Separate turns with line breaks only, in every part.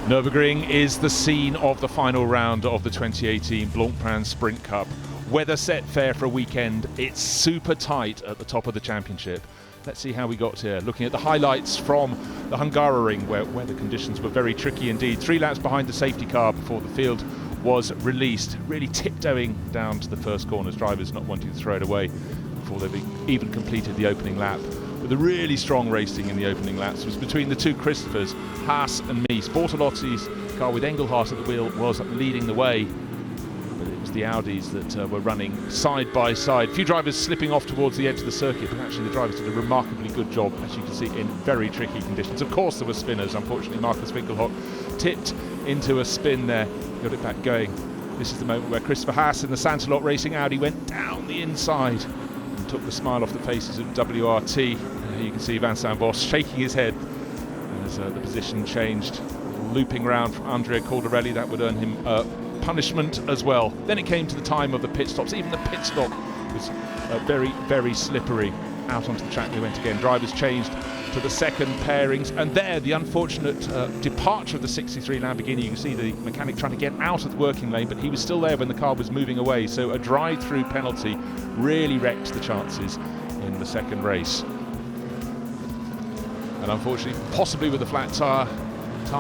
Nurburgring is the scene of the final round of the 2018 Blancpain Sprint Cup. Weather set fair for a weekend. It's super tight at the top of the championship. Let's see how we got here. Looking at the highlights from the Hungaroring, where weather conditions were very tricky indeed. 3 laps behind the safety car before the field was released. Really tiptoeing down to the first corners, drivers not wanting to throw it away before they've even completed the opening lap. But the really strong racing in the opening laps was between the two Christophers, Haas and Mies. Bortolotti's car with Engelhardt at the wheel was leading the way, but it was the Audis that were running side by side. A few drivers slipping off towards the edge of the circuit, but actually the drivers did a remarkably good job, as you can see, in very tricky conditions. Of course there were spinners. Unfortunately, Markus Winkelhock tipped into a spin there, got it back going. This is the moment where Christopher Haas in the Sansalot Racing Audi went down the inside and took the smile off the faces of WRT. You can see Vincent Voss shaking his head as the position changed, looping round from Andrea Caldarelli. That would earn him punishment as well. Then it came to the time of the pit stops. Even the pit stop was very, very slippery. Out onto the track they went again. Drivers changed to the second pairings, and there the unfortunate departure of the 63 Lamborghini. You can see the mechanic trying to get out of the working lane, but he was still there when the car was moving away, so a drive-through penalty really wrecked the chances in the second race. And unfortunately, possibly with a flat tyre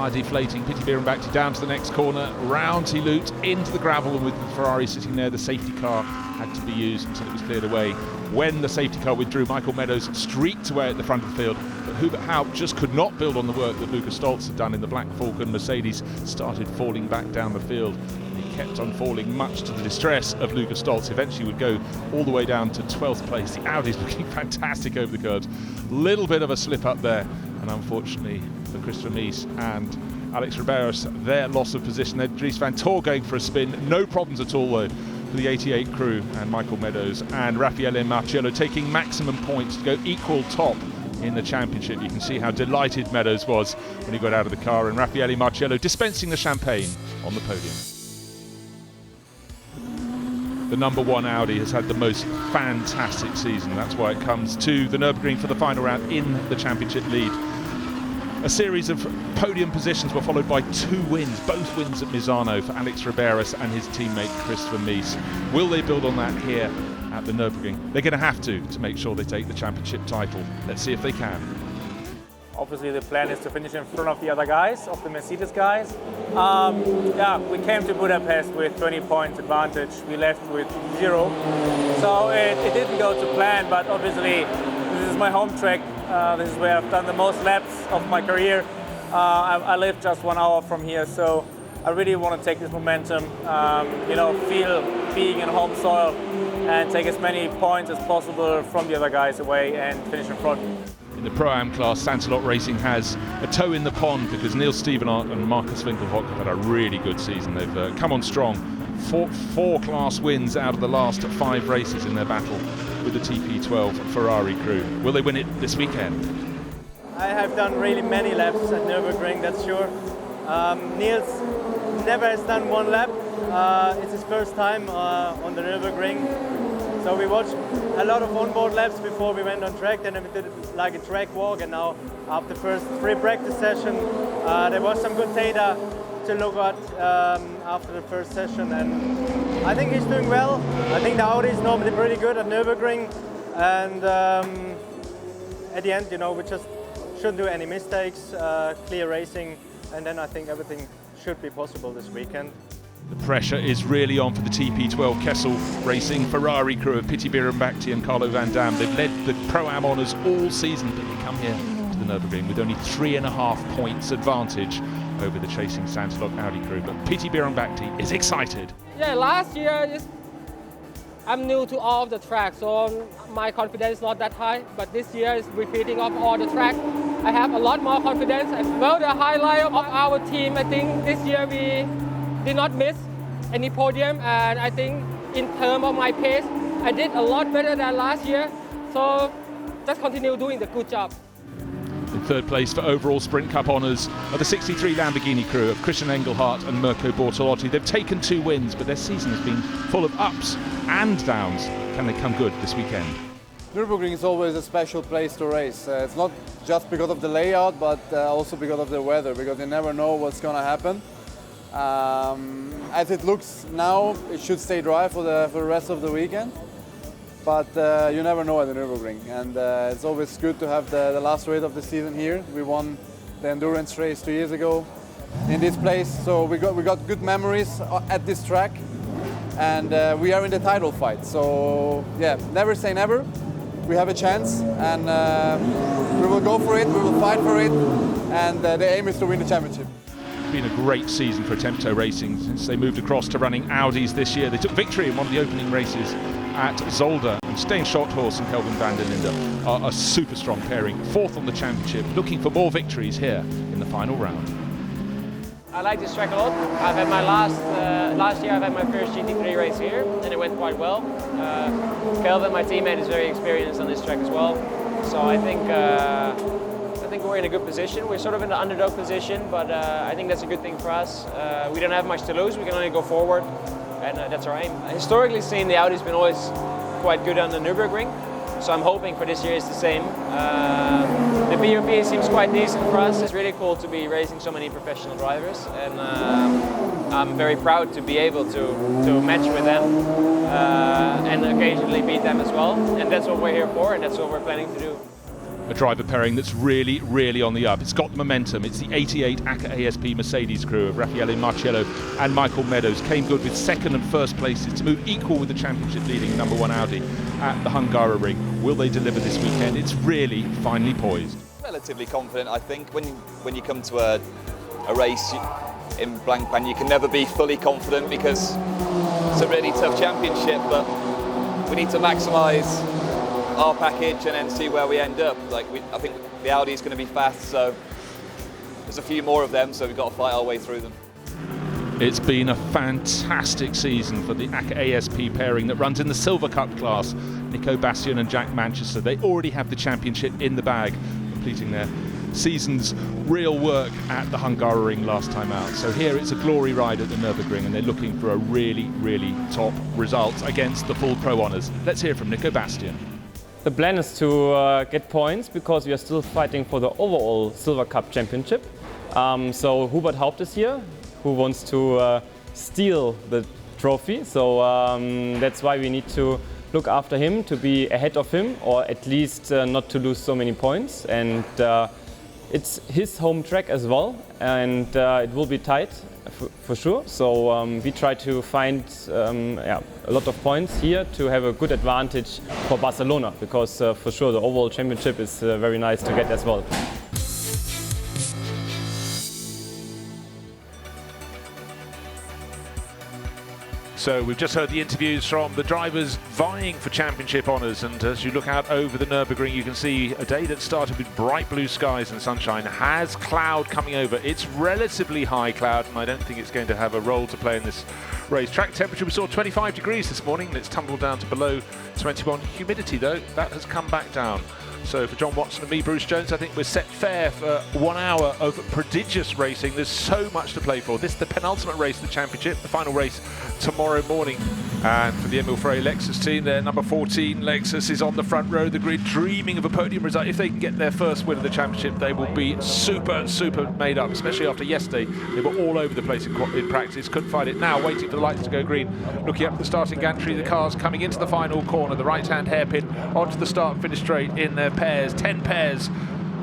deflating, Piti Bierenbakti down to the next corner, round he looped into the gravel, and with the Ferrari sitting there, the safety car had to be used until it was cleared away. When the safety car withdrew, Michael Meadows streaked away at the front of the field, but Hubert Haupt just could not build on the work that Lukas Stolz had done in the Black Falcon. Mercedes started falling back down the field. He kept on falling, much to the distress of Lukas Stolz. Eventually would go all the way down to 12th place. The Audi's looking fantastic over the curbs. Little bit of a slip up there, and unfortunately for Christopher Mies and Alex Riberos, their loss of position. Then Dries van Tor going for a spin. No problems at all though for the 88 crew, and Michael Meadows and Raffaele Marciello taking maximum points to go equal top in the championship. You can see how delighted Meadows was when he got out of the car, and Raffaele Marciello dispensing the champagne on the podium. The number 1 Audi has had the most fantastic season. That's why it comes to the Nürburgring for the final round in the championship lead. A series of podium positions were followed by 2 wins, both wins at Misano for Alex Riberos and his teammate Christopher Mies. Will they build on that here at the Nürburgring? They're going to have to make sure they take the championship title. Let's see if they can.
Obviously the plan is to finish in front of the other guys, of the Mercedes guys. Yeah, we came to Budapest with 20 points advantage. We left with 0. So it didn't go to plan, but obviously this is my home track. This is where I've done the most laps of my career. I live just 1 hour from here, so I really want to take this momentum, feel being in home soil and take as many points as possible from the other guys away and finish in front.
In the Pro-Am class, Sansalot Racing has a toe in the pond because Neil Stevenart and Markus Winkelhock have had a really good season. They've come on strong. 4 class wins out of the last 5 races in their battle with the TP12 Ferrari crew. Will they win it this weekend?
I have done really many laps at Nürburgring, that's sure. Niels never has done 1 lap. It's his first time on the Nürburgring. So we watched a lot of onboard laps before we went on track, then we did like a track walk, and now after the first 3 practice session, there was some good data to look at after the first session, and I think he's doing well. I think the Audi is normally pretty good at Nürburgring, and at the end, we just shouldn't do any mistakes, clear racing, and then I think everything should be possible this weekend.
The pressure is really on for the TP12 Kessel Racing Ferrari crew of Piti Bierenbakti and Carlo Van Dam. They've led the Pro-Am honours all season, but they come here to the Nürburgring with only 3.5 points advantage over the chasing Sansalot Audi crew. But Piti Bierenbakti is excited.
Yeah, last year I'm new to all of the tracks, so my confidence is not that high. But this year is repeating of all the tracks. I have a lot more confidence. Well, the highlight of our team, I think this year we did not miss any podium, and I think in terms of my pace, I did a lot better than last year. So just continue doing the good job.
In 3rd place for overall Sprint Cup honours are the 63 Lamborghini crew of Christian Engelhardt and Mirko Bortolotti. They've taken 2 wins, but their season has been full of ups and downs. Can they come good this weekend?
Nurburgring is always a special place to race. It's not just because of the layout, but also because of the weather, because you never know what's going to happen. As it looks now, it should stay dry for the rest of the weekend, but you never know at the Nurburgring, and it's always good to have the last race of the season here. We won the endurance race 2 years ago in this place, so we got good memories at this track, and we are in the title fight. So yeah, never say never. We have a chance, and we will go for it. We will fight for it, and the aim is to win the championship.
It's been a great season for Tempto Racing since they moved across to running Audis this year. They took victory in one of the opening races at Zolder, and Stijn Schothorst and Kelvin van der Linde are a super strong pairing. Fourth on the championship, looking for more victories here in the final round.
I like this track a lot. I've had my last year I've had my first GT3 race here, and it went quite well. Kelvin, my teammate, is very experienced on this track as well. So I think we're in a good position. We're sort of in the underdog position, but I think that's a good thing for us. We don't have much to lose. We can only go forward, and that's our aim. Historically seen, the Audi's been always quite good on the Nurburgring, so I'm hoping for this year is the same. The BOP seems quite decent for us. It's really cool to be racing so many professional drivers, and I'm very proud to be able to match with them and occasionally beat them as well. And that's what we're here for, and that's what we're planning to do.
A driver pairing that's really, really on the up. It's got the momentum. It's the 88 ACA ASP Mercedes crew of Raffaele Marciello and Michael Meadows. Came good with second and first places to move equal with the championship leading #1 Audi at the Hungaroring. Will they deliver this weekend? It's really finely poised.
Relatively confident, I think. When you come to a race in Blancpain, you can never be fully confident because it's a really tough championship, but we need to maximise our package and then see where we end up. I think the Audi is going to be fast, so there's a few more of them, so we've got to fight our way through them.
It's been a fantastic season for the ACA ASP pairing that runs in the Silver Cup class. Nico Bastian and Jack Manchester, they already have the championship in the bag, completing their season's real work at the Hungaroring last time out. So here it's a glory ride at the Nurburgring, and they're looking for a really, really top result against the full pro honours. Let's hear from Nico Bastian.
The plan is to get points because we are still fighting for the overall Silver Cup Championship. So Hubert Haupt is here, who wants to steal the trophy. So that's why we need to look after him, to be ahead of him, or at least not to lose so many points. And it's his home track as well, and it will be tight for sure. So we try to find a lot of points here to have a good advantage for Barcelona, because for sure the overall championship is very nice to get as well.
So we've just heard the interviews from the drivers vying for championship honours, and as you look out over the Nürburgring, you can see a day that started with bright blue skies and sunshine has cloud coming over. It's relatively high cloud, and I don't think it's going to have a role to play in this race. Track temperature, we saw 25 degrees this morning, and it's tumbled down to below 21. Humidity though, that has come back down. So for John Watson and me, Bruce Jones, I think we're set fair for 1 hour of prodigious racing. There's so much to play for. This is the penultimate race of the championship, the final race tomorrow morning. And for the Emil Frey Lexus team, their number 14 Lexus is on the front row of the grid, dreaming of a podium result. If they can get their first win of the championship, they will be super made up, especially after yesterday. They were all over the place in practice, couldn't find it. Now waiting for the lights to go green, looking up at the starting gantry, the cars coming into the final corner, the right-hand hairpin onto the start and finish straight in their pairs, 10 pairs,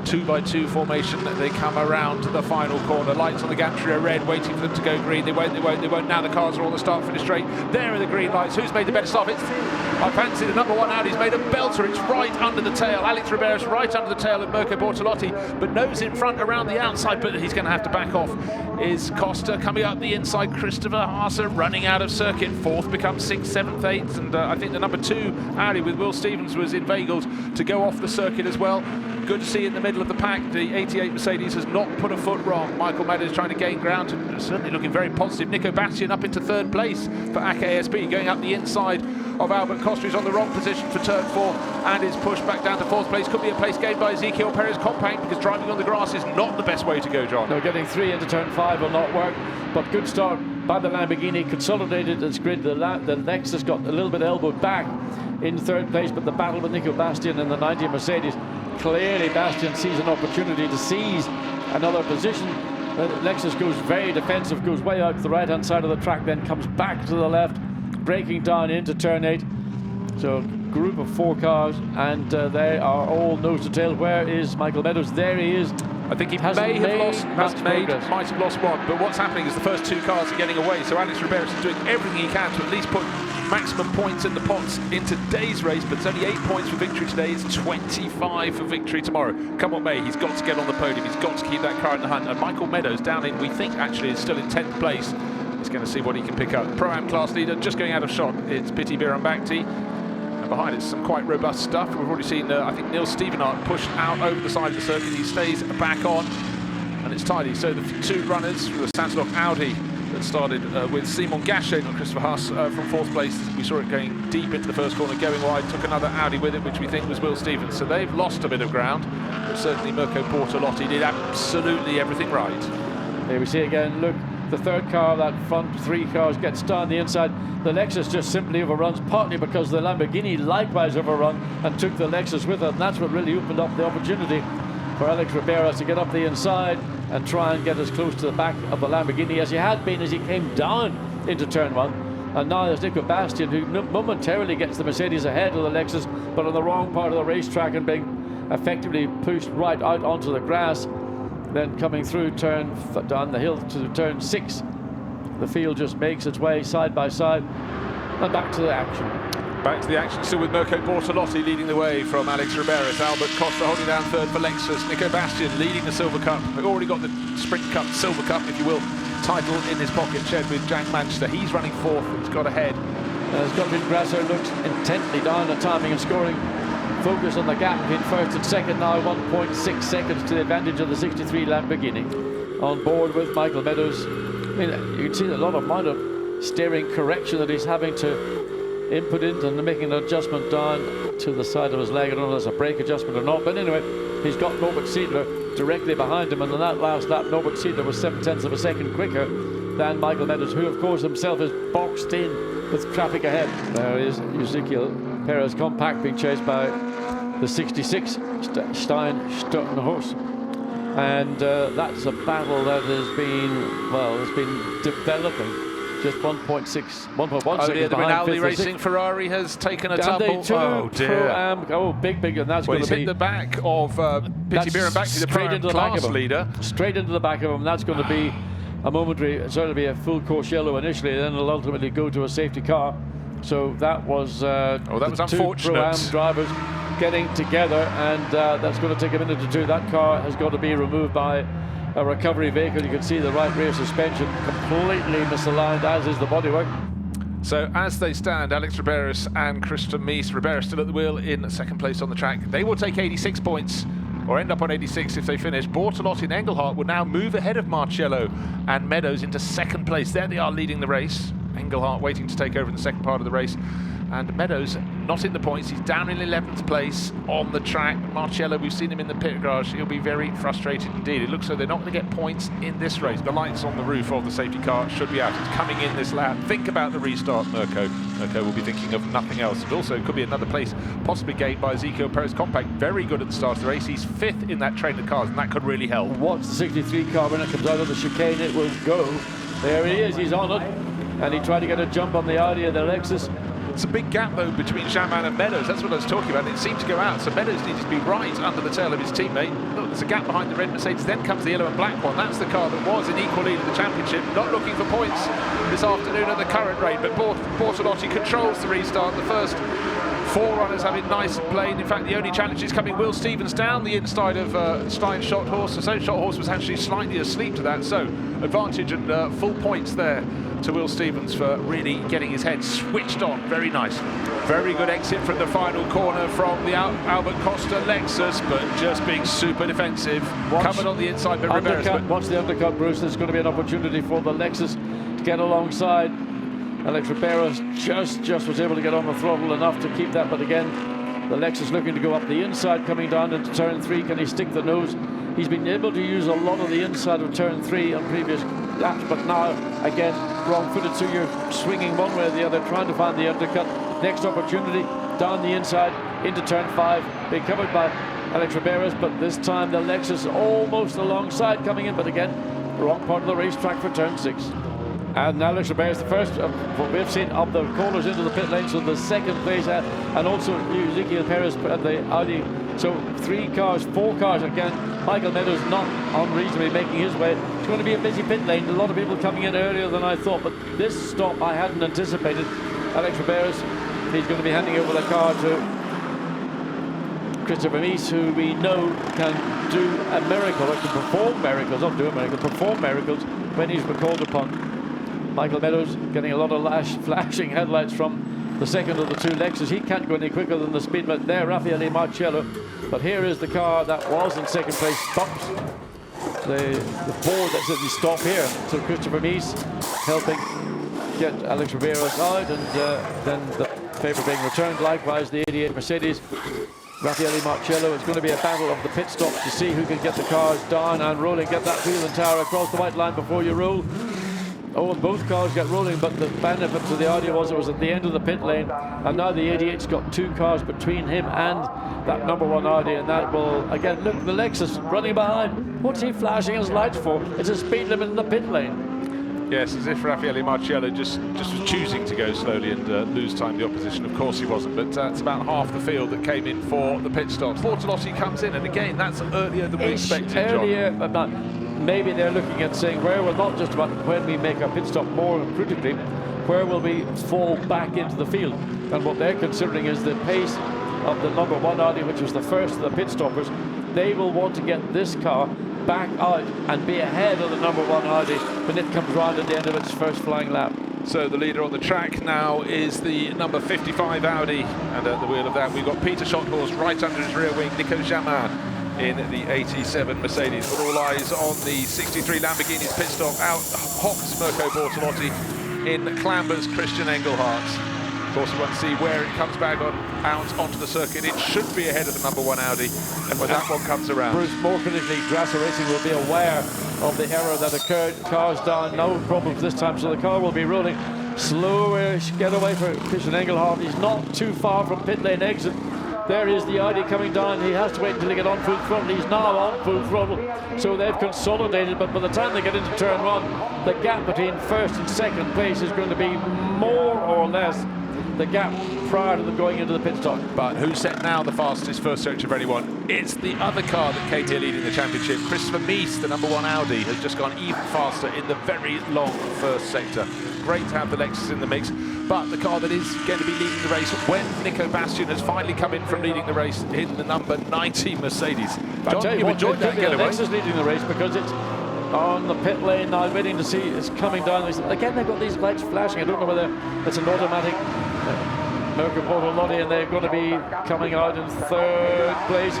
2x2 formation. They come around to the final corner. Lights on the gantry are red, waiting for them to go green. They won't. Now the cars are on the start finish straight. There are the green lights. Who's made the better start? I fancy the number 1 Audi's made a belter. It's right under the tail. Alex Riberas right under the tail of Mirko Bortolotti, but nose in front around the outside, but he's going to have to back off. Is Costa coming up the inside? Christopher Haase running out of circuit. Fourth becomes 6th, 7th, 8th, and I think the number 2 Audi with Will Stevens was inveigled to go off the circuit as well. Good to see in the middle of the pack. The 88 Mercedes has not put a foot wrong. Michael Meadows trying to gain ground and certainly looking very positive. Nico Bastian up into 3rd place for AKSP, going up the inside of Albert Costa, who's on the wrong position for turn 4 and is pushed back down to 4th place. Could be a place gained by Ezequiel Perez Compact, because driving on the grass is not the best way to go, John.
No, getting 3 into turn 5 will not work, but good start by the Lamborghini, consolidated its grid. The Lexus got a little bit elbowed back, in third place, but the battle with Nico Bastian in the 90 Mercedes. Clearly Bastian sees an opportunity to seize another position. Lexus goes very defensive, goes way out to the right hand side of the track, then comes back to the left, braking down into turn 8. So group of 4 cars, and they are all nose to tail. Where is Michael Meadows? There he is.
I think he might have lost one, but what's happening is the first 2 cars are getting away, so Alex Riberas is doing everything he can to at least put maximum points in the pots in today's race, but it's only 8 points for victory today. It's 25 for victory tomorrow. Come on, May, he's got to get on the podium. He's got to keep that car in the hunt, and Michael Meadows down in, we think actually is still in 10th place. He's going to see what he can pick up. Pro-Am class leader just going out of shot. It's Piti Birambakti. And behind it's some quite robust stuff. We've already seen, I think, Nils Stevenart pushed out over the side of the circuit. He stays back on, and it's tidy. So the 2 runners from the Sansalok Audi that started with Simon Gachet and Christopher Haas from 4th place. We saw it going deep into the first corner, going wide, took another Audi with it, which we think was Will Stevens. So they've lost a bit of ground, but certainly Mirko Bortolotti did absolutely everything right.
Here we see again, look, the 3rd car, that front 3 cars gets down the inside. The Lexus just simply overruns, partly because the Lamborghini likewise overrun and took the Lexus with it, and that's what really opened up the opportunity for Alex Riberas to get up the inside and try and get as close to the back of the Lamborghini as he had been as he came down into turn 1. And now there's Nico Bastian, who momentarily gets the Mercedes ahead of the Lexus, but on the wrong part of the racetrack and being effectively pushed right out onto the grass. Then coming through down the hill to turn 6, the field just makes its way side by side, and back to the action.
Back to the action, still with Mirko Bortolotti leading the way from Alex Riberas. Albert Costa holding down 3rd for Lexus. Nico Bastian leading the Silver Cup. We've already got the Sprint Cup, Silver Cup, if you will, title in his pocket, shared with Jack Manchester. He's running 4th, he's got ahead.
As Gottfried Grasser looks intently down at timing and scoring. Focus on the gap between 1st and 2nd now, 1.6 seconds to the advantage of the 63 Lamborghini. On board with Michael Meadows. I mean, you can see a lot of amount of steering correction that he's having to input into and making an adjustment down to the side of his leg. I don't know if that's a brake adjustment or not, but anyway, he's got Norbert Siedler directly behind him, and in that last lap, Norbert Siedler was 0.7 of a second quicker than Michael Meadows, who of course himself is boxed in with traffic ahead. There is Ezekiel Perez Compact being chased by the 66 Stein Stuttenhorst, and that's a battle that has been, well, it's been developing. Just 1.1 seconds
the Rinaldi Racing Ferrari has taken a tumble.
Oh dear. Big, and that's going to be
hit the back of Piti Birambakti, the Pro-Am class leader.
Straight into the back of him. That's going to be a momentary, certainly be a full course yellow initially, then it'll ultimately go to a safety car. So that was
that was unfortunate.
2 Pro-Am drivers getting together, and that's going to take a minute or 2. That car has got to be removed by a recovery vehicle. You can see the right rear suspension completely misaligned, as is the bodywork.
So as they stand, Alex Riberas and Christian Mies, Riberas still at the wheel in 2nd place on the track. They will take 86 points, or end up on 86 if they finish. Bortolotti and Engelhardt will now move ahead of Marcello and Meadows into 2nd place. There they are leading the race. Engelhardt waiting to take over in the 2nd part of the race. And Meadows not in the points, he's down in 11th place on the track. Marcello, we've seen him in the pit garage, he'll be very frustrated indeed. It looks like they're not going to get points in this race. The lights on the roof of the safety car should be out. It's coming in this lap. Think about the restart, Mirko. Mirko will be thinking of nothing else. And also it could be another place possibly gained by Ezekiel Perez Compact. Very good at the start of the race. He's 5th in that train of cars, and that could really help.
Watch the 63 car when it comes out of the chicane, it will go. There he is, he's on it. And he tried to get a jump on the Audi and the Lexus.
It's a big gap though between Jamin and Meadows. That's what I was talking about. It seemed to go out, so Meadows needed to be right under the tail of his teammate. Look, there's a gap behind the red Mercedes. Then comes the yellow and black one. That's the car that was in equal lead of the championship. Not looking for points this afternoon at the current rate, but Bortolotti controls the restart. The first 4 runners have it nice and plain. In fact, the only challenge is coming Will Stevens down the inside of Stein Schotthorst. So Schotthorst was actually slightly asleep to that. So advantage and full points there to Will Stevens for really getting his head switched on. Very nice. Very good exit from the final corner from the Albert Costa Lexus, but just being super defensive. Covered on the inside by Riberas.
Watch the undercut, Bruce. There's going to be an opportunity for the Lexus to get alongside. Alex Riberas just was able to get on the throttle enough to keep that, but again, the Lexus looking to go up the inside, coming down into turn 3. Can he stick the nose? He's been able to use a lot of the inside of turn 3 on previous laps, but now, again, wrong-footed, so you're swinging one way or the other, trying to find the undercut. Next opportunity, down the inside into turn 5, being covered by Alex Riberas, but this time the Lexus almost alongside coming in, but again, wrong part of the racetrack for turn 6. And Alex Riberas, the first of what we've seen of the callers into the pit lane, so the second place, and also Ezequiel Perez at the Audi. So 4 cars again. Michael Meadows not unreasonably making his way. It's going to be a busy pit lane. A lot of people coming in earlier than I thought, but this stop I hadn't anticipated. Alex Riberas, he's going to be handing over the car to Christopher Mies, who we know can do a miracle, or can perform miracles, not do a miracle, perform miracles when he's called upon. Michael Meadows getting a lot of flashing headlights from the second of the 2 Lexus. He can't go any quicker than the speed, but there, Raffaele Marcello. But here is the car that was in second place, stops. The board that says he stop here. So Christopher Mies helping get Alex Riberas out, and then the favour being returned. Likewise, the 88 Mercedes. Raffaele Marcello. It's going to be a battle of the pit stops to see who can get the cars down and rolling, get that wheel and tower across the white line before you roll. Oh, and both cars get rolling, but the benefit to the Audi was it was at the end of the pit lane, and now the 88's got 2 cars between him and that number 1 Audi, and that will, again, look, the Lexus running behind. What's he flashing his lights for? It's a speed limit in the pit lane.
Yes, as if Raffaele Marcello just was choosing to go slowly and lose time the opposition. Of course he wasn't, but it's about half the field that came in for the pit stops. Bortolotti comes in, and again, that's earlier than we expected,
Earlier,
John.
but maybe they're looking at saying, where will, not just about when we make our pit stop, more critically, where will we fall back into the field? And what they're considering is the pace of the number 1 Audi, which was the first of the pit stoppers. They will want to get this car back out and be ahead of the number 1 Audi when it comes round at the end of its first flying lap.
So the leader on the track now is the number 55 Audi, and at the wheel of that we've got Peter Schotthaus right under his rear wing, Nico Jamin in the 87 Mercedes. But all eyes on the 63 Lamborghini's pit stop. Out hops Mirko Bortolotti, in clambers Christian Engelhardt. Of course, we want to see where it comes back out onto the circuit. It should be ahead of the number 1 Audi, and when that one comes around.
Bruce, more critically, Grasser Racing will be aware of the error that occurred. Cars down, no problems this time, so the car will be rolling. Slowish getaway for Christian Engelhardt. He's not too far from pit lane exit. There is the Audi coming down. He has to wait until he gets on full throttle. He's now on full throttle, so they've consolidated, but by the time they get into turn 1, the gap between first and second place is going to be more or less the gap prior to them going into the pit stop.
But who's set now the fastest first sector of anyone? It's the other car that came here leading the championship. Christopher Mies, the number 1 Audi, has just gone even faster in the very long first sector. Great to have the Lexus in the mix, but the car that is going to be leading the race when Nico Bastian has finally come in from leading the race in the number 90 Mercedes. John, you enjoyed that getaway.
Lexus leading the race because it's on the pit lane now, waiting to see it's coming down. Again, they've got these lights flashing. I don't know whether it's an automatic Mirko Bortolotti, and they're going to be coming out in 3rd place.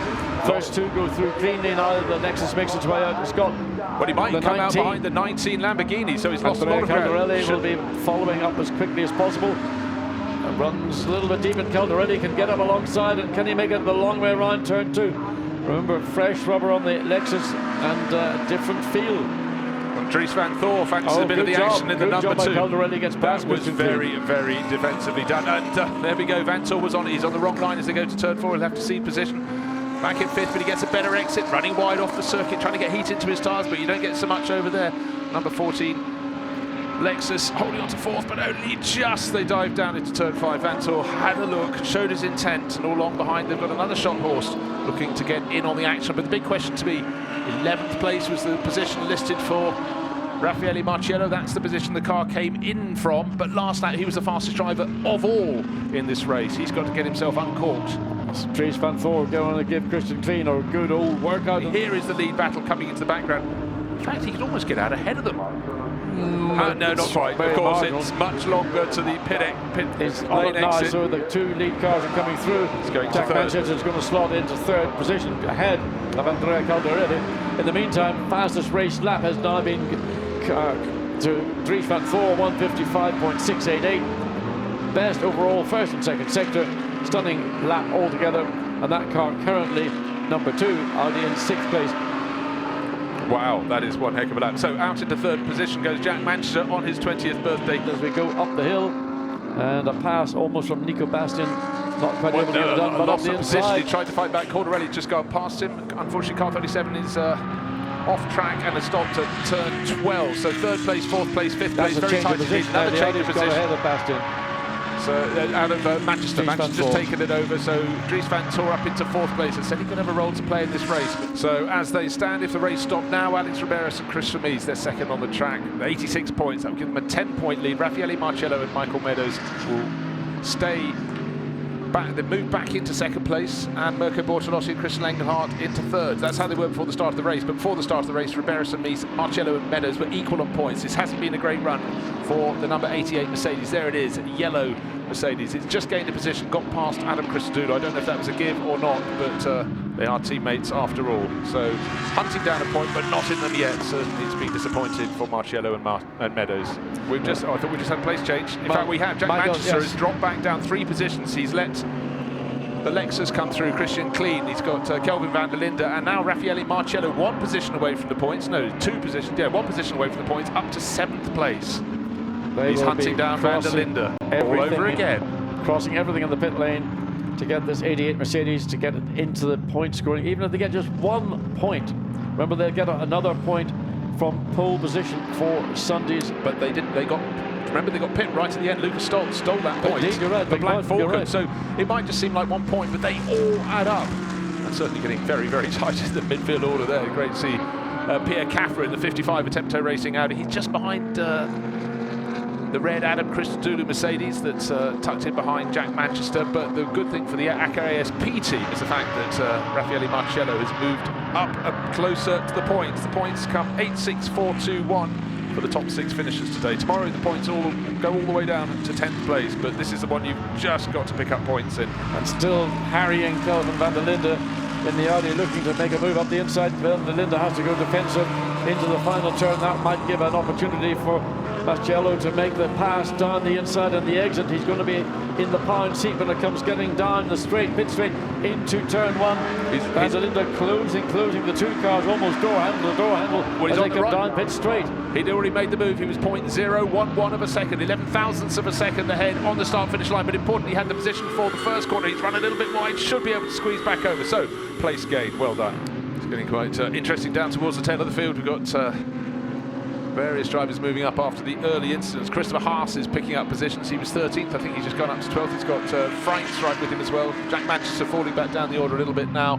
First 2 go through cleanly now. The Lexus makes its way out to Scott.
But he might come out behind the 19 Lamborghini, so he's lost a lot of ground.
Caldarelli will be following up as quickly as possible. And runs a little bit deep, and Caldarelli can get up alongside, and can he make it the long way around turn 2? Remember, fresh rubber on the Lexus and a different feel.
Well, Dries van Thor fancies a bit of the action in the number 2.
Caldarelli gets past.
That was very, very defensively done. And there we go, Van Thor was on it. He's on the wrong line as they go to turn 4. He'll have to cede position. Back in 5th, but he gets a better exit, running wide off the circuit, trying to get heat into his tyres, but you don't get so much over there. Number 14, Lexus holding on to 4th, but only just. They dive down into turn 5. Van Thor had a look, showed his intent, and all along behind they've got another Schotthaus looking to get in on the action. But the big question to me, 11th place was the position listed for Raffaele Marcello. That's the position the car came in from, but last night he was the fastest driver of all in this race. He's got to get himself uncorked.
Dries van Thor going to give Christian Klein a good old workout.
Here is the lead battle coming into the background. In fact, he could almost get out ahead of them. No, not quite. Of course, it's much longer to the pit lane exit.
So the 2 lead cars are coming through. Jack Manchester's going to slot into 3rd position ahead of Andrea Caldarelli. In the meantime, fastest race lap has now been to Dries van Thor, 155.688. Best overall first and second sector. Stunning lap altogether, and that car currently number 2, Audi in 6th place.
Wow, that is one heck of a lap. So out into 3rd position goes Jack Manchester on his 20th birthday.
As we go up the hill, and a pass almost from Nico Bastian not quite able to get it done, but up
lost
the
of position.
inside.
He tried to fight back. Cordarelli's just gone past him. Unfortunately, car 37 is off track and has stopped at turn 12. So third place, fourth place, fifth place, very tight position. Another change of position.
Ahead of Bastian.
So out of Manchester,
Dries
Manchester just taken it over. So Dries van Tor up into fourth place and said he could have a role to play in this race. So as they stand, if the race stopped now, Alex Riberas and Chris Vermees, they're second on the track. 86 points. That will give them a 10-point lead. Raffaele Marcello and Michael Meadows will stay back. They move back into second place, and Mirko Bortolotti and Christian Engelhardt into third. That's how they were before the start of the race. But before the start of the race, Riberas and Mees, Marcello and Meadows were equal on points. This hasn't been a great run for the number 88 Mercedes. There it is, yellow Mercedes. It's just gained a position, got past Adam Christodoulou. I don't know if that was a give or not, but they are teammates after all. So hunting down a point, but not in them yet. Certainly it's been disappointing for Marcello and Meadows. I thought we just had a place change. In fact, we have. Jack Manchester has dropped back down 3 positions. He's let the Lexus come through, Christian Klein. He's got Kelvin van der Linde, and now Raffaele Marcello 1 position away from the points. No, 2 positions. Yeah, 1 position away from the points, up to 7th place. He's hunting down van der Linde all over again.
Crossing everything in the pit lane to get this 88 Mercedes to get it into the point scoring. Even if they get just 1 point, remember they'll get another point from pole position for Sunday's.
But they didn't. They got pit right at the end. Lucas Stoltz stole that point.
Indeed, you're right.
The Black Falcon. So it might just seem like 1 point, but they all add up. And certainly getting very, very tight in the midfield order there. Great to see Pierre Caffer in the 55 Attempto Racing Audi. He's just behind the red Adam Christodoulou Mercedes that's tucked in behind Jack Manchester. But the good thing for the ACA ASP team is the fact that Raffaele Marcello has moved up closer to the points. The points come 8, 6, 4, 2, 1 for the top 6 finishers today. Tomorrow the points all go all the way down to 10th place, but this is the one you've just got to pick up points in.
And still harrying Kelvin van der Linde in the Audi, looking to make a move up the inside. Van der Linde has to go defensive into the final turn. That might give an opportunity for Marcello to make the pass down the inside and the exit. He's going to be in the pound seat when it comes getting down the pit straight into turn 1. Van der Linde closing the 2 cars, almost door handle to door handle as they come down pit straight.
He'd already made the move. He was 0.011 of a second, 11 thousandths of a second ahead on the start-finish line, but importantly he had the position for the first corner. He's run a little bit wide, should be able to squeeze back over. So, place gain, well done. It's getting quite interesting down towards the tail of the field. We've got various drivers moving up after the early incidents. Christopher Haas is picking up positions. He was 13th. I think he's just gone up to 12th. He's got Franks right with him as well. Jack Manchester falling back down the order a little bit now.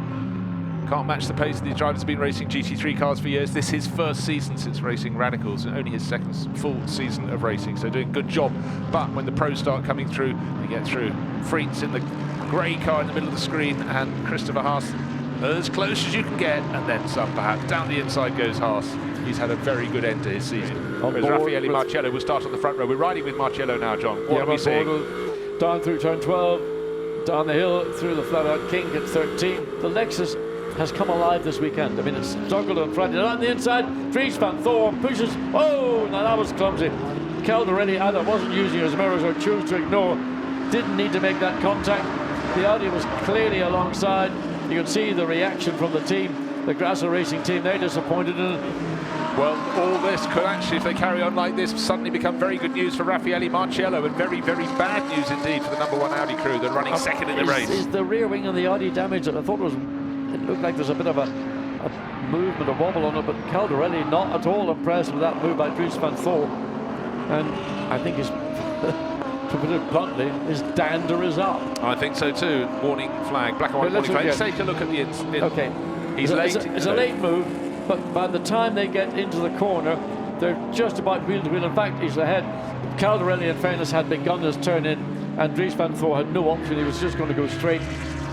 Can't match the pace. These drivers have been racing GT3 cars for years. This is his first season since racing Radicals, and only his second full season of racing, so doing a good job. But when the pros start coming through, they get through. Freaks in the grey car in the middle of the screen, and Christopher Haas as close as you can get, and then some perhaps. Down the inside goes Haas. He's had a very good end to his season. Whereas Raffaele Marcello will start on the front row. We're riding with Marcello now, John. What are we seeing?
Down through turn 12, down the hill through the flat-out kink at 13. The Lexus has come alive this weekend. I mean, it's struggled on Friday. On the inside, Dries van Tor pushes. Oh, now that was clumsy. Caldarelli either wasn't using his mirrors or chose to ignore. Didn't need to make that contact. The Audi was clearly alongside. You could see the reaction from the team, the Grasser Racing team. They're disappointed in it.
Well, all this could actually, if they carry on like this, suddenly become very good news for Raffaele Marcello, and very, very bad news indeed for the number 1 Audi crew. They're running second in the race.
Is the rear wing on the Audi damaged? I thought it looked like there's a bit of a movement, a wobble on it, but Caldarelli not at all impressed with that move by Dries van Tor. And I think he's, to put it bluntly, his dander is up.
I think so too. Warning flag, black and white warning flag. Let's take a look at the
Okay.
He's late.
It's a late move, but by the time they get into the corner, they're just about wheel to wheel. In fact, he's ahead. Caldarelli, in fairness, had begun his turn in, and Dries van Tor had no option. He was just going to go straight.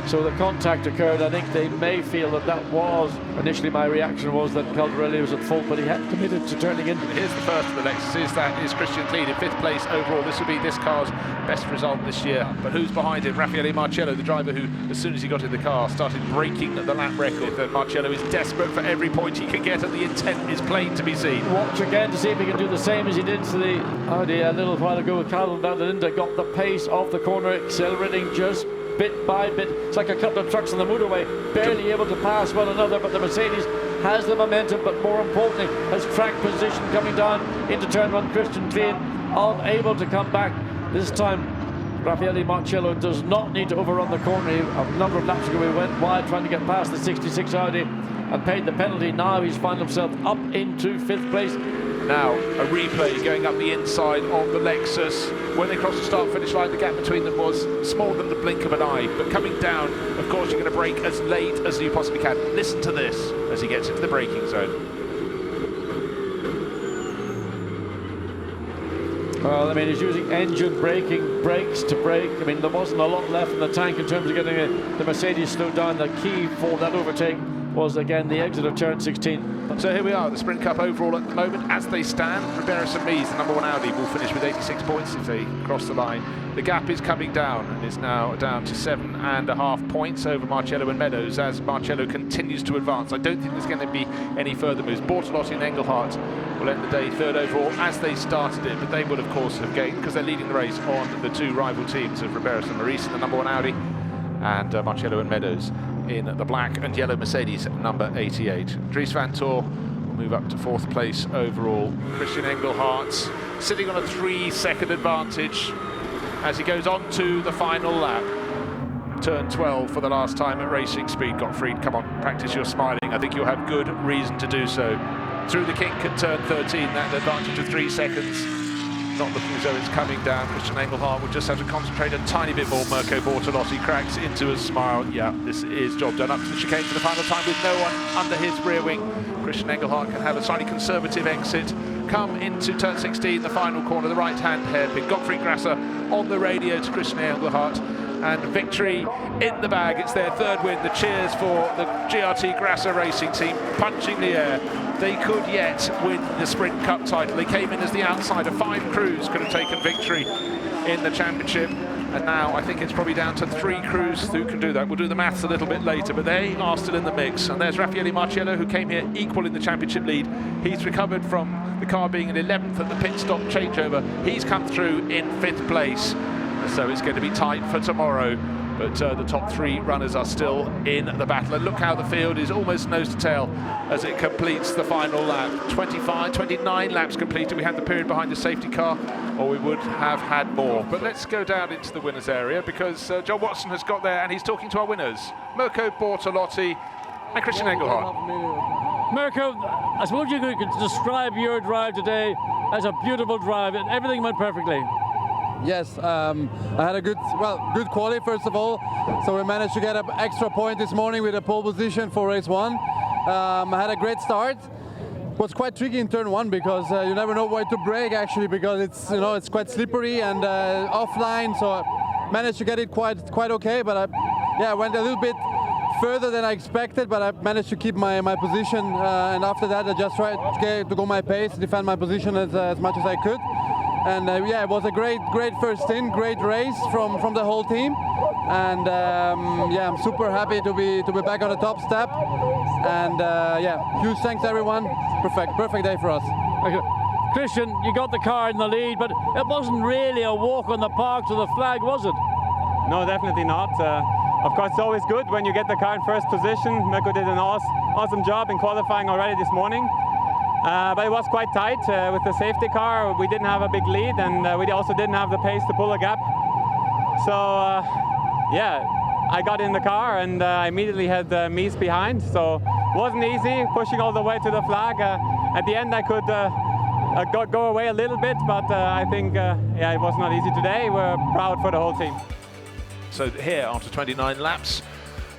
So the contact occurred. I think they may feel that was, initially my reaction was that Caldarelli was at fault, but he had committed to turning in.
Here's the first of the Lexuses. That is Christian Klein in 5th place overall. This will be this car's best result this year. But who's behind him? Raffaele Marcello, the driver who, as soon as he got in the car, started breaking the lap record. That Marcello is desperate for every point he can get, and the intent is plain to be seen.
Watch again to see if he can do the same as he did to the Audi a little while ago with Calvin van der Linde. Got the pace off the corner, accelerating just bit by bit. It's like a couple of trucks on the motorway, barely able to pass one another, but the Mercedes has the momentum, but more importantly has track position coming down into turn 1. Christian Klein unable to come back. This time Raffaele Marcello does not need to overrun the corner. A number of laps ago he went wide trying to get past the 66 Audi and paid the penalty. Now he's found himself up into 5th place.
Now a replay going up the inside of the Lexus. When they crossed the start-finish line, the gap between them was smaller than the blink of an eye. But coming down, of course, you're going to brake as late as you possibly can. Listen to this as he gets into the braking zone.
Well, I mean, he's using engine braking, brakes to brake. I mean, there wasn't a lot left in the tank in terms of getting the Mercedes slowed down. The key for that overtake was, again, the exit of turn 16.
So here we are, the Sprint Cup overall at the moment as they stand. Ribeiros and Mies, the number 1 Audi, will finish with 86 points if they cross the line. The gap is coming down and is now down to 7.5 points over Marcello and Meadows as Marcello continues to advance. I don't think there's going to be any further moves. Bortolotti and Engelhardt will end the day 3rd overall as they started it, but they will of course have gained because they're leading the race on the 2 rival teams of Ribeiros and Maurice in the number 1 Audi and Marcello and Meadows in the black and yellow Mercedes number 88. Dries van Tor will move up to 4th place overall. Christian Engelhardt sitting on a 3-second advantage as he goes on to the final lap. Turn 12 for the last time at racing speed. Gottfried, come on, practice your smiling. I think you'll have good reason to do so. Through the kink at turn 13, that advantage of 3 seconds. Not looking as though it's coming down. Christian Engelhardt will just have to concentrate a tiny bit more. Mirko Bortolotti cracks into a smile. Yeah, this is job done. Up to the chicane for the final time with no one under his rear wing. Christian Engelhardt can have a slightly conservative exit. Come into turn 16, the final corner, the right-hand hairpin. Gottfried Grasser on the radio to Christian Engelhardt. And victory in the bag. It's their 3rd win. The cheers for the GRT Grasser Racing team, punching the air. They could yet win the Sprint Cup title. They came in as the outsider. 5 crews could have taken victory in the championship. And now I think it's probably down to 3 crews who can do that. We'll do the maths a little bit later, but they are still in the mix. And there's Raffaele Marcello, who came here equal in the championship lead. He's recovered from the car being in 11th at the pit stop changeover. He's come through in 5th place. So it's going to be tight for tomorrow, but the top 3 runners are still in the battle. And look how the field is almost nose to tail as it completes the final lap. 29 laps completed. We had the period behind the safety car, or we would have had more. But let's go down into the winners area because John Watson has got there and he's talking to our winners, Mirko Bortolotti and Christian Engelhardt.
Mirko, I suppose you could describe your drive today as a beautiful drive, and everything went perfectly.
Yes, I had a good quali first of all, so we managed to get an extra point this morning with a pole position for race 1. I had a great start. It was quite tricky in turn 1 because you never know where to brake actually, because it's quite slippery and offline. So I managed to get it quite okay, but I went a little bit further than I expected, but I managed to keep my position. And after that, I just tried to go my pace, defend my position as much as I could. And it was a great first stint, great race from the whole team, and I'm super happy to be back on the top step. And huge thanks everyone. Perfect day for us.
Okay. Christian, you got the car in the lead, but it wasn't really a walk on the park to the flag, was it?
No, definitely not. Of course, it's always good when you get the car in first position. Mirko did an awesome job in qualifying already this morning. But it was quite tight with the safety car. We didn't have a big lead, and we also didn't have the pace to pull a gap. So I got in the car and I immediately had Mies behind. So it wasn't easy pushing all the way to the flag. At the end I could go away a little bit, but I think it was not easy today. We're proud for the whole team.
So here, after 29 laps,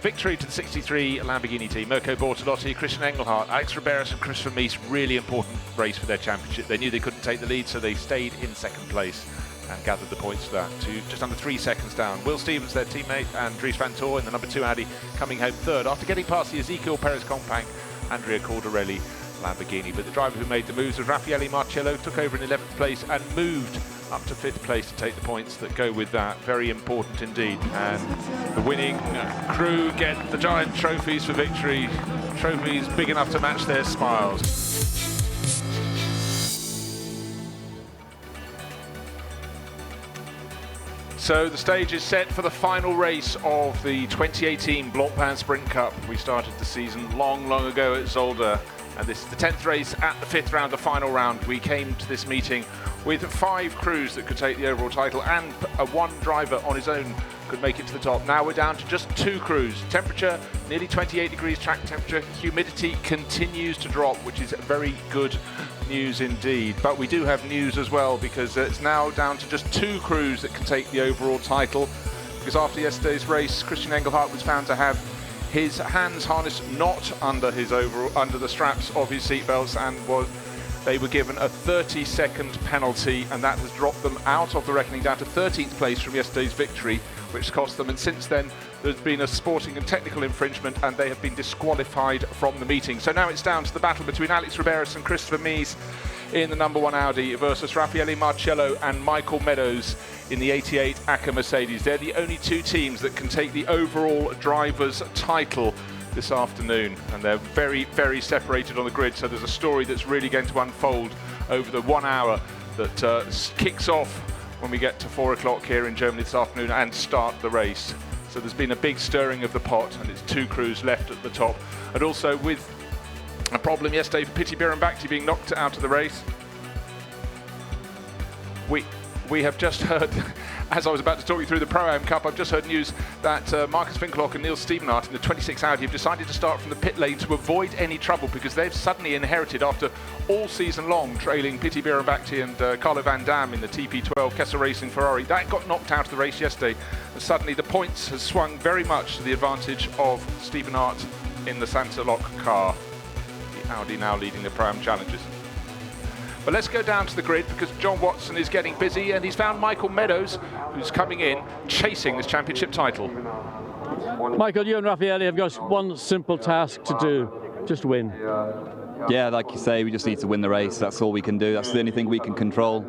victory to the 63 Lamborghini team. Mirko Bortolotti, Christian Engelhardt, Alex Ribeiros and Christopher Mies. Really important race for their championship. They knew they couldn't take the lead, so they stayed in 2nd place and gathered the points for that to just under 3 seconds down. Will Stevens, their teammate, and Dries van Tor in the number 2 Audi coming home 3rd after getting past the Ezekiel Perez Compact, Andrea Cordarelli Lamborghini. But the driver who made the moves was Raffaele Marcello, took over in 11th place and moved up to 5th place to take the points that go with that. Very important indeed. And the winning crew get the giant trophies for victory. Trophies big enough to match their smiles. So the stage is set for the final race of the 2018 Blancpain Sprint Cup. We started the season long ago at Zolder, and this is the 10th race at the 5th round, the final round. We came to this meeting with 5 crews that could take the overall title, and one driver on his own could make it to the top. Now we're down to just 2 crews. Temperature nearly 28 degrees track temperature. Humidity continues to drop, which is very good news indeed. But we do have news as well, because it's now down to just 2 crews that can take the overall title, because after yesterday's race, Christian Engelhardt was found to have his hands harnessed not under the straps of his seatbelts, and they were given a 30-second penalty, and that has dropped them out of the reckoning down to 13th place from yesterday's victory, which cost them. And since then, there's been a sporting and technical infringement, and they have been disqualified from the meeting. So now it's down to the battle between Alex Riberas and Christopher Mies in the number 1 Audi versus Raffaele Marcello and Michael Meadows in the 88 ACA Mercedes. They're the only 2 teams that can take the overall drivers' title this afternoon, and they're very, very separated on the grid. So there's a story that's really going to unfold over the 1 hour that kicks off when we get to 4 o'clock here in Germany this afternoon and start the race. So there's been a big stirring of the pot, and it's 2 crews left at the top. And also with a problem yesterday for Piti Bhirombhakdi being knocked out of the race, we have just heard, as I was about to talk you through the Pro-Am Cup, I've just heard news that Marcus Winkelhock and Niels Stevenart in the 26 Audi have decided to start from the pit lane to avoid any trouble, because they've suddenly inherited, after all season long trailing Piti Bhirombhakdi and Carlo Van Dam in the TP12 Kessel Racing Ferrari, that got knocked out of the race yesterday, and suddenly the points has swung very much to the advantage of Stevenart in the Sansa-Lock car. The Audi now leading the Pro-Am Challenges. But let's go down to the grid, because John Watson is getting busy, and he's found Michael Meadows, who's coming in chasing this championship title.
Michael, you and Raffaele have got one simple task to do, just win.
Yeah, like you say, we just need to win the race. That's all we can do. That's the only thing we can control.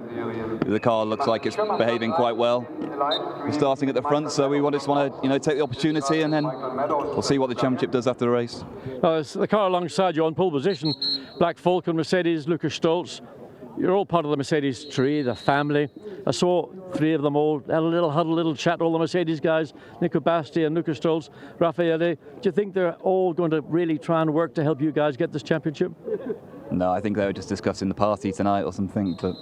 The car looks like it's behaving quite well. We're starting at the front, so we just want to, take the opportunity, and then we'll see what the championship does after the race.
It's the car alongside you on pole position, Black Falcon, Mercedes, Lucas Stolz. You're all part of the Mercedes tree, the family. I saw 3 of them all had a little huddle, little chat, all the Mercedes guys, Nico Basti and Lucas Stolz, Raffaele. Do you think they're all going to really try and work to help you guys get this championship?
No, I think they were just discussing the party tonight or something. But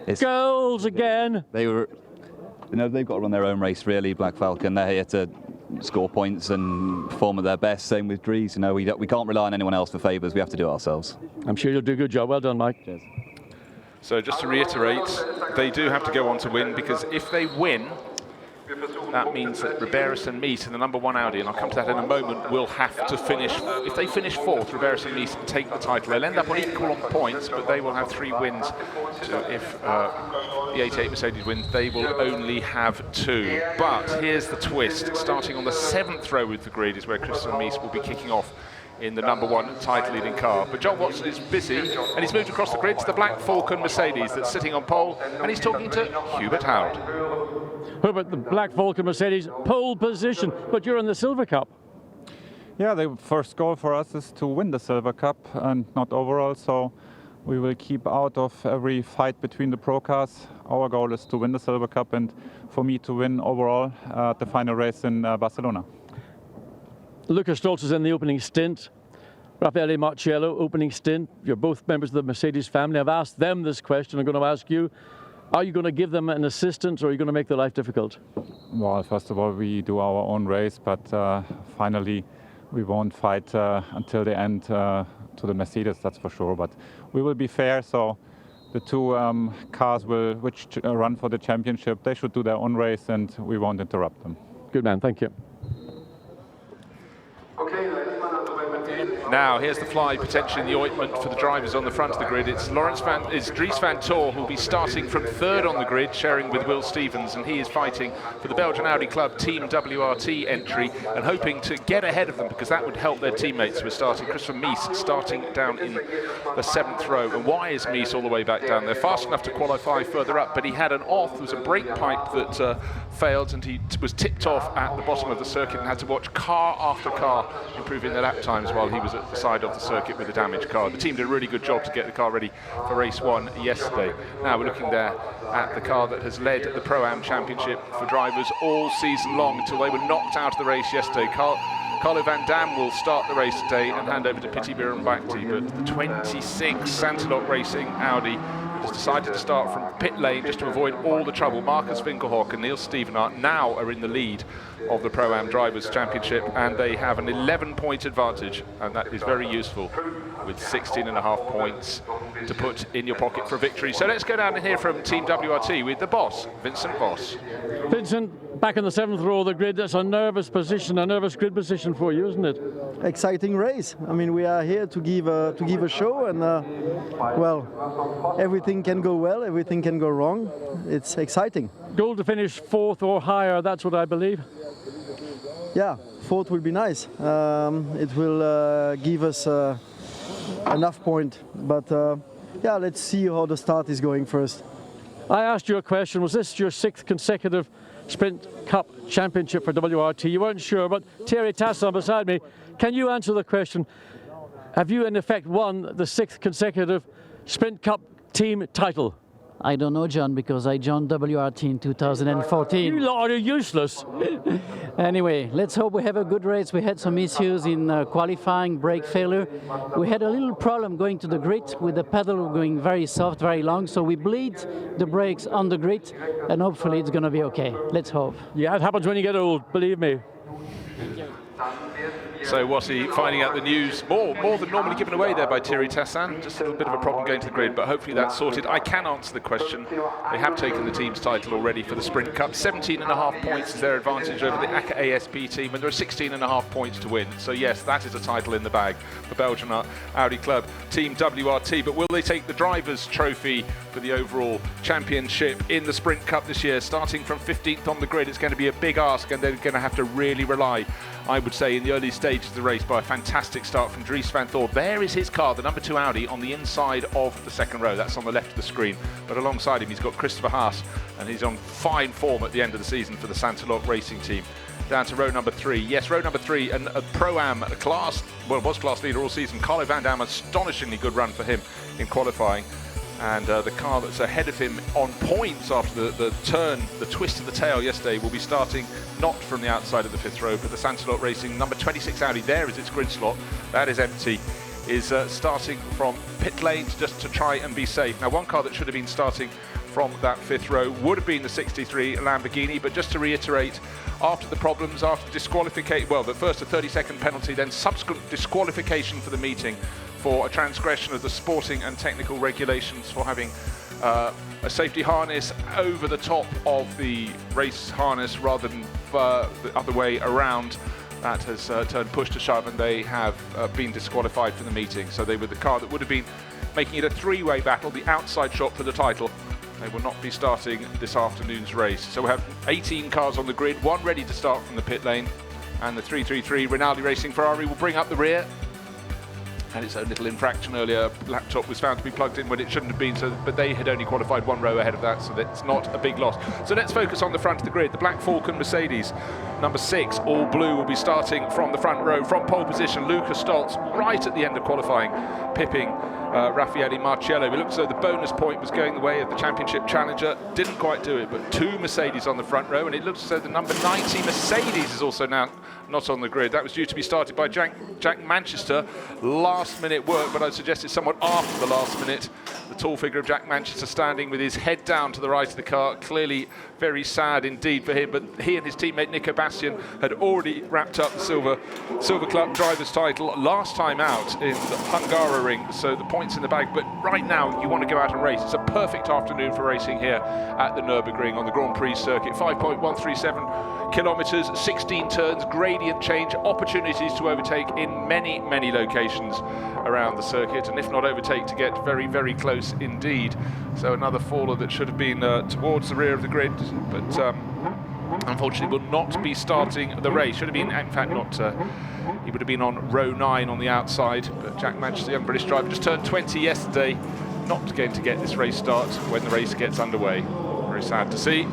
it's
goals again.
They were, they've got to run their own race really. Black Falcon, they're here to score points and perform at their best. Same with Dries. We can't rely on anyone else for favours. We have to do it ourselves.
I'm sure you'll do a good job. Well done, Mike.
Cheers.
So just to reiterate, they do have to go on to win, because if they win, that means that Riberas and Mies in the number 1 Audi, and I'll come to that in a moment, will have to finish. If they finish 4th, Riberas and Mies take the title. They'll end up on equal on points, but they will have 3 wins. So if the 88 Mercedes wins, they will only have 2. But here's the twist. Starting on the 7th row with the grid is where Christian Mies will be kicking off in the number 1 title-leading car. But John Watson is busy, and he's moved across the grid to the Black Falcon Mercedes that's sitting on pole, and he's talking to Hubert Howard.
Hubert, the Black Falcon Mercedes, pole position, but you're in the Silver Cup.
Yeah, the first goal for us is to win the Silver Cup and not overall, so we will keep out of every fight between the pro cars. Our goal is to win the Silver Cup, and for me to win overall at the final race in Barcelona.
Lucas Stolz is in the opening stint. Raffaele Marcello, opening stint. You're both members of the Mercedes family. I've asked them this question. I'm going to ask you, are you going to give them an assistance, or are you going to make their life difficult?
Well, first of all, we do our own race, but finally we won't fight until the end to the Mercedes, that's for sure. But we will be fair, so the 2 cars which run for the championship, they should do their own race, and we won't interrupt them.
Good man, thank you.
Now, here's the fly potentially in the ointment for the drivers on the front of the grid. It's Dries van Tor who will be starting from 3rd on the grid, sharing with Will Stevens, and he is fighting for the Belgian Audi Club Team WRT entry and hoping to get ahead of them, because that would help their teammates who are starting. Christopher Mies starting down in the 7th row. And why is Mies all the way back down there? Fast enough to qualify further up, but he had an off. There was a brake pipe that failed, and he was tipped off at the bottom of the circuit and had to watch car after car improving their lap times while he was at the side of the circuit with a damaged car. The team did a really good job to get the car ready for race 1 yesterday. Now we're looking there at the car that has led the Pro-Am Championship for drivers all season long until they were knocked out of the race yesterday. Carlo Van Dam will start the race today and hand over to Piti Bhirombhakti, but the 26 Santilok Racing Audi has decided to start from pit lane just to avoid all the trouble. Marcus Winkelhock and Niels Stevenart now are in the lead of the Pro-Am Drivers' Championship, and they have an 11-point advantage, and that is very useful with 16.5 points to put in your pocket for a victory. So let's go down and hear from Team WRT with the boss, Vincent Voss.
Vincent, back in the 7th row of the grid, that's a nervous position, a nervous grid position for you, isn't it?
Exciting race. I mean, we are here to give a show, and well, everything can go well, everything can go wrong. It's exciting.
Goal to finish 4th or higher, that's what I believe.
Yeah, 4th will be nice. It will give us enough point, but yeah, let's see how the start is going first.
I asked you a question, was this your 6th consecutive Sprint Cup Championship for WRT? You weren't sure, but Thierry Tassin beside me, can you answer the question? Have you in effect won the 6th consecutive Sprint Cup team title?
I don't know, John, because I joined WRT in 2014.
You lot are useless.
Anyway, let's hope we have a good race. We had some issues in qualifying, brake failure. We had a little problem going to the grid with the pedal going very soft, very long, so we bleed the brakes on the grid, and hopefully it's going to be okay. Let's hope.
Yeah, it happens when you get old, believe me.
So Wassi finding out the news, more than normally given away there by Thierry Tassin. Just a little bit of a problem going to the grid, but hopefully that's sorted. I can answer the question. They have taken the team's title already for the Sprint Cup. 17.5 points is their advantage over the ACA ASP team, and there are 16.5 points to win. So yes, that is a title in the bag for Belgian Audi Club Team WRT. But will they take the Drivers' Trophy for the overall championship in the Sprint Cup this year? Starting from 15th on the grid, it's going to be a big ask, and they're going to have to really rely, I would say, in the early stages of the race by a fantastic start from Dries van Thor. There is his car, the number 2 Audi, on the inside of the second row. That's on the left of the screen. But alongside him, he's got Christopher Haas, and he's on fine form at the end of the season for the Santilok Racing team. Down to row number 3. Yes, row number 3, and a Pro-Am class, well, was class leader all season. Carlo Van Dam, astonishingly good run for him in qualifying. And the car that's ahead of him on points after the turn, the twist of the tail yesterday, will be starting not from the outside of the 5th row, but the Santilok Racing number 26 Audi. There is its grid slot. That is empty. Is starting from pit lane just to try and be safe. Now, one car that should have been starting from that 5th row would have been the 63 Lamborghini, but just to reiterate, after the problems, after disqualification, well, the first a 30-second penalty, then subsequent disqualification for the meeting for a transgression of the sporting and technical regulations for having a safety harness over the top of the race harness rather than the other way around. That has turned push to shove, and they have been disqualified for the meeting. So they were the car that would have been making it a 3-way battle, the outside shot for the title. They will not be starting this afternoon's race. So we have 18 cars on the grid, one ready to start from the pit lane, and the 333 Rinaldi Racing Ferrari will bring up the rear. And it's a little infraction earlier. Laptop was found to be plugged in when it shouldn't have been, but they had only qualified 1 row ahead of that, so that's not a big loss. So let's focus on the front of the grid. The Black Falcon Mercedes, number 6, all blue, will be starting from the front row, from pole position. Luca Stoltz right at the end of qualifying, pipping Raffaele Marciello. It looks as though the bonus point was going the way of the championship challenger. Didn't quite do it, but 2 Mercedes on the front row, and it looks as though the number 90 Mercedes is also now not on the grid. That was due to be started by Jack Manchester. Last minute work, but I'd suggest it's somewhat after the last minute. The tall figure of Jack Manchester standing with his head down to the right of the car. Clearly very sad indeed for him, but he and his teammate Nico Bastian had already wrapped up the Silver Club Drivers' title last time out in the Hungaroring, so the points in the bag. But right now you want to go out and race. It's a perfect afternoon for racing here at the Nurburgring on the Grand Prix circuit. 5.137 kilometers, 16 turns, gradient change, opportunities to overtake in many, many locations around the circuit, and if not overtake, to get very, very close indeed. So another faller that should have been towards the rear of the grid, but unfortunately will not be starting the race. Should have been, in fact, not. He would have been on row 9 on the outside, but Jack Manchester, young British driver, just turned 20 yesterday, not going to get this race start when the race gets underway. Very sad to see.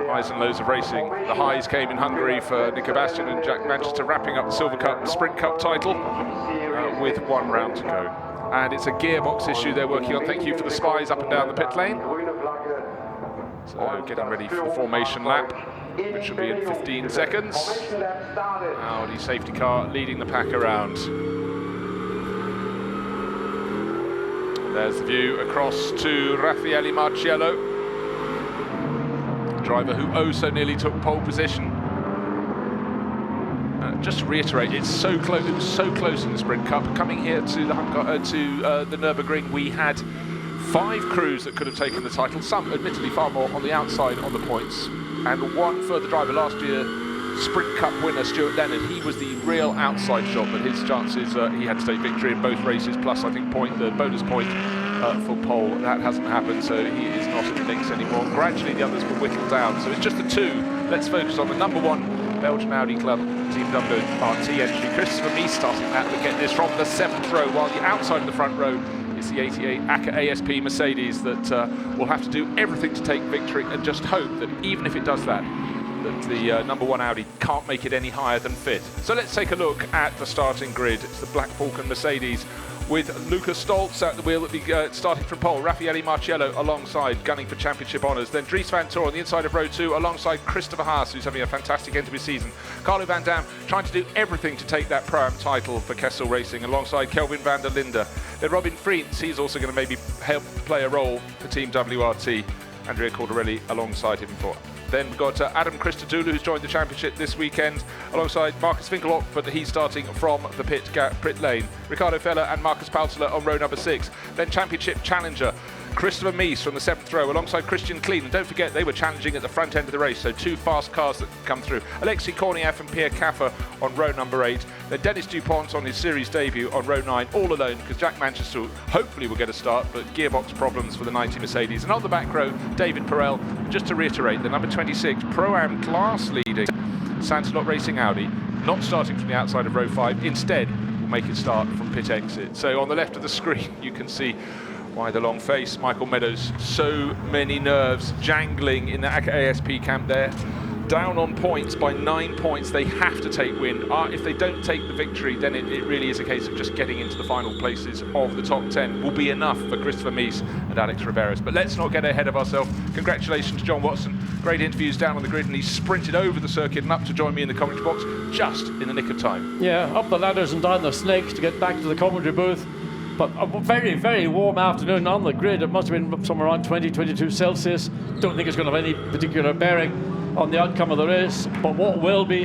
Highs and lows of racing. The highs came in Hungary for Nico Bastian and Jack Manchester, wrapping up the Silver Cup Sprint Cup title with 1 round to go. And it's a gearbox issue they're working on. Thank you for the spies up and down the pit lane. So getting ready for the formation lap. which will be in 15 seconds. Audi safety car leading the pack around. There's the view across to Raffaele Marciello, driver who oh so nearly took pole position. Just to reiterate, it's so close. It was so close in the Sprint Cup. Coming here to the Nurburgring, we had 5 crews that could have taken the title. Some, admittedly, far more on the outside on the points, and one further driver last year, Sprint Cup winner Stuart Leonard. He was the real outside shot, but his chances, he had to take victory in both races. Plus, I think the bonus point for pole. That hasn't happened, so he is not in the mix anymore. Gradually, the others will whittle down. So it's just the 2. Let's focus on the number 1. Belgian Audi Club Team WRT entry. Christopher Mies starting that, but getting this from the 7th row, while the outside of the front row is the 88 ACA ASP Mercedes that will have to do everything to take victory, and just hope that even if it does that, that the number 1 Audi can't make it any higher than 5th. So let's take a look at the starting grid. It's the Black Falcon Mercedes with Lucas Stoltz at the wheel at the starting from pole. Raffaele Marciello alongside, gunning for championship honours. Then Dries van Tor on the inside of row 2 alongside Christopher Haas, who's having a fantastic end of his season. Carlo van Dam trying to do everything to take that Pro-Am title for Kessel Racing alongside Kelvin van der Linde. Then Robin Friens, he's also going to maybe help play a role for Team WRT. Andrea Cordarelli alongside him for. Then we've got Adam Christodoulou, who's joined the championship this weekend, alongside Marcus Finkelhoff, but he's starting from the pit lane. Ricardo Feller and Marcus Pautler on row number 6. Then championship challenger Christopher Mies from the 7th row, alongside Christian Klein. And don't forget, they were challenging at the front end of the race, so 2 fast cars that come through. Alexei Korniev and Pierre Caffer on row number 8. Then Dennis Dupont on his series debut on row 9, all alone, because Jack Manchester hopefully will get a start, but gearbox problems for the 90 Mercedes. And on the back row, David Perel. Just to reiterate, the number 26 Pro-Am class leading Sansalot Racing Audi, not starting from the outside of row 5, instead will make it start from pit exit. So on the left of the screen, you can see why the long face. Michael Meadows, so many nerves jangling in the ASP camp there. Down on points by 9 points. They have to take win. If they don't take the victory, then it really is a case of just getting into the final places of the top 10 will be enough for Christopher Mies and Alex Riveros. But let's not get ahead of ourselves. Congratulations, John Watson. Great interviews down on the grid, and he sprinted over the circuit and up to join me in the commentary box just in the nick of time.
Yeah, up the ladders and down the snakes to get back to the commentary booth. But a very, very warm afternoon on the grid. It must have been somewhere around 20, 22 Celsius. Don't think it's going to have any particular bearing on the outcome of the race. But what will be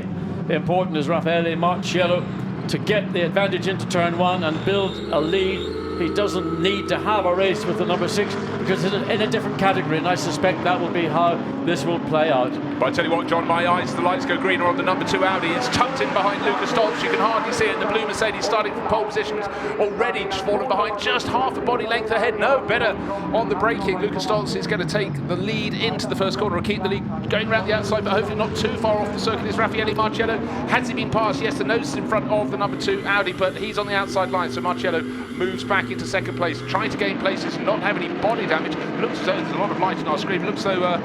important is Raffaele Marciello to get the advantage into turn 1 and build a lead. He doesn't need to have a race with the number 6 because it's in a different category, and I suspect that will be how this will play out.
But I tell you what, John, my eyes, the lights go greener on the number 2 Audi. It's tucked in behind Lucas Stoltz. You can hardly see it. The blue Mercedes starting from pole positions, already just fallen behind, just half a body length ahead. No, better on the braking. Lucas Stoltz is going to take the lead into the first corner and keep the lead going around the outside, but hopefully not too far off the circuit is Raffaele Marciello. Has he been passed? Yes, the nose is in front of the number 2 Audi, but he's on the outside line, so Marciello moves back into second place, trying to gain places and not have any body damage. It looks as though there's a lot of light on our screen. It looks as though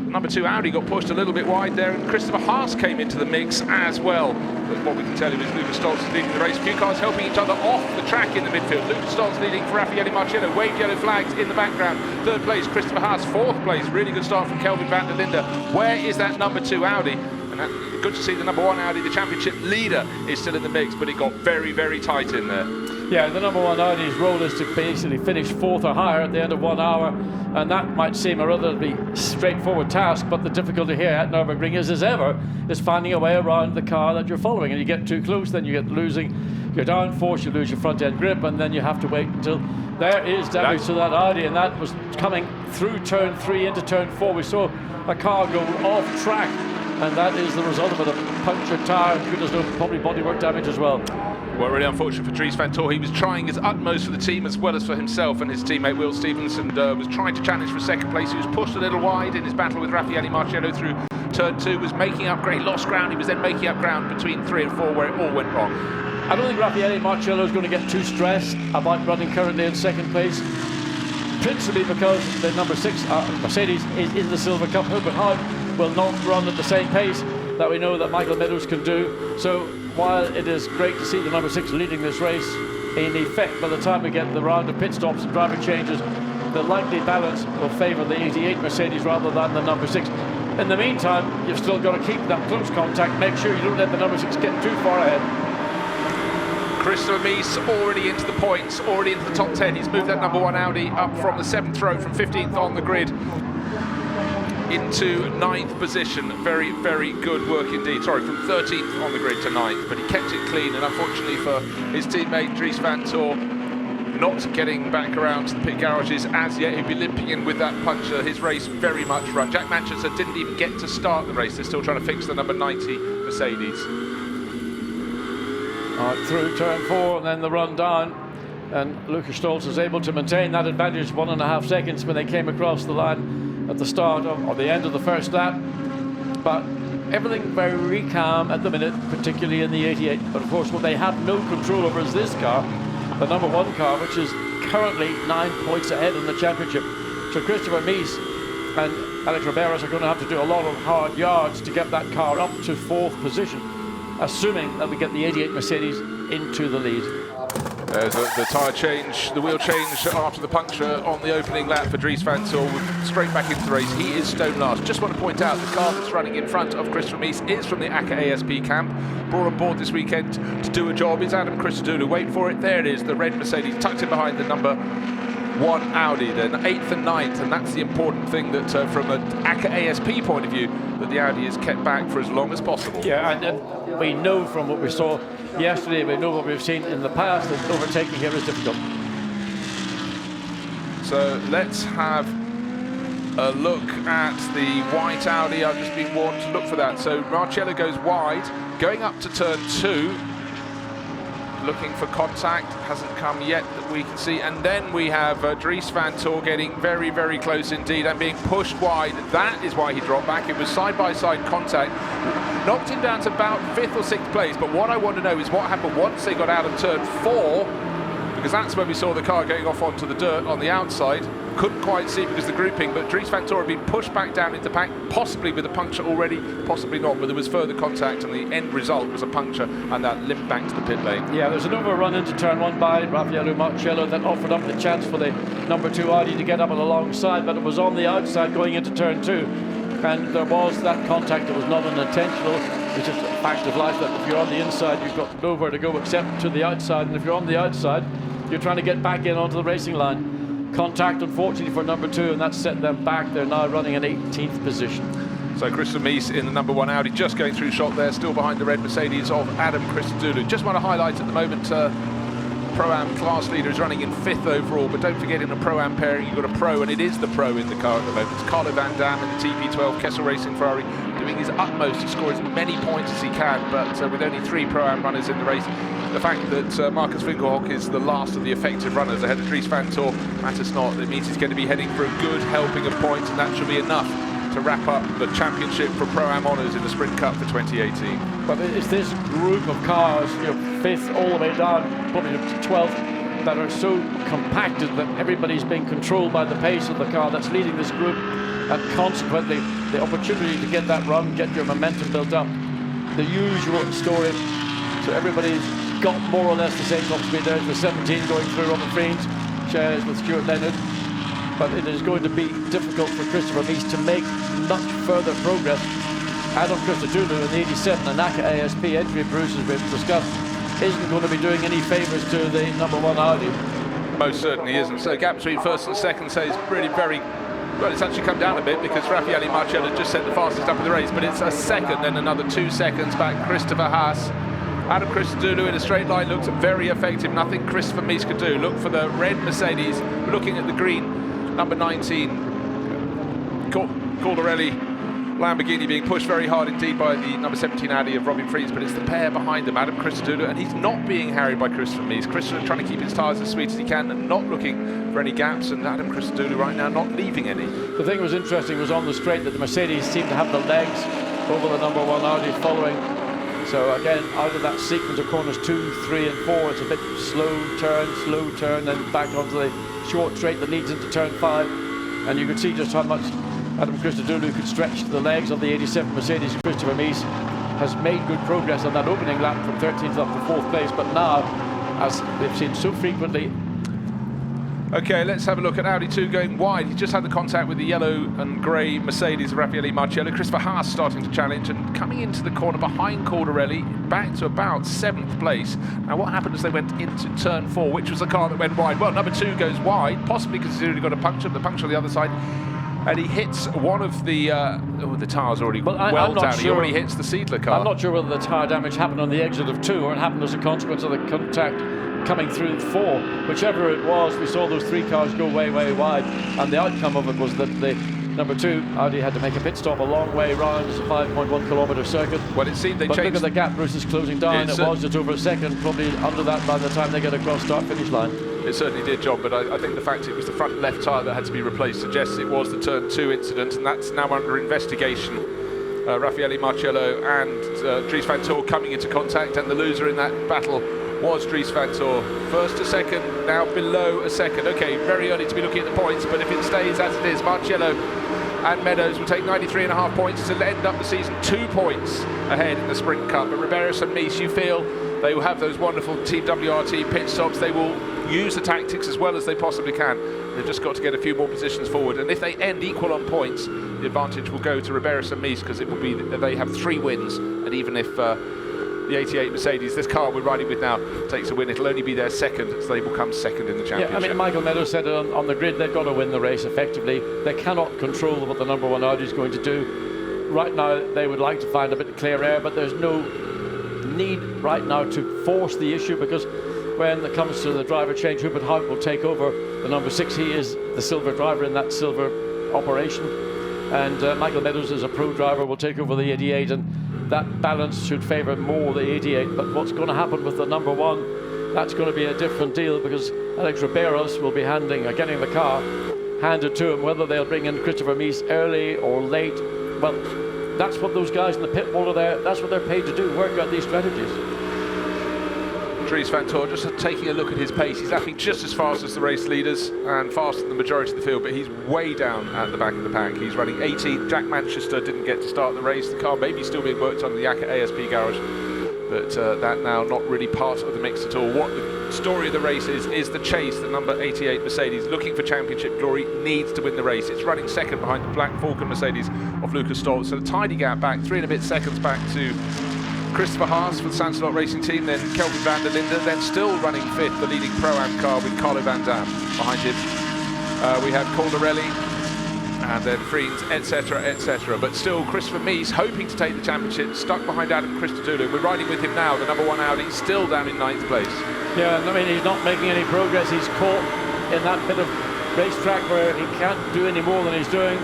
number 2 Audi got pushed a little bit wide there, and Christopher Haas came into the mix as well. But what we can tell you is Lucas Stoltz is leading the race. A few cars helping each other off the track in the midfield. Lucas Stoltz leading for Raffaele Marciello. Waved yellow flags in the background. 3rd place, Christopher Haas. 4th place, really good start from Kelvin van der Linde. Where is that number 2 Audi? And good to see the number 1 Audi, the championship leader, is still in the mix, but it got very, very tight in there.
Yeah, the number 1 Audi's role is to basically finish 4th or higher at the end of 1 hour, and that might seem a relatively straightforward task, but the difficulty here at Nurburgring is, as ever, is finding a way around the car that you're following, and you get too close, then you get losing your downforce, you lose your front end grip, and then you have to wait until there is damage to that Audi, and that was coming through turn 3 into turn 4. We saw a car go off track, and that is the result of it, a punctured tyre, and goodness knows, probably bodywork damage as well.
Well, really unfortunate for Dries van Tor. He was trying his utmost for the team as well as for himself, and his teammate Will Stevenson was trying to challenge for second place. He was pushed a little wide in his battle with Raffaele Marciello through turn 2, was making up ground, lost ground. He was then making up ground between 3 and 4 where it all went wrong.
I don't think Raffaele Marciello is going to get too stressed about running currently in second place, principally because the number 6 Mercedes is in the Silver Cup. Herbert Haupt will not run at the same pace that we know that Michael Meadows can do. So while it is great to see the number 6 leading this race, in effect, by the time we get the round of pit stops and driver changes, the likely balance will favour the 88 Mercedes rather than the number 6. In the meantime, you've still got to keep that close contact, make sure you don't let the number 6 get too far ahead.
Christopher Mies already into the points, already into the top 10. He's moved that number 1 Audi up from the 7th row, from 15th on the grid into 9th position. Very, very good work indeed. Sorry, from 13th on the grid to 9th, but he kept it clean, and unfortunately for his teammate Dries van Tor, not getting back around to the pit garages as yet. He'd be limping in with that puncture. His race very much run. Jack Manchester didn't even get to start the race. They're still trying to fix the number 90 Mercedes.
Through turn 4 and then the run down, and Lucas Stolz was able to maintain that advantage 1.5 seconds when they came across the line at the start or the end of the first lap. But everything very calm at the minute, particularly in the 88. But of course what they have no control over is this car, the number 1 car, which is currently 9 points ahead in the championship. So Christopher Mies and Alex Riberas are going to have to do a lot of hard yards to get that car up to 4th position, assuming that we get the 88 Mercedes into the lead.
There's the tyre change, the wheel change after the puncture on the opening lap for Dries van Tor, straight back into the race. He is stone last. Just want to point out the car that's running in front of Christopher Mies is from the ACA ASP camp. Brought on board this weekend to do a job is Adam Christodoulou. Wait for it, there it is, the red Mercedes tucked in behind the number 1 Audi, then 8th and 9th, and that's the important thing, that from an ACA ASP point of view, that the Audi is kept back for as long as possible.
Yeah, and we know from what we saw yesterday, we know what we've seen in the past, that overtaking here is difficult.
So let's have a look at the white Audi. I've just been warned to look for that. So Marcello goes wide, going up to turn 2, looking for contact, hasn't come yet that we can see, and then we have Dries van Tor getting very, very close indeed and being pushed wide. That is why he dropped back. It was side-by-side contact, knocked him down to about 5th or 6th place. But what I want to know is what happened once they got out of turn 4, because that's when we saw the car going off onto the dirt on the outside. Couldn't quite see because of the grouping, but Dries van Tor had been pushed back down into pack, possibly with a puncture already, possibly not, but there was further contact, and the end result was a puncture and that limp back to the pit lane.
Yeah, there's an overrun into turn 1 by Raffaello Marcello that offered up the chance for the number 2 Audi to get up on the long side, but it was on the outside going into turn 2, and there was that contact that was not unintentional, which is a fact of life, that if you're on the inside you've got nowhere to go except to the outside, and if you're on the outside you're trying to get back in onto the racing line. Contact, unfortunately, for number 2, and that set them back. They're now running in 18th position.
So Christopher Mies in the number 1 Audi, just going through shot there, still behind the red Mercedes of Adam Christodoulou. Just want to highlight at the moment, Pro-Am class leader is running in 5th overall, but don't forget in a Pro-Am pairing you've got a Pro, and it is the Pro in the car at the moment. It's Carlo Van Dam in the TP12 Kessel Racing Ferrari, doing his utmost to score as many points as he can, but with only 3 Pro-Am runners in the race, the fact that Marcus Winkelhock is the last of the effective runners ahead of Dries van Tor matters not. It means he's going to be heading for a good helping of points, and that should be enough to wrap up the championship for Pro-Am honours in the Sprint Cup for 2018.
But it's this group of cars, 5th all the way down, probably to 12th, that are so compacted that everybody's being controlled by the pace of the car that's leading this group, and consequently the opportunity to get that run, get your momentum built up. The usual story. So everybody's got more or less the same top speed. There's the 17 going through Robert Friens, shares with Stuart Leonard. But it is going to be difficult for Christopher Mies to make much further progress. Adam Christodoulou in the 87 and ACA ASP entry, Bruce, as we've discussed, isn't going to be doing any favours to the number 1 Audi.
Most certainly isn't. So gap between 1st and 2nd says really very, well, it's actually come down a bit because Raffaele Marcello just set the fastest up in the race, but it's a second, then another 2 seconds back. Christopher Haas. Adam Christodoulou in a straight line looks very effective. Nothing Christopher Mies could do. Look for the red Mercedes. We're looking at the green, number 19. Caldarelli Lamborghini being pushed very hard indeed by the number 17 Audi of Robin Friens, but it's the pair behind them, Adam Christodoulou, and he's not being harried by Christopher Mies. Christopher trying to keep his tyres as sweet as he can and not looking for any gaps, and Adam Christodoulou right now not leaving any.
The thing that was interesting was on the straight that the Mercedes seemed to have the legs over the number 1 Audi following. So again, out of that sequence of corners 2, 3 and 4, it's a bit slow turn, then back onto the short straight that leads into turn 5. And you could see just how much Adam Christodoulou could stretch the legs of the 87 Mercedes. Christopher Mies has made good progress on that opening lap from 13th up to 4th place, but now, as we've seen so frequently,
Okay, let's have a look at Audi 2 going wide. He just had the contact with the yellow and grey Mercedes of Raffaele Marciello. Christopher Haas starting to challenge and coming into the corner behind Caldarelli, back to about 7th place. Now what happened as they went into turn 4, which was the car that went wide? Well, number 2 goes wide, possibly because he's already got a puncture, the puncture on the other side. And he hits one of the tyre's already well down. Sure. He already hits the Seidler car.
I'm not sure whether the tyre damage happened on the exit of 2 or it happened as a consequence of the contact coming through 4. Whichever it was, we saw those 3 cars go way, way wide, and the outcome of it was that the number 2 Audi had to make a pit stop a long way round. It's a 5.1 kilometre circuit.
Well, it seemed they
but
changed.
Look at the gap Bruce is closing down. It was just over a second, probably under that by the time they get across start-finish line.
It certainly did, John, but I think the fact it was the front left tyre that had to be replaced suggests it was the turn 2 incident, and that's now under investigation. Raffaele Marciello and Dries van Tor coming into contact, and the loser in that battle was Dries van Tor. First to second, now below a second. Okay, very early to be looking at the points, but if it stays as it is, Marciello and Meadows will take 93.5 points to end up the season 2 points ahead in the Sprint Cup. But Riberas and Mies, you feel they will have those wonderful Team WRT pit stops. They will use the tactics as well as they possibly can. They've just got to get a few more positions forward, and if they end equal on points, the advantage will go to Riberas and Mies, because it will be that they have 3 wins, and even if the 88 Mercedes, this car we're riding with now, takes a win, it'll only be their second, so they will come second in the championship.
Yeah, I mean, Michael Meadows said it on the grid, they've got to win the race effectively. They cannot control what the number 1 Audi is going to do. Right now, they would like to find a bit of clear air, but there's no need right now to force the issue, because when it comes to the driver change, Hubert Haupt will take over the number 6. He is the silver driver in that silver operation, and Michael Meadows, as a pro driver, will take over the 88, and that balance should favour more the 88. But what's going to happen with the number 1, that's going to be a different deal, because Alex Riberas will be getting the car handed to him. Whether they'll bring in Christopher Mies early or late, well, that's what those guys in the pit wall are there. That's what they're paid to do, work out these strategies.
Dries van Tor, just taking a look at his pace, he's lapping just as fast as the race leaders and faster than the majority of the field, but he's way down at the back of the pack. He's running 18th. Jack Manchester didn't get to start the race. The car may be still being worked on in the Yaka ASP garage, but that now not really part of the mix at all. What the story of the race is the chase. The number 88 Mercedes, looking for championship glory, needs to win the race. It's running second behind the Black Falcon Mercedes of Lucas Stoltz, so a tidy gap back, 3 and a bit seconds back to Christopher Haas for the Sansalot Racing Team, then Kelvin van der Linde, then still running 5th, the leading Pro-Am car with Carlo Van Dam behind him. We have Caldarelli, and then Friens, etc., etc. But still, Christopher Mies hoping to take the championship, stuck behind Adam Christodoulou. We're riding with him now, the number 1 Audi, still down in 9th place.
Yeah, I mean, he's not making any progress. He's caught in that bit of racetrack where he can't do any more than he's doing.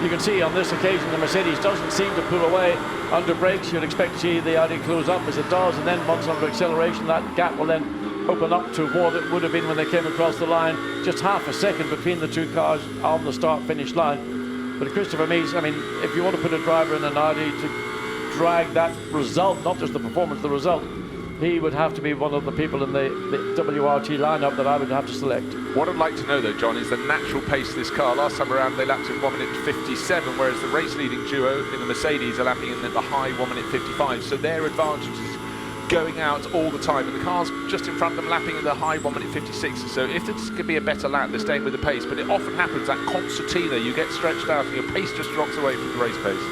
You can see on this occasion the Mercedes doesn't seem to pull away under brakes. You'd expect to see the Audi close up as it does, and then once under acceleration, that gap will then open up to what it would have been when they came across the line. Just half a second between the 2 cars on the start-finish line. But Christopher Mies, I mean, if you want to put a driver in an Audi to drag that result, not just the performance, the result, he would have to be one of the people in the WRT lineup that I would have to select. What
I'd like to know, though, John, is the natural pace of this car. Last time around, they lapped in 1 minute 57, whereas the race-leading duo in the Mercedes are lapping in the high 1 minute 55. So their advantage is going out all the time, and the cars just in front of them lapping in the high 1 minute 56. So if this could be a better lap, they're staying with the pace. But it often happens, that concertina, you get stretched out and your pace just drops away from the race pace.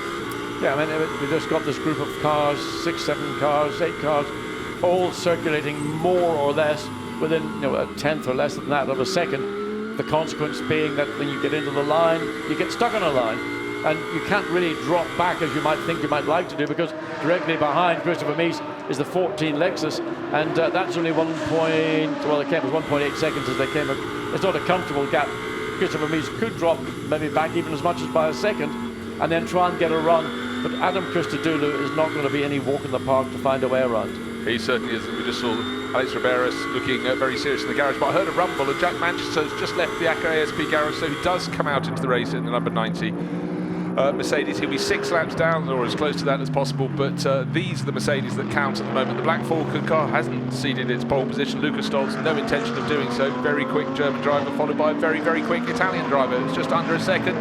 Yeah, I mean, we just got this group of cars, 6, 7 cars, 8 cars, all circulating more or less within, you know, a tenth or less than that of a second. The consequence being that when you get into the line, you get stuck on a line, and you can't really drop back as you might think you might like to do, because directly behind Christopher Mies is the 14 Lexus, and that's only 1.8 seconds as they came. It's not a comfortable gap. Christopher Mies could drop maybe back even as much as by a second, and then try and get a run. But Adam Christodoulou is not going to be any walk in the park to find a way around.
He certainly is. We just saw Alex Riberas looking very serious in the garage, but I heard a rumble, and Jack Manchester has just left the ACCA ASP garage, so he does come out into the race in the number 90 Mercedes. He'll be 6 laps down, or as close to that as possible, but these are the Mercedes that count at the moment. The Black Falcon car hasn't ceded its pole position. Lucas Stoltz, no intention of doing so. Very quick German driver, followed by a very, very quick Italian driver. It's just under a second,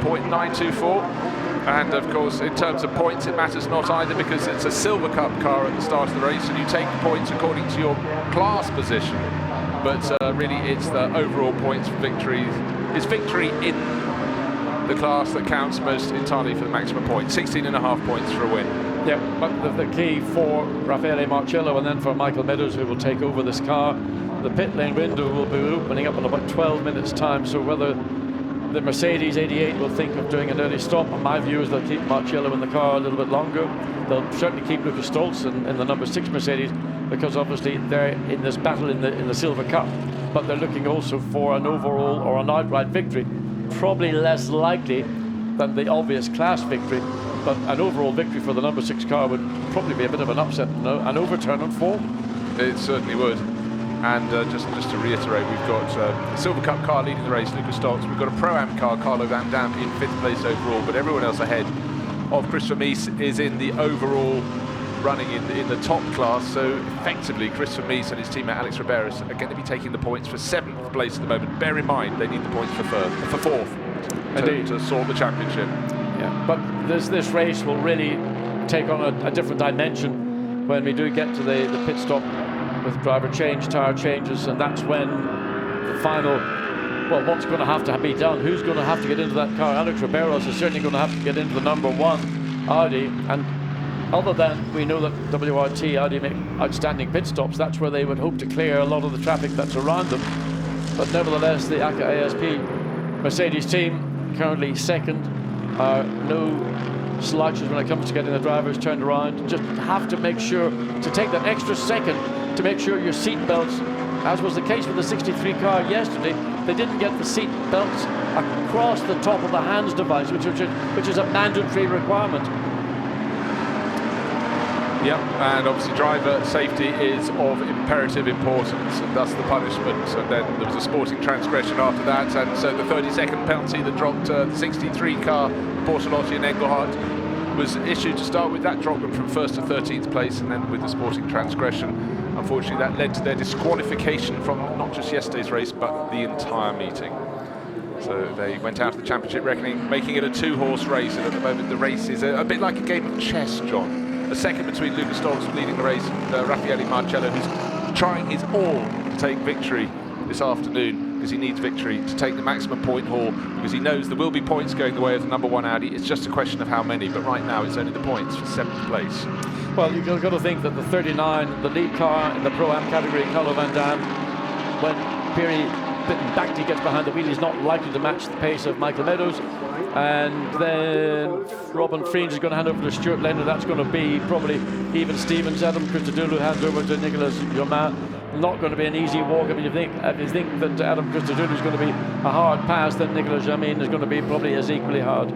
0.924. And of course, in terms of points, it matters not either, because it's a Silver Cup car at the start of the race, and you take the points according to your class position. But really, it's the overall points for victories. It's victory in the class that counts most entirely for the maximum points. 16.5 points for a win.
Yeah, but the key for Raffaele Marcello and then for Michael Meadows, who will take over this car, the pit lane window will be opening up in about 12 minutes' time. So whether the Mercedes 88 will think of doing an early stop, and my view is they'll keep Marcello in the car a little bit longer. They'll certainly keep Lucas Stoltz in the number 6 Mercedes, because obviously they're in this battle in the Silver Cup. But they're looking also for an overall or an outright victory. Probably less likely than the obvious class victory, but an overall victory for the number 6 car would probably be a bit of an upset, an overturn on 4.
It certainly would. And just to reiterate, we've got a Silver Cup car leading the race, Lucas Stoltz. We've got a Pro-Am car, Carlo Van Dam, in 5th place overall, but everyone else ahead of Christopher Mies is in the overall running in the top class. So effectively, Christopher Mies and his teammate Alex Riberas are going to be taking the points for 7th place at the moment. Bear in mind, they need the points for 4th to sort the championship.
Yeah, but this race will really take on a different dimension when we do get to the pit stop with driver change, tyre changes, and that's when the final, well, what's going to have to be done? Who's going to have to get into that car? Alex Riberas is certainly going to have to get into the number 1 Audi, and other than we know that WRT Audi make outstanding pit stops, that's where they would hope to clear a lot of the traffic that's around them. But nevertheless, the ACA ASP Mercedes team currently 2nd. No slouches when it comes to getting the drivers turned around. Just have to make sure to take that extra second to make sure your seat belts, as was the case with the 63 car yesterday, they didn't get the seat belts across the top of the hands device, which is a mandatory requirement.
Yep, and obviously driver safety is of imperative importance, and thus the punishment. And then there was a sporting transgression after that, and so the 30-second penalty that dropped the 63 car, Bortolotti and Engelhardt, was issued to start with. That dropped them from 1st to 13th place, and then with the sporting transgression, unfortunately that led to their disqualification from not just yesterday's race, but the entire meeting. So they went out of the championship reckoning, making it a 2-horse race, and at the moment the race is a bit like a game of chess, John. A second between Lucas Stoltz leading the race, and Raffaele Marcello, who's trying his all to take victory this afternoon, because he needs victory to take the maximum point haul, because he knows there will be points going the way of the number 1 Audi. It's just a question of how many, but right now it's only the points for 7th place.
Well, you've got to think that the 39, the lead car in the Pro-Am category, Carlo Van Dam, when Pierre Bitten gets behind the wheel, he's not likely to match the pace of Michael Meadows. And then Robin Friens is going to hand over to Stuart Lender. That's going to be probably even Stevens. Adam Christodoulou hands over to Nicolas Jomain. Not going to be an easy walk. I mean, if you think that Adam Christodoulou is going to be a hard pass, then Nicolas Jomain is going to be probably as equally hard.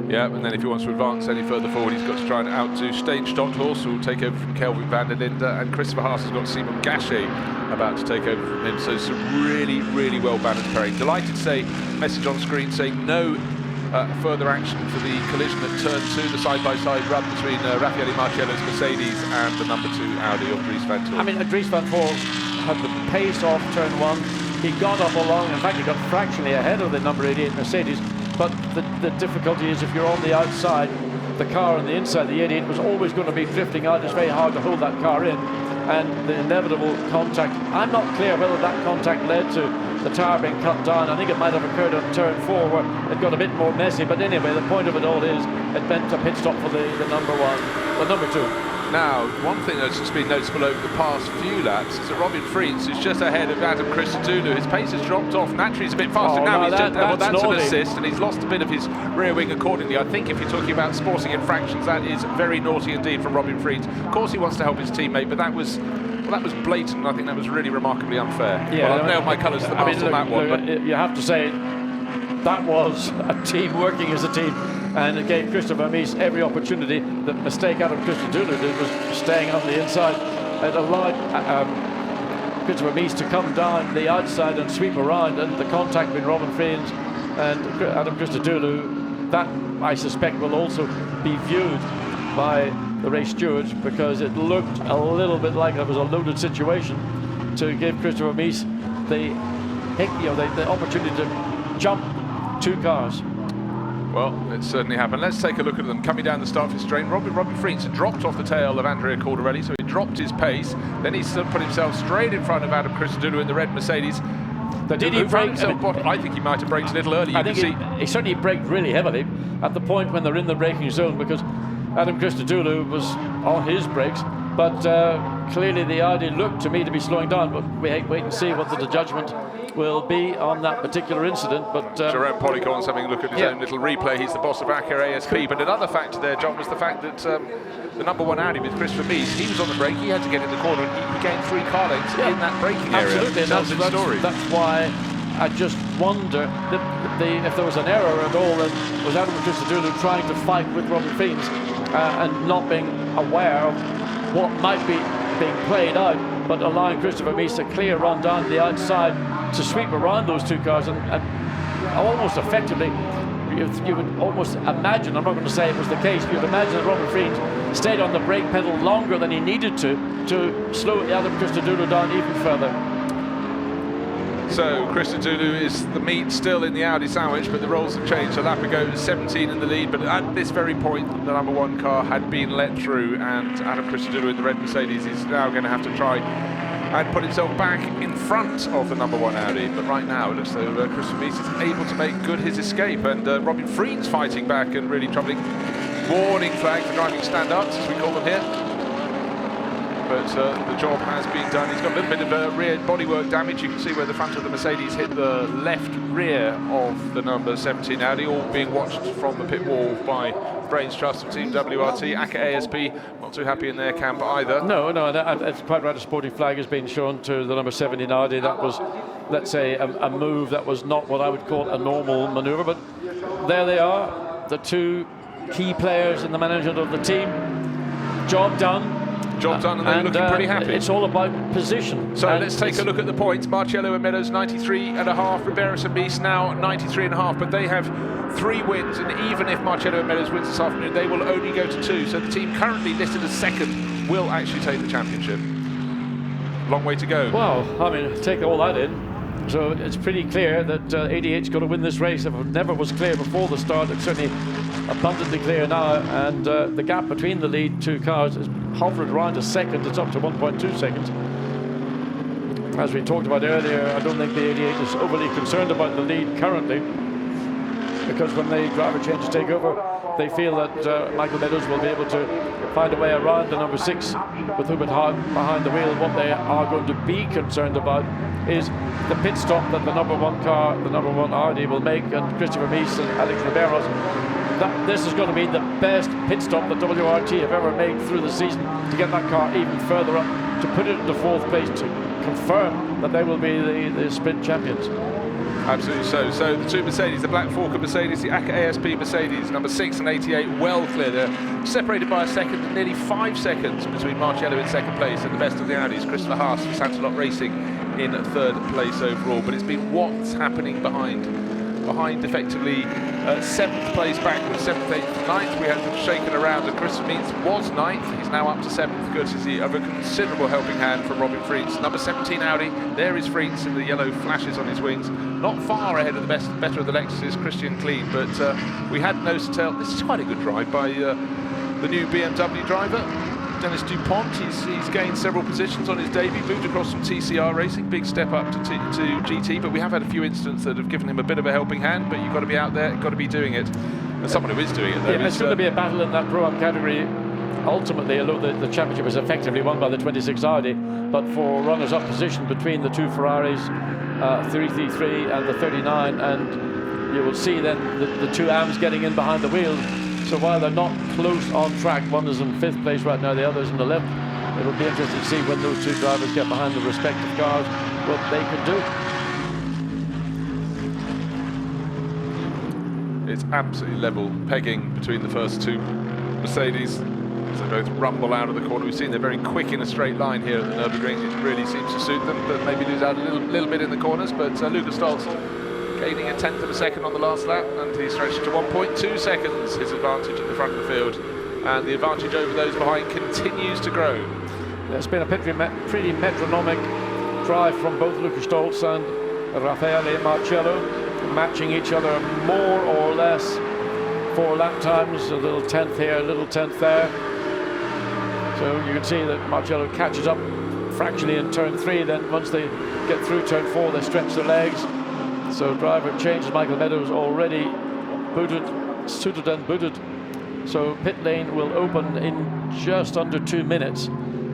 Yeah, and then if he wants to advance any further forward, he's got to try and outdo Stage Stockhorse, who will take over from Kelvin van der Linde, and Christopher Haas has got Simon Gachet about to take over from him. So some really, really well balanced pairing. Delighted to say, message on screen saying no further action for the collision at turn 2, the side-by-side run between Raffaele Marcello's Mercedes and the number 2 Audi of Dries van Toor.
I mean, Dries van Toor had the pace off turn 1. He got up along, in fact he got fractionally ahead of the number 88 Mercedes, but the difficulty is if you're on the outside, the car on the inside, the 88 was always going to be drifting out. It's very hard to hold that car in, and the inevitable contact, I'm not clear whether that contact led to the tyre being cut down. I think it might have occurred on turn 4 where it got a bit more messy, but anyway, the point of it all is it meant a pit stop for the number 2.
Now, one thing that's just been noticeable over the past few laps is that Robin Friens, who's just ahead of Adam Christodoulou, his pace has dropped off. Naturally, he's a bit faster now.
No,
that's an assist, and he's lost a bit of his rear wing accordingly. I think if you're talking about sporting infractions, that is very naughty indeed from Robin Friens. Of course, he wants to help his teammate, but that was blatant, and I think that was really remarkably unfair.
Yeah,
well, I've nailed my colours to the mast on that one.
But you have to say that was a team working as a team, and it gave Christopher Mies every opportunity. The mistake Adam Christodoulou did was staying on the inside. It allowed Christopher Mies to come down the outside and sweep around, and the contact between Robin Friens and Adam Christodoulou, that I suspect will also be viewed by the race stewards, because it looked a little bit like it was a loaded situation to give Christopher Mies the opportunity to jump 2 cars.
Well, it certainly happened. Let's take a look at them coming down the start straight. Robin Friens dropped off the tail of Andrea Cordarelli, so he dropped his pace. Then he put himself straight in front of Adam Christodoulou in the red Mercedes.
Did he brake?
I think he might have braked a little early.
I think he certainly braked really heavily at the point when they're in the braking zone, because Adam Christodoulou was on his brakes. But clearly the Audi looked to me to be slowing down. But we wait and see what the judgment will be on that particular incident. But
Jerome Policorn's having a look at his own little replay. He's the boss of ACA ASP. But another factor there, John, was the fact that the number 1 Audi with Christopher Mies, he was on the brake. He had to get in the corner, and he gained 3 car lengths in that braking area.
Absolutely, that's why I just wonder if there was an error at all, and was Adam Christodoulou trying to fight with Robin Friens and not being aware of what might be being played out, but allowing Christopher Mies a clear run down the outside to sweep around those 2 cars and almost effectively, you would almost imagine, I'm not going to say it was the case, you'd imagine that Robin Friens stayed on the brake pedal longer than he needed to slow Adam Christodoulou down even further.
So Christodoulou is the meat still in the Audi sandwich, but the roles have changed. A lap ago, 17 in the lead, but at this very point, the number 1 car had been let through, and Adam Christodoulou in the red Mercedes is now going to have to try and put himself back in front of the number 1 Audi. But right now, it looks as though Christopher Mies is able to make good his escape, and Robin Friens fighting back and really troubling. Warning flag for driving stand-ups, as we call them here. But the job has been done. He's got a little bit of rear bodywork damage. You can see where the front of the Mercedes hit the left rear of the number 17 Audi, all being watched from the pit wall by Brains Trust of Team WRT. ACA ASP not too happy in their camp either.
No, it's quite right. A sporting flag has been shown to the number 17 Audi. That was, let's say, a move that was not what I would call a normal manoeuvre. But there they are, the 2 key players in the management of the team. Job done.
And they're looking pretty happy.
It's all about position.
So let's take a look at the points. Marcello and Meadows 93.5, Riberas and Mies now 93.5, but they have 3 wins, and even if Marcello and Meadows wins this afternoon, they will only go to 2. So the team currently listed as 2nd will actually take the championship. Long way to go.
Well, I mean, take all that in. So it's pretty clear that ADH's got to win this race. It never was clear before the start. It's certainly abundantly clear now, and the gap between the lead 2 cars is hovered around a second. It's up to 1.2 seconds. As we talked about earlier, I don't think the 88 is overly concerned about the lead currently, because when the driver changes take over, they feel that Michael Meadows will be able to find a way around the number 6 with Hubert Hart behind the wheel. What they are going to be concerned about is the pit stop that the number 1 car, the number 1 Audi will make, and Christopher Mies and Alex Riberas. This is going to be the best pit stop that WRT have ever made through the season, to get that car even further up, to put it into 4th place, to confirm that they will be the sprint champions.
Absolutely so. So the 2 Mercedes, the Black Forker Mercedes, the ACA ASP Mercedes, number 6 and 88, well clear. They're separated by a second, nearly 5 seconds between Marcello in 2nd place and the best of the Audis, Christopher Haas for Santalot Racing in 3rd place overall. But it's been what's happening behind effectively 7th place backwards, 7th, 8th, 9th. We had them shaken around, and Christopher Mies was 9th. He's now up to 7th, courtesy of a considerable helping hand from Robin Friens. Number 17 Audi, there is Friens in the yellow flashes on his wings. Not far ahead of the better of the Lexuses, Christian Klein, but we had nose to tail. This is quite a good drive by the new BMW driver, Dennis Dupont. He's gained several positions on his debut, moved across from TCR Racing, big step up to GT, but we have had a few incidents that have given him a bit of a helping hand, but you've got to be out there, got to be doing it. And someone who is doing it, though.
Yeah, it's going to be a battle in that Pro-Am category. Ultimately, although the championship was effectively won by the 26 Audi, but for runners-up position between the 2 Ferraris, 33 and the 39, and you will see then the 2 AMs getting in behind the wheels. So while they're not close on track, one is in 5th place right now, the other is in the 11th. It'll be interesting to see when those 2 drivers get behind the respective cars, what they can
do. It's absolutely level pegging between the first 2 Mercedes. As they both rumble out of the corner. We've seen they're very quick in a straight line here at the Nurburgring. It really seems to suit them, but maybe lose out a little bit in the corners. But Lucas Stoltz gaining 1/10 of a second on the last lap, and he stretched to 1.2 seconds, his advantage at the front of the field. And the advantage over those behind continues to grow.
There's been a pretty metronomic drive from both Lucas Stoltz and Raffaele Marcello, matching each other more or less 4 lap times, a little 10th here, a little 10th there. So you can see that Marcello catches up fractionally in turn 3, then once they get through turn 4 they stretch their legs. So driver changes. Michael Meadows already suited and booted. So pit lane will open in just under 2 minutes.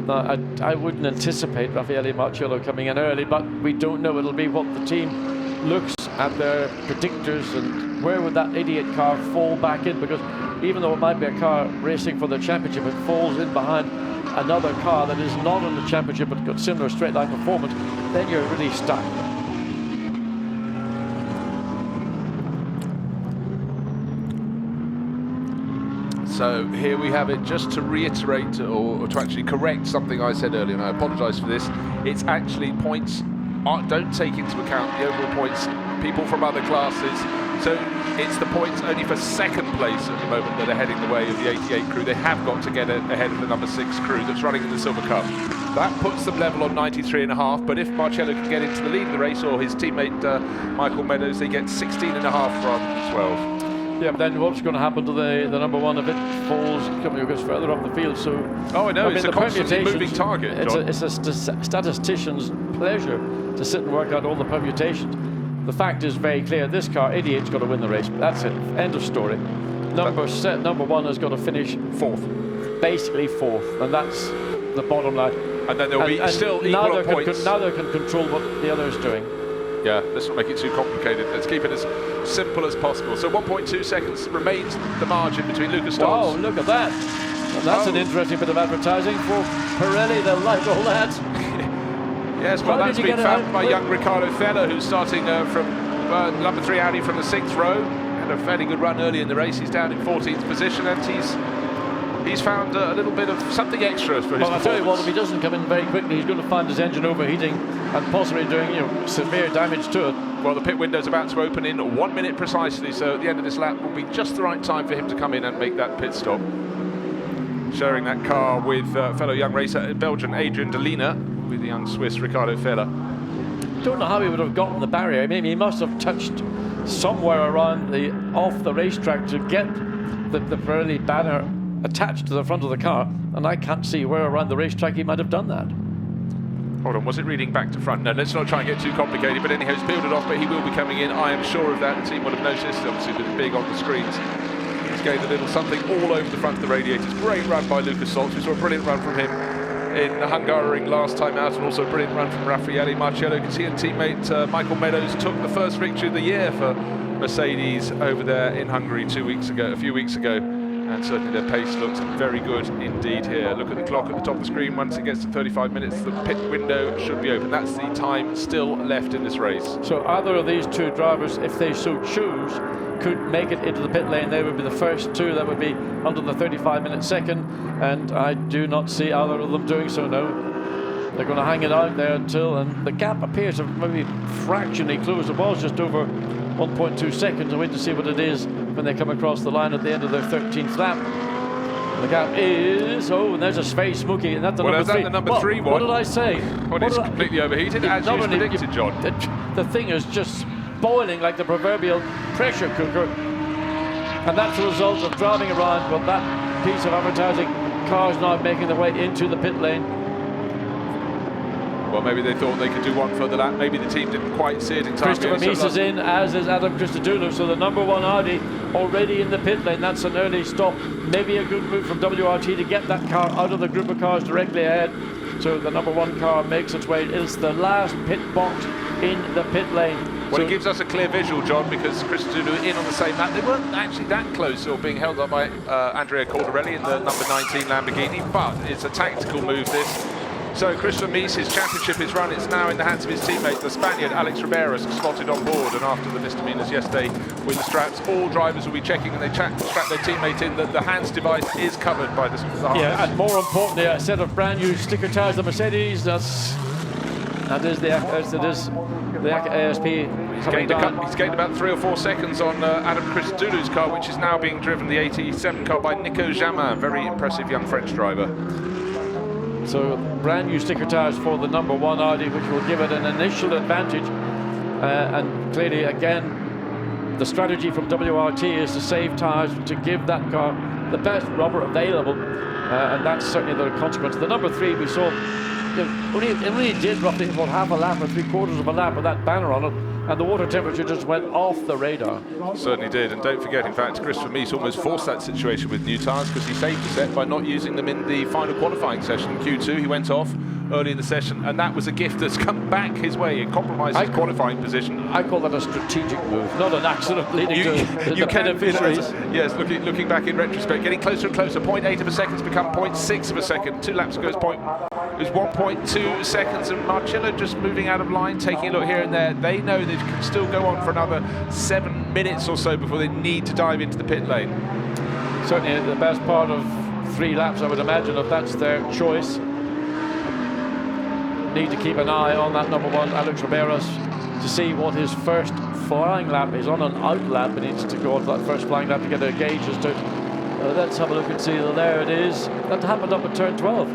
I wouldn't anticipate Raffaele Marcello coming in early, but we don't know. It'll be what the team looks at their predictors and where would that 88 car fall back in, because even though it might be a car racing for the championship, it falls in behind another car that is not in the championship but got similar straight line performance, then you're really stuck.
So here we have it. Just to reiterate or to actually correct something I said earlier, and I apologise for this, it's actually points don't take into account the overall points people from other classes. So it's the points only for second place at the moment that are heading the way of the 88 crew. They have got to get ahead of the number 6 crew that's running in the Silver Cup. That puts them level on 93.5, but if Marcello can get into the lead of the race, or his teammate Michael Meadows, they get 16.5 rather than 12.
Yeah, but then what's going to happen to the number 1 if it falls, goes further up the field? So
I know, it's a constantly moving target, John.
It's a statistician's pleasure to sit and work out all the permutations. The fact is very clear. This car, 88's got to win the race. That's it. End of story. Number 1 has got to finish 4th, basically 4th, and that's the bottom line.
And then there'll be still equal points.
Neither can control what the other is doing.
Yeah, let's not make it too complicated. Let's keep it as simple as possible. So 1.2 seconds remains the margin between Lucas Stobbs.
Oh, look at that. And that's an interesting bit of advertising for Pirelli. They'll like all that.
Yes, well, that's been found by young Riccardo Fella, who's starting from number 3 Audi from the 6th row. Had a fairly good run early in the race. He's down in 14th position, and he's found a little bit of something extra for his performance.
I'll tell you what, if he doesn't come in very quickly, he's going to find his engine overheating and possibly doing severe damage to it.
Well, the pit window's about to open in 1 minute precisely, so at the end of this lap will be just the right time for him to come in and make that pit stop. Sharing that car with fellow young racer Belgian Adrian Delina, with the young Swiss Riccardo Fella.
Don't know how he would have gotten the barrier. I mean, he must have touched somewhere around off the racetrack to get the Pirelli banner attached to the front of the car, and I can't see where around the racetrack he might have done that.
Hold on, was it reading back to front? No, let's not try and get too complicated, but anyhow, he's peeled it off, but he will be coming in. I am sure of that. The team will have noticed, obviously, it's big on the screens. He's gained a little something all over the front of the radiators. Great run by Lucas Saltz. We saw a brilliant run from him in Hungaroring last time out, and also a brilliant run from Raffaele Marcello. He and teammate Michael Meadows took the first victory of the year for Mercedes over there in Hungary a few weeks ago. And certainly their pace looks very good indeed here. Look at the clock at the top of the screen. Once it gets to 35 minutes, the pit window should be open. That's the time still left in this race.
So either of these two drivers, if they so choose, could make it into the pit lane. They would be the first two that would be under the 35-minute second, and I do not see either of them doing so, no. They're going to hang it out there until, and the gap appears to maybe fractionally close. It was just over 1.2 seconds. I'll wait to see what it is when they come across the line at the end of their 13th lap. The gap is, and there's a very smoky, and that's the number 3.
The number 3 one.
What did I say?
Well, it's completely overheated, as you predicted, John.
The thing is just boiling like the proverbial pressure cooker, and that's the result of driving around with that piece of advertising. Cars now making their way into the pit lane.
Well, maybe they thought they could do one further lap. Maybe the team didn't quite see it in time.
Christopher Mies is in, as is Adam Christodoulou. So the number 1 Audi already in the pit lane. That's an early stop. Maybe a good move from WRT to get that car out of the group of cars directly ahead. So the number 1 car makes its way. It's the last pit box in the pit lane.
Well, it gives us a clear visual, John, because Christodoulou in on the same lap. They weren't actually that close, or being held up by Andrea Cordarelli in the number 19 Lamborghini, but it's a tactical move, this. So Christopher Mies, his championship is run. It's now in the hands of his teammate, the Spaniard Alex Riberas, spotted on board. And after the misdemeanors yesterday with the straps, all drivers will be checking, and they strap their teammate in that the hands device is covered by the harness.
Yeah, and more importantly, a set of brand new sticker tires. The Mercedes, that is the ASP.
He's gained about 3 or 4 seconds on Adam Christodoulou's car, which is now being driven, the 87 car, by Nico Jamin, very impressive young French driver.
So brand new sticker tires for the number 1 Audi, which will give it an initial advantage. And clearly, again, the strategy from WRT is to save tyres, to give that car the best rubber available, and that's certainly the consequence. The number 3 we saw, it only did roughly about half a lap or 3/4 of a lap with that banner on it, and the water temperature just went off the radar.
Certainly did, and don't forget, in fact, Christopher Mies almost forced that situation with new tyres because he saved the set by not using them in the final qualifying session. In Q2, he went off early in the session, and that was a gift that's come back his way and compromised his qualifying position.
I call that a strategic move, not an accident leading to the beneficiaries.
Yes, looking back in retrospect, getting closer and closer. 0.8 of a second has become 0.6 of a second. 2 laps ago, it was 1.2 seconds, and Marcello just moving out of line, taking a look here and there. They know they can still go on for another 7 minutes or so before they need to dive into the pit lane.
Certainly the best part of 3 laps, I would imagine, if that's their choice. Need to keep an eye on that number 1, Alex Riberas, to see what his first flying lap is. On an out lap, he needs to go on to that first flying lap to get a gauge as to. Let's have a look and see. There it is. That happened up at turn 12.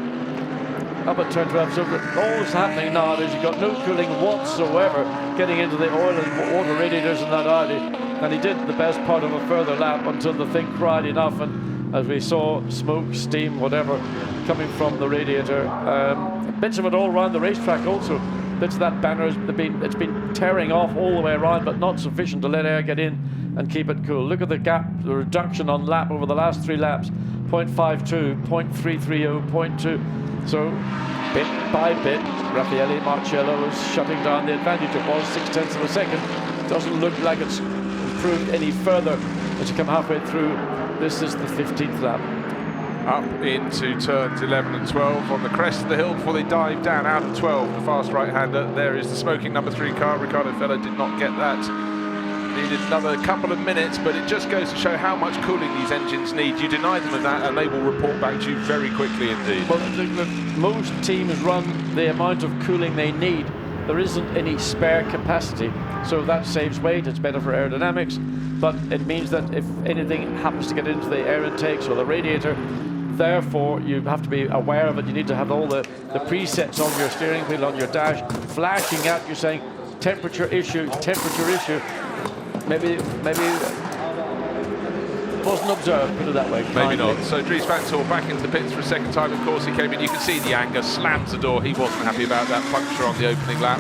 Up at turn 12. So all's happening now is you've got no cooling whatsoever getting into the oil and water radiators in that Audi. And he did the best part of a further lap until the thing cried enough. And as we saw, smoke, steam, whatever, coming from the radiator. Bits of it all around the racetrack also. Bits of that banner it's been tearing off all the way around, but not sufficient to let air get in and keep it cool. Look at the gap, the reduction on lap over the last 3 laps. 0.52, 0.330, 0.2. So bit by bit, Raffaele Marcello is shutting down the advantage. It was 0.6 of a second. Doesn't look like it's improved any further as you come halfway through. This is the 15th lap.
Up into turns 11 and 12 on the crest of the hill before they dive down out of 12. The fast right-hander. There is the smoking number 3 car. Ricardo Fella did not get that. Needed another couple of minutes, but it just goes to show how much cooling these engines need. You deny them of that and they will report back to you very quickly indeed.
Well, most teams run the amount of cooling they need. There isn't any spare capacity, so that saves weight. It's better for aerodynamics, but it means that if anything happens to get into the air intakes or the radiator, therefore you have to be aware of it. You need to have all the presets on your steering wheel, on your dash, flashing at you saying temperature issue, temperature issue. Maybe it wasn't observed, put it that way.
Maybe not. So Dries van Tor back into the pits for a second time. Of course, he came in. You can see the anger, slams the door. He wasn't happy about that puncture on the opening lap.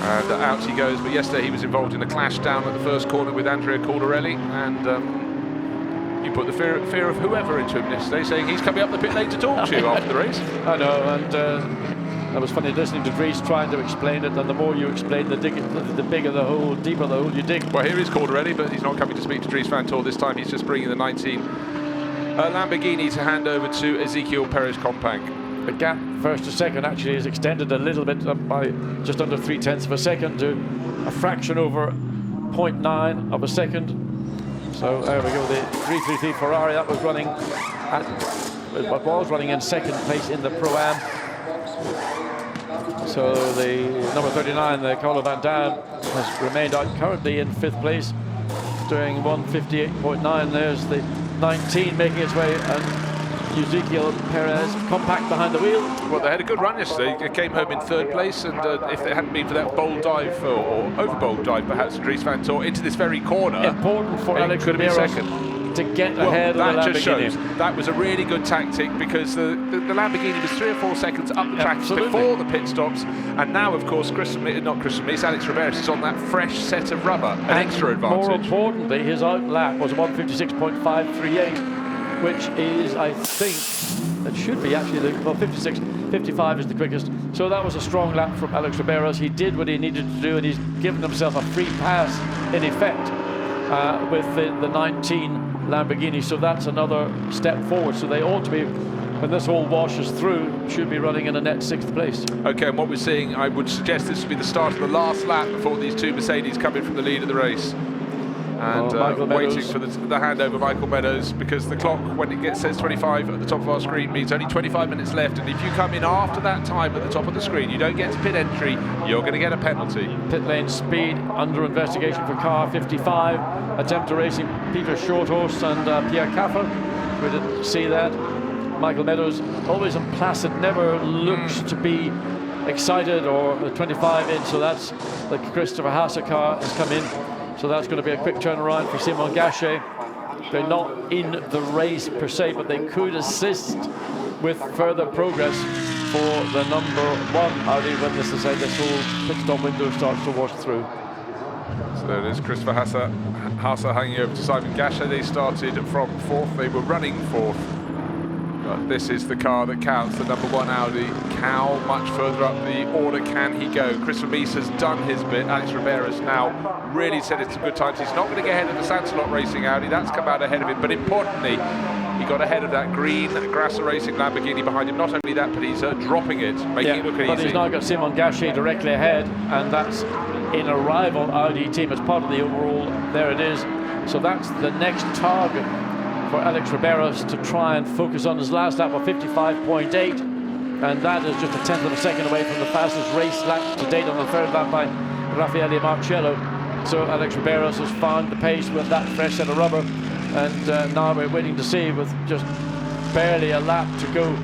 And out he goes. But yesterday he was involved in a clash down at the first corner with Andrea Caldarelli. And you put the fear of whoever into him yesterday, saying he's coming up the pit lane to talk to you after the race.
I know, and that was funny listening to Dries trying to explain it, and the more you explain, the bigger the hole, deeper the hole you dig.
Well, here is Caldarelli, but he's not coming to speak to Dries van Tor this time. He's just bringing the 19 Lamborghini to hand over to Ezequiel Perez-Compang.
The gap first to second actually is extended a little bit by just under 0.3 of a second to a fraction over 0.9 of a second. So there we go, the 333 Ferrari that was running in second place in the Pro-Am. So the number 39, the Carlo Van Dam, has remained out currently in 5th place, doing 1:58.9. There's the 19 making its way, and Ezequiel Perez compact behind the wheel.
Well, they had a good run yesterday. They came home in 3rd place, and if it hadn't been for that bold dive, or over-bold dive perhaps, Dries van Tor into this very corner.
Important for Alex Riberas to get ahead of the Lamborghini.
That just shows that was a really good tactic, because the Lamborghini was 3 or 4 seconds up the track before the pit stops, and now of course Alex Riberas is on that fresh set of rubber, an extra advantage.
More importantly, his out lap was 1:56.538, which is, I think, that should be actually 56.55 is the quickest. So that was a strong lap from Alex Riberas. He did what he needed to do, and he's given himself a free pass in effect with the 19 Lamborghini. So that's another step forward. So they ought to be, when this all washes through, should be running in a net 6th place.
Okay, and what we're seeing, I would suggest this will be the start of the last lap before these 2 Mercedes come in from the lead of the race. And waiting for the handover, Michael Meadows, because the clock, when it says 25 at the top of our screen, means only 25 minutes left. And if you come in after that time at the top of the screen, you don't get to pit entry, you're going to get a penalty.
Pit lane speed under investigation for car 55. Attempt to racing Peter Shorthorse and Pierre Caffer. We didn't see that. Michael Meadows, always placid, never looks to be excited, or the 25 in, so that's the Christopher Haase car has come in. So that's going to be a quick turnaround for Simon Gachet. They're not in the race per se, but they could assist with further progress for the number 1 Audi when this whole pit stop window starts to wash through.
So there it is, Christopher Haase hanging over to Simon Gachet. They started from 4th, they were running 4th. But this is the car that counts, the number 1 Audi. How much further up the order can he go? Christopher Mies has done his bit. Alex Ribeira's now really set it some good times. He's not going to get ahead of the Sansalot Racing Audi. That's come out ahead of him. But importantly, he got ahead of that green Grasser Racing Lamborghini behind him. Not only that, but he's dropping it, making it look easy.
But he's now got Simon Gachet directly ahead, and that's in a rival Audi team as part of the overall. There it is. So that's the next target for Alex Ribeira to try and focus on. His last lap of 55.8, and that is just a tenth of a second away from the fastest race lap to date on the 3rd lap by Raffaele Marciello. So Alex Ribeira has found the pace with that fresh set of rubber, and now we're waiting to see, with just barely a lap to go,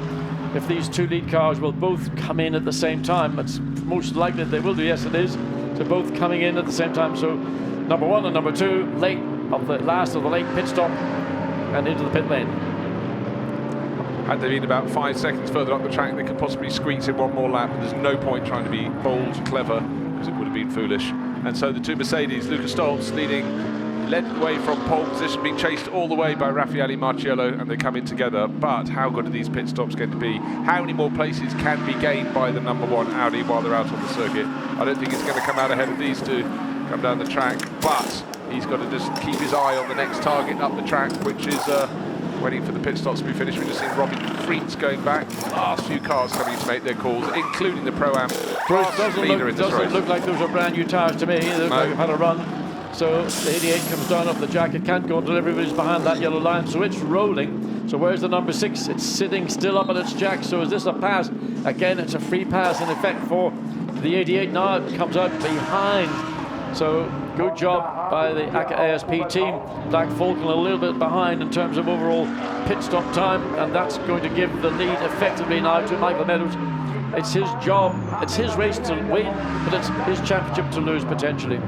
if these 2 lead cars will both come in at the same time. It's most likely they will do. Yes, it is. So both coming in at the same time. So number 1 and number 2 last of the late pit stop and into the pit lane.
Had they been about 5 seconds further up the track, they could possibly squeeze in one more lap. There's no point trying to be bold, clever, because it would have been foolish. And so the 2 Mercedes, Luca Stoltz led the way from pole position, being chased all the way by Raffaele Marciello, and they come in together. But how good are these pit stops going to be? How many more places can be gained by the number 1 Audi while they're out on the circuit? I don't think it's going to come out ahead of these 2 come down the track, but he's got to just keep his eye on the next target up the track, which is waiting for the pit stops to be finished. We've just seen Robin Freets going back. Last few cars coming to make their calls, including the Pro-Am leader in this race.
Doesn't look like those are brand new tyres to me. They look like they've had a run. So the 88 comes down off the jack. It can't go until everybody's behind that yellow line. So it's rolling. So where's the number 6? It's sitting still up on its jack. So is this a pass? Again, it's a free pass in effect for the 88. Now it comes out behind. So good job by the ACA ASP team. Black Falcon a little bit behind in terms of overall pit stop time, and that's going to give the lead effectively now to Michael Meadows. It's his job, it's his race to win, but it's his championship to lose potentially.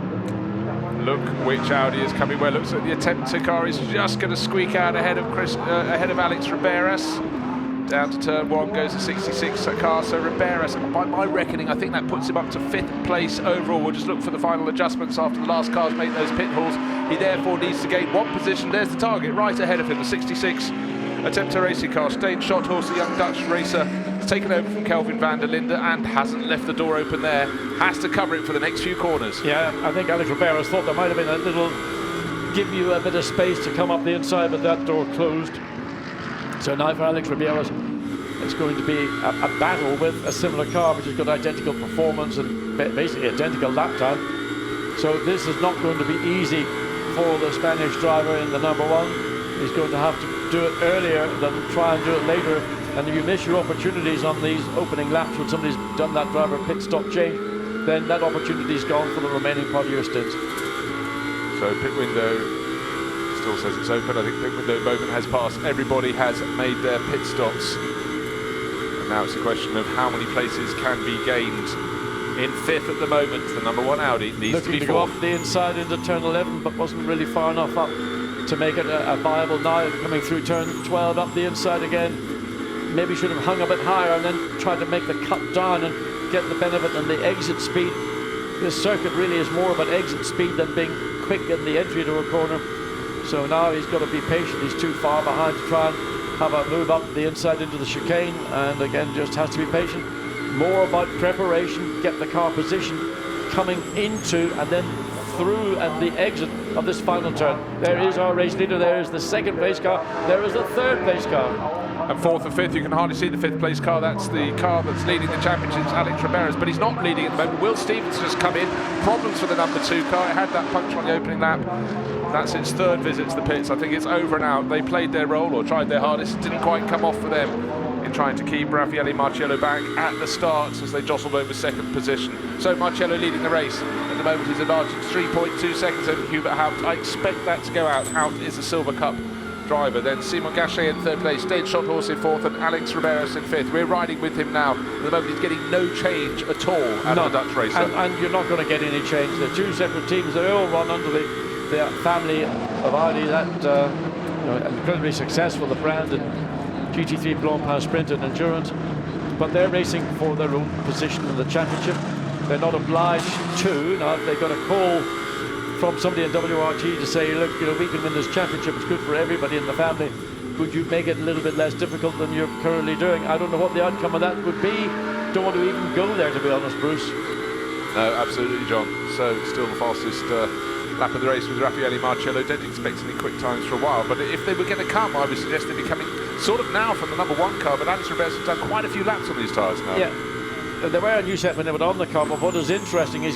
Look which Audi is coming well. Looks like the Attempter car is just going to squeak out ahead of Alex Riberas. Down to turn 1 goes the 66 car, so Riberas, by my reckoning, I think that puts him up to 5th place overall. We'll just look for the final adjustments after the last cars make those pit hauls. He therefore needs to gain 1 position. There's the target right ahead of him, the 66 Attempter racing car. Stijn Schothorst, the young Dutch racer, has taken over from Kelvin van der Linde and hasn't left the door open there. Has to cover it for the next few corners.
Yeah, I think Alex Riberas thought there might have been a little, give you a bit of space to come up the inside, but that door closed. So now for Alex Riberas, it's going to be a battle with a similar car which has got identical performance and basically identical lap time. So this is not going to be easy for the Spanish driver in the number 1. He's going to have to do it earlier than try and do it later. And if you miss your opportunities on these opening laps when somebody's done that driver pit stop change, then that opportunity's gone for the remaining part of your stint.
So pit window still says it's open. I think pit window moment has passed. Everybody has made their pit stops. And now it's a question of how many places can be gained. In 5th at the moment, the number 1 Audi needs to be 4th.
Looking to go off the inside into turn 11, but wasn't really far enough up to make it a viable now. Coming through turn 12 up the inside again. Maybe should have hung a bit higher and then tried to make the cut down and get the benefit and the exit speed. This circuit really is more about exit speed than being quick in the entry to a corner. So now he's got to be patient. He's too far behind to try and have a move up the inside into the chicane, and again just has to be patient. More about preparation, get the car positioned coming into and then through and the exit of this final turn. There is our race leader, there is the 2nd place car, there is the 3rd place car.
And 4th and 5th, you can hardly see the 5th place car. That's the car that's leading the championships, Alex Riberas, but he's not leading at the moment. Will Stevens just come in. Problems for the number 2 car. It had that puncture on the opening lap. That's its 3rd visit to the pits. I think it's over and out. They played their role or tried their hardest. It didn't quite come off for them in trying to keep Raffaele Marciello back at the start as they jostled over 2nd position. So Marciello leading the race. At the moment, he's advanced 3.2 seconds over Hubert Haupt. I expect that to go out. Haupt is a Silver Cup driver. Then Simon Gachet in third place, Dane Schothorst in fourth, and Alex Riberas in fifth. We're riding with him now. At the moment, he's getting no change at all out of the Dutch racer.
And you're not going to get any change. They're two separate teams. They all run under the family of Audi. That incredibly successful, the brand and GT3 Blancpain Sprint and Endurance. But they're racing for their own position in the championship. They're not obliged to. Now, if they got a call from somebody in WRT to say, look, we can win this championship, it's good for everybody in the family, would you make it a little bit less difficult than you're currently doing? I don't know what the outcome of that would be. Don't want to even go there, to be honest, Bruce.
No, absolutely, John. So still the fastest lap of the race with Raffaele Marcello. Don't expect any quick times for a while, but if they were going to come, I would suggest they'd be coming sort of now from the number one car, but Alex Riberas has done quite a few laps on these tyres now.
Yeah, they were a new set when they were on the car, but what is interesting, he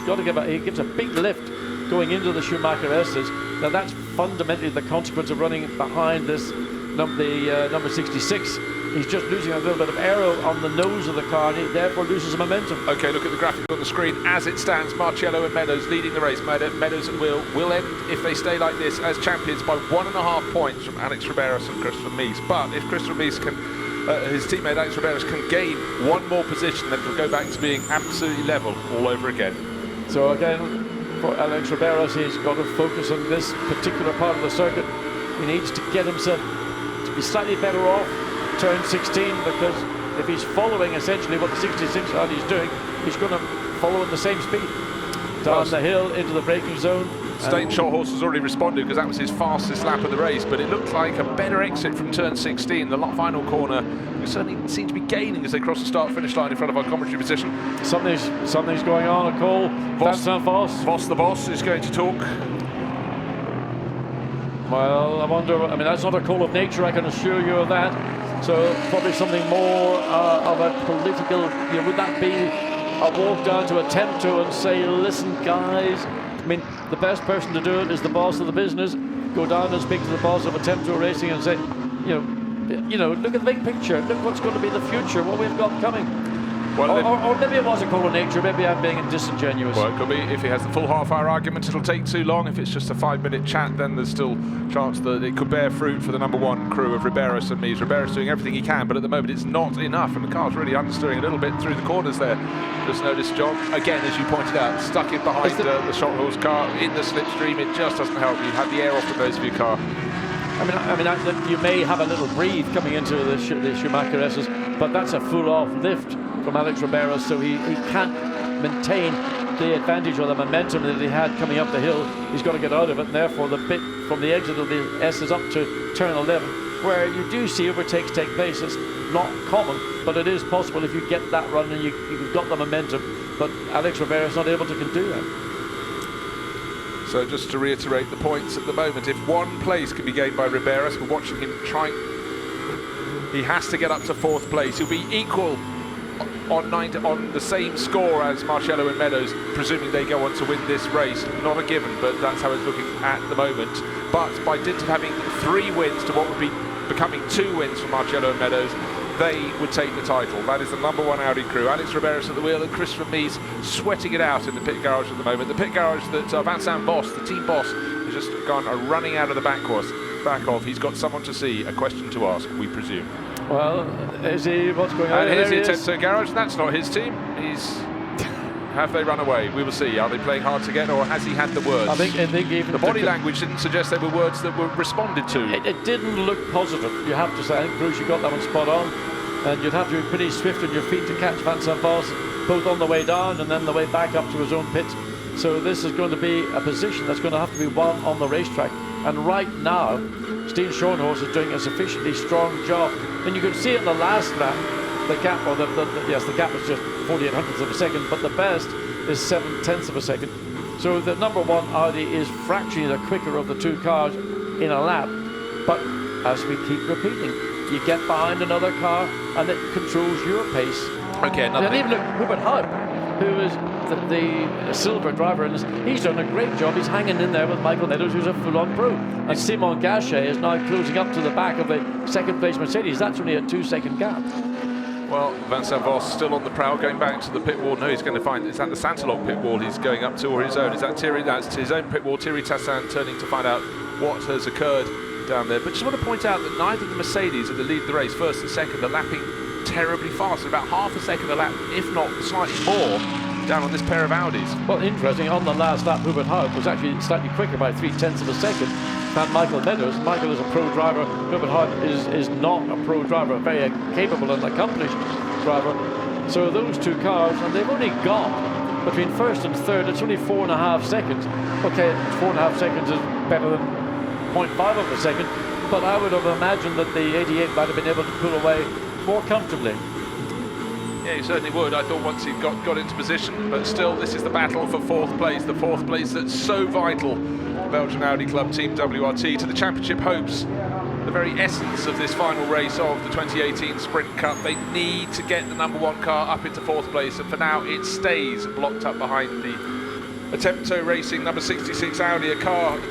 gives a big lift going into the Schumacher S's. Now that's fundamentally the consequence of running behind this number 66. He's just losing a little bit of aero on the nose of the car, and he therefore loses momentum.
Okay, look at the graphic on the screen. As it stands, Marcello and Meadows leading the race. Meadows will end, if they stay like this, as champions by 1.5 points from Alex Riberas and Christopher Mies. But if Christopher Mies can, his teammate Alex Riberas can gain one more position, then it'll go back to being absolutely level all over again.
So again, for Alex Riberas, he's got to focus on this particular part of the circuit. He needs to get himself to be slightly better off turn 16, because if he's following essentially what the 66 Audi's doing, he's going to follow at the same speed down the hill into the braking zone.
Dane Schothorst has already responded because that was his fastest lap of the race, but it looked like a better exit from turn 16. The final corner, we certainly seem to be gaining as they cross the start-finish line in front of our commentary position.
Something's going on, a call. Vincent Voss.
Voss the boss is going to talk.
Well, I wonder, I mean, that's not a call of nature, I can assure you of that. So probably something more of a political, would that be a walk down to a Temto and say, listen guys, I mean, the best person to do it is the boss of the business. Go down and speak to the boss of a Temto Racing and say, look at the big picture, look what's going to be the future, what we've got coming. Well, or maybe it was a call of nature, maybe I'm being disingenuous.
Well, it could be. If he has the full half-hour argument, it'll take too long. If it's just a 5-minute chat, then there's still a chance that it could bear fruit for the number one crew of Riberas and Mies. Riberas doing everything he can, but at the moment it's not enough, and the car's really understeering a little bit through the corners there. Just noticed, John, again, as you pointed out, stuck in behind the Schothorst car in the slipstream. It just doesn't help. You have the air off the nose of your car.
I mean, you may have a little breathe coming into the Schumacher S's, but that's a full-off lift from Alex Riberas, so he can't maintain the advantage or the momentum that he had coming up the hill. He's got to get out of it, and therefore the bit from the exit of the S's up to turn 11, where you do see overtakes take place. It's not common, but it is possible if you get that run and you've got the momentum, but Alex Riberas not able to do that.
So just to reiterate the points at the moment, if one place can be gained by Riberas, we're watching him trying. He has to get up to 4th place. He'll be equal on the same score as Marcello and Meadows, presuming they go on to win this race. Not a given, but that's how it's looking at the moment. But by dint of having 3 wins to what would be becoming 2 wins for Marcello and Meadows, they would take the title. That is the number one Audi crew. Alex Riberas at the wheel and Christopher Mies sweating it out in the pit garage at the moment. The pit garage that Vincent Voss, the team boss, has just gone running out of the back off. He's got someone to see, a question to ask, we presume.
Well, is he, what's going on?
And here's the Temto garage. That's not his team. Have they run away? We will see. Are they playing hard to get, or has he had the words?
I think even
the body language didn't suggest they were words that were responded to.
It didn't look positive, you have to say. I think, Bruce, you got that one spot on, and you'd have to be pretty swift on your feet to catch Vincent Voss, both on the way down and then the way back up to his own pit. So this is going to be a position that's going to have to be won on the racetrack. And right now, Steen Schoenhorst is doing a sufficiently strong job. And you can see in the last lap, the gap, or the gap is just 48/100ths of a second, but the best is 7/10ths of a second. So the number one Audi is fractionally the quicker of the 2 cars in a lap. But as we keep repeating, you get behind another car and it controls your pace.
Okay,
and even look, Hubert Haupt, who is the silver driver, and he's done a great job. He's hanging in there with Michael Meadows, who's a full-on pro. And Simon Gachet is now closing up to the back of the 2nd place Mercedes. That's only a 2-second gap.
Well, Vincent Voss still on the prowl, going back to the pit wall. No, he's going to find, is that the Santalog pit wall he's going up to, or his own? Is that Thierry? That's his own pit wall. Thierry Tassin turning to find out what has occurred down there. But just want to point out that neither of the Mercedes in the lead of the race, first and second, are lapping terribly fast. About half a second a lap, if not slightly more, down on this pair of Audis.
Well, interesting, on the last lap, Hubert Haupt was actually slightly quicker by 0.3 of a second than Michael Meadows. Michael is a pro driver. Hubert Haupt is not a pro driver, a very capable and accomplished driver. So those two cars, and they've only got between first and third, it's only 4.5 seconds. Okay, 4.5 seconds is better than 0.5 of a second, but I would have imagined that the 88 might have been able to pull away more comfortably.
Yeah, he certainly would. I thought once he got into position, but still, this is the battle for fourth place. The fourth place that's so vital. Belgian Audi Club Team WRT to the championship hopes. The very essence of this final race of the 2018 Sprint Cup. They need to get the #1 car up into fourth place, and for now it stays blocked up behind the Attempto Racing number 66 Audi, a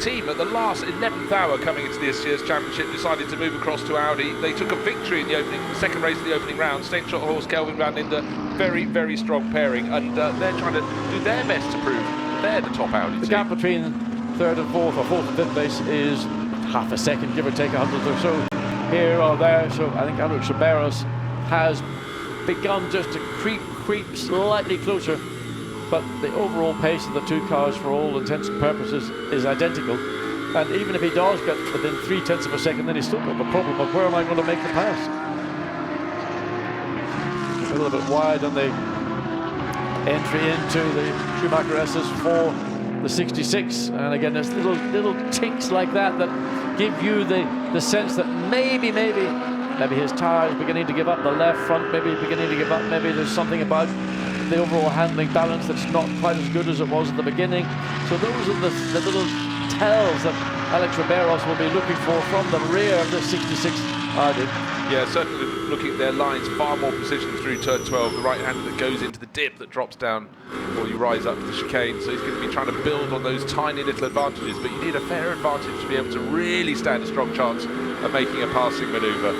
team at the last 11th hour coming into this year's championship decided to move across to Audi. They took a victory in the second race of the opening round. Steenschot Horse, Kelvin van Linde, very, very strong pairing, and they're trying to do their best to prove they're the top Audi team.
The gap between third and fourth, or fourth and fifth place, is half a second, give or take 100th or so, here or there. So I think Alex Riberos has begun just to creep slightly closer, but the overall pace of the two cars, for all intents and purposes, is identical. And even if he does get within 0.3 of a second, then he's still got the problem of where am I going to make the pass? A little bit wide on the entry into the Schumacher S's for the 66, and again there's little tinks like that give you the sense that maybe his tires beginning to give up, the left front maybe beginning to give up, maybe there's something about the overall handling balance that's not quite as good as it was at the beginning. So those are the little tells that Alex Riberos will be looking for from the rear of the 66 Audi.
Yeah, certainly looking at their lines, far more precision through turn 12, the right hand that goes into the dip that drops down before you rise up to the chicane. So he's going to be trying to build on those tiny little advantages, but you need a fair advantage to be able to really stand a strong chance of making a passing manoeuvre.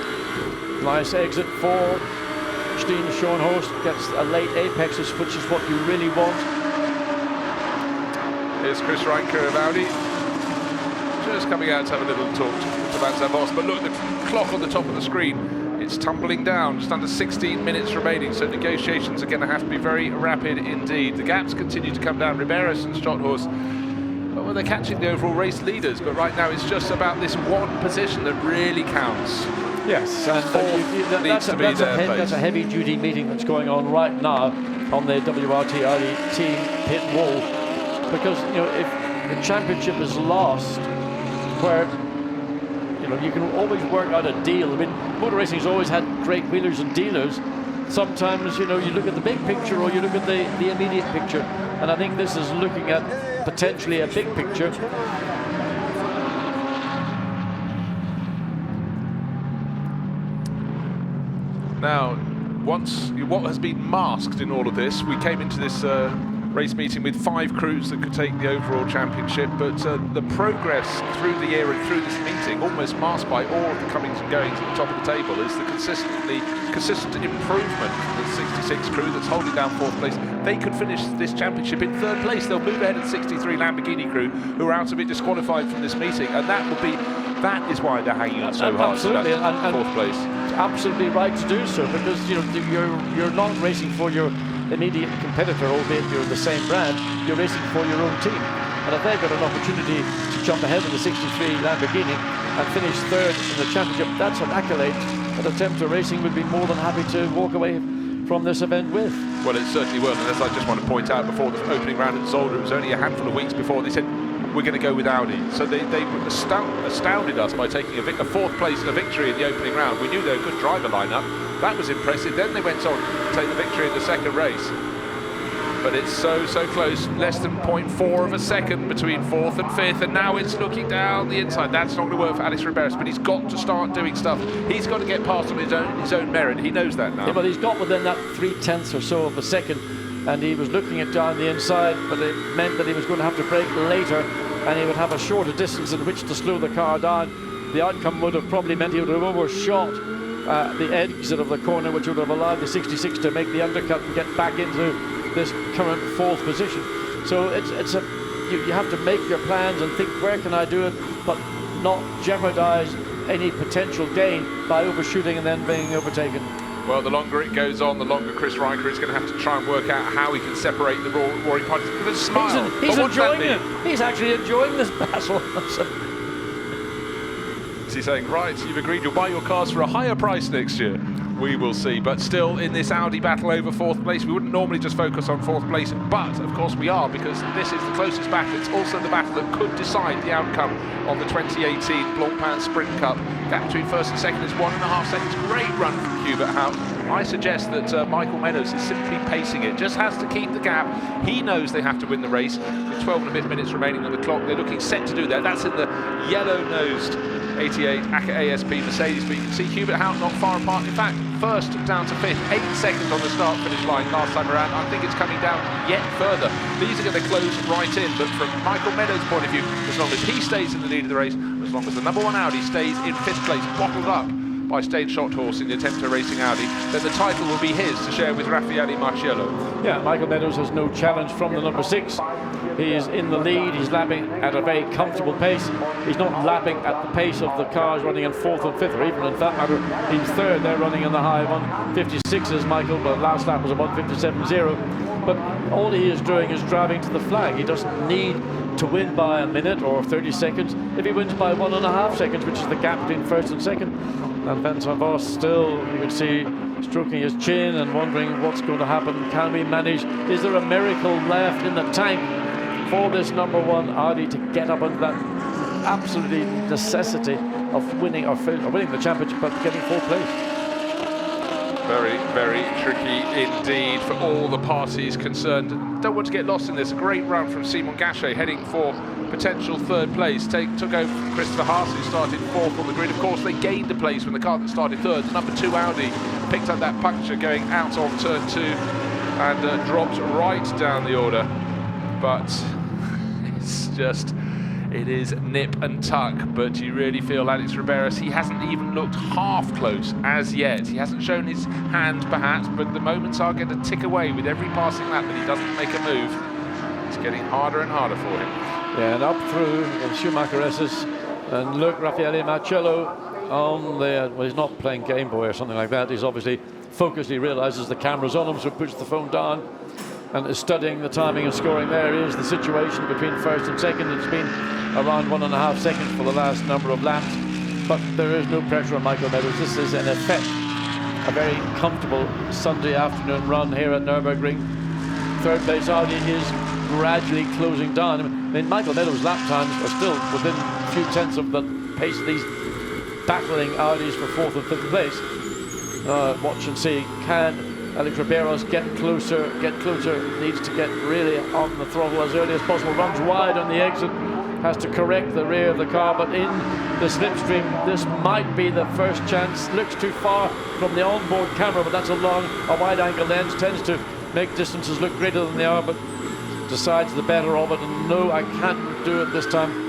Nice exit for Steen Schoenhorst, gets a late apex, which is what you really want.
Here's Chris Reinker of Audi, just coming out to have a little talk to Van der Vos, but look, the clock on the top of the screen, it's tumbling down, just under 16 minutes remaining, so negotiations are going to have to be very rapid indeed. The gaps continue to come down. Riberos and Stotthorst, well, they're catching the overall race leaders, but right now it's just about this one position that really counts.
Yes, and that's a heavy-duty meeting that's going on right now on the WRT Audi team pit wall, because if the championship is lost, where you can always work out a deal. I mean, motor racing has always had great wheelers and dealers. Sometimes you look at the big picture or you look at the immediate picture, and I think this is looking at potentially a big picture.
Now, what has been masked in all of this, we came into this race meeting with 5 crews that could take the overall championship, but the progress through the year and through this meeting, almost masked by all of the comings and goings at the top of the table, is the consistent improvement from the 66 crew that's holding down 4th place. They could finish this championship in 3rd place. They'll move ahead of the 63 Lamborghini crew, who are out of it disqualified from this meeting, and that is why they're hanging on so hard to that 4th place.
Absolutely right to do so, because you're not racing for your immediate competitor, albeit you're the same brand. You're racing for your own team, and if they've got an opportunity to jump ahead of the 63 Lamborghini and finish 3rd in the championship, that's an accolade that Attempto Racing would be more than happy to walk away from this event with.
Well, it certainly will, and as I just want to point out, before the opening round at Zolder, it was only a handful of weeks before they said we're going to go with Audi. So they astounded us by taking a 4th place and a victory in the opening round. We knew they were a good driver lineup. That was impressive. Then they went on to take the victory in the 2nd race. But it's so close, less than 0.4 of a second between 4th and 5th, and now it's looking down the inside. That's not going to work for Alex Riberos, but he's got to start doing stuff. He's got to get past on his own merit. He knows that now.
Yeah, but he's got within that 0.3 or so of a second, and he was looking at down the inside, but it meant that he was going to have to brake later, and he would have a shorter distance in which to slow the car down. The outcome would have probably meant he would have overshot the exit of the corner, which would have allowed the 66 to make the undercut and get back into this current 4th position. So you have to make your plans and think, where can I do it? But not jeopardize any potential gain by overshooting and then being overtaken.
Well, the longer it goes on, the longer Chris Riker is going to have to try and work out how he can separate the warring parties with a smile.
He's enjoying it. He's actually enjoying this battle.
Is he saying, right, you've agreed you'll buy your cars for a higher price next year? We will see. But still, in this Audi battle over 4th place, we wouldn't normally just focus on 4th place, but of course we are, because this is the closest battle. It's also the battle that could decide the outcome of the 2018 Blancpain Sprint Cup. Gap between first and second is 1.5 seconds. Great run from Hubert Haupt. I suggest that Michael Meadows is simply pacing it, just has to keep the gap. He knows they have to win the race. With 12 and a bit minutes remaining on the clock, they're looking set to do that. That's in the yellow-nosed 88 ACA ASP Mercedes, but you can see Hubert Haupt not far apart. In fact, first down to 5th, 8 seconds on the start-finish line last time around. I think it's coming down yet further. These are going to close right in, but from Michael Meadows' point of view, as long as he stays in the lead of the race, as long as the #1 Audi stays in 5th place, bottled up by Stage Shot Horse in the Attempter Racing Audi, then the title will be his to share with Raffaele Marciello.
Yeah, Michael Meadows has no challenge from the number 6. He is in the lead, he's lapping at a very comfortable pace. He's not lapping at the pace of the cars running in 4th and 5th, or even in that matter, in 3rd. They're running in the high 156s, Michael, but last lap was a 157.0. But all he is doing is driving to the flag. He doesn't need to win by a minute or 30 seconds. If he wins by 1.5 seconds, which is the gap between 1st and 2nd, and Vincent Voss still, you can see, stroking his chin and wondering what's going to happen. Can we manage? Is there a miracle left in the tank for this #1 Audi to get up into that absolutely necessity of winning winning the championship, but getting 4th place?
Very, very tricky indeed for all the parties concerned. Don't want to get lost in this. A great run from Simon Gachet, heading for potential 3rd place. Took over from Christopher Haas, who started 4th on the grid. Of course, they gained a place when the car that started 3rd, the #2 Audi, picked up that puncture going out of turn 2 and dropped right down the order. But it's just, it is nip and tuck, but you really feel Alex Riberas, he hasn't even looked half close as yet. He hasn't shown his hand perhaps, but the moments are going to tick away with every passing lap that he doesn't make a move. It's getting harder and harder for him.
Yeah, and up through Schumacher S's, and look, Raffaele Marciello on there. Well, he's not playing Game Boy or something like that. He's obviously focused. He realizes the camera's on him, so puts the phone down and is studying the timing and scoring. There is the situation between 1st and 2nd. It's been around 1.5 seconds for the last number of laps, but there is no pressure on Michael Meadows. This is in effect a very comfortable Sunday afternoon run here at Nurburgring. 3rd place Audi is gradually closing down. I mean, Michael Meadows' lap times are still within a few tenths of the pace of these battling Audis for 4th and 5th place. Watch and see, can Alex Riberas get closer, needs to get really on the throttle as early as possible, runs wide on the exit, has to correct the rear of the car, but in the slipstream, this might be the first chance. Looks too far from the onboard camera, but that's a wide angle lens, tends to make distances look greater than they are, but decides the better of it, and no, I can't do it this time.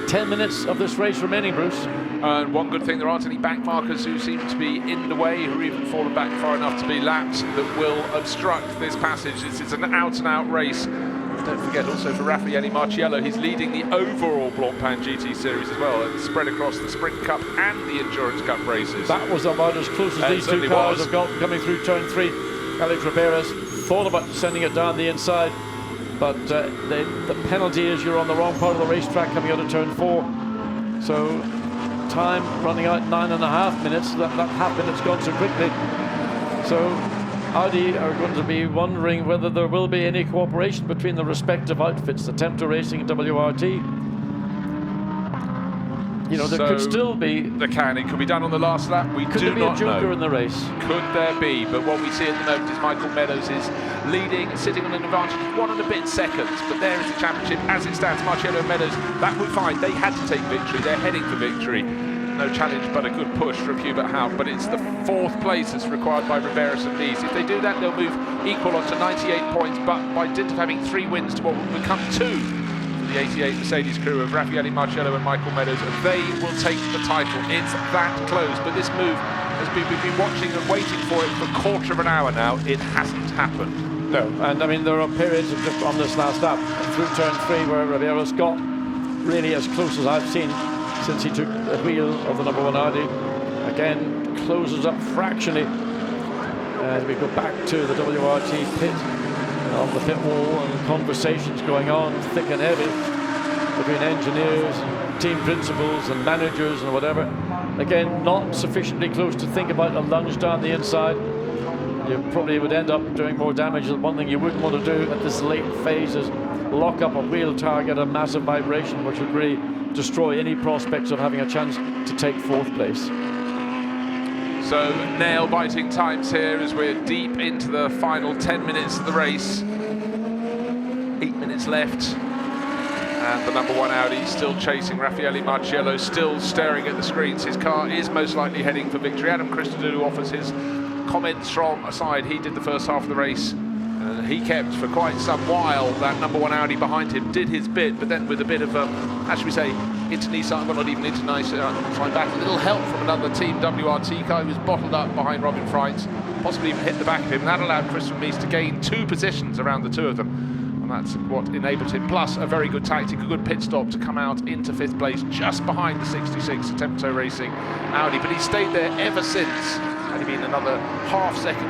10 minutes of this race remaining, Bruce.
And one good thing, there aren't any back markers who seem to be in the way, who are even fallen back far enough to be lapped, that will obstruct this passage. It's an out-and-out race. Don't forget also for Raffaele Marciello, he's leading the overall Blancpain GT Series as well, and spread across the Sprint Cup and the Endurance Cup races.
That was about as close as these two cars have got coming through turn 3. Alex Riberas thought about sending it down the inside, but the penalty is you're on the wrong part of the racetrack coming out of turn 4. So time running out 9.5 minutes. That half minute's gone so quickly. So Audi are going to be wondering whether there will be any cooperation between the respective outfits, the Attempter Racing and WRT. You know, there could still be...
There can. It could be done on the last lap. We
could
do
there be
not
a joker
know.
in the race?
Could there be? But what we see at the moment is Michael Meadows is leading, sitting on an advantage of 1 and a bit seconds. But there is the championship as it stands. Marciello and Meadows, that would fine. They had to take victory. They're heading for victory. No challenge, but a good push from Hubert Haupt. But it's the 4th place that's required by Riberas and Nies. If they do that, they'll move equal on to 98 points. But by dint of having 3 wins to what will become 2, the 88 Mercedes crew of Raffaele Marciello and Michael Meadows, they will take the title. It's that close, but this move has been, we've been watching and waiting for it for a quarter of an hour now. It hasn't happened.
No, and I mean there are periods of just on this last lap through turn 3 where Riberas got really as close as I've seen since he took the wheel of the number 1 Audi. Again, closes up fractionally. And we go back to the WRT pit, on the pit wall, and conversations going on thick and heavy between engineers, team principals and managers and whatever. Again, not sufficiently close to think about a lunge down the inside. You probably would end up doing more damage. One thing you wouldn't want to do at this late phase is lock up a wheel target, a massive vibration, which would really destroy any prospects of having a chance to take 4th place.
So nail-biting times here as we're deep into the final 10 minutes of the race. 8 minutes left. And the number 1 Audi still chasing. Raffaele Marciello still staring at the screens. His car is most likely heading for victory. Adam Christodoulou offers his comments from aside. He did the first half of the race. He kept for quite some while that number 1 Audi behind him, did his bit, but then with a bit of, how should we say, inter-Nissan, well, not even inter-Nissan back, a little help from another team WRT car who was bottled up behind Robin Freitz, possibly even hit the back of him. That allowed Christian Mies to gain 2 positions around the 2 of them. And that's what enabled him, plus a very good tactic, a good pit stop to come out into 5th place, just behind the 66 Tempo Racing Audi. But he stayed there ever since. Had he been another half second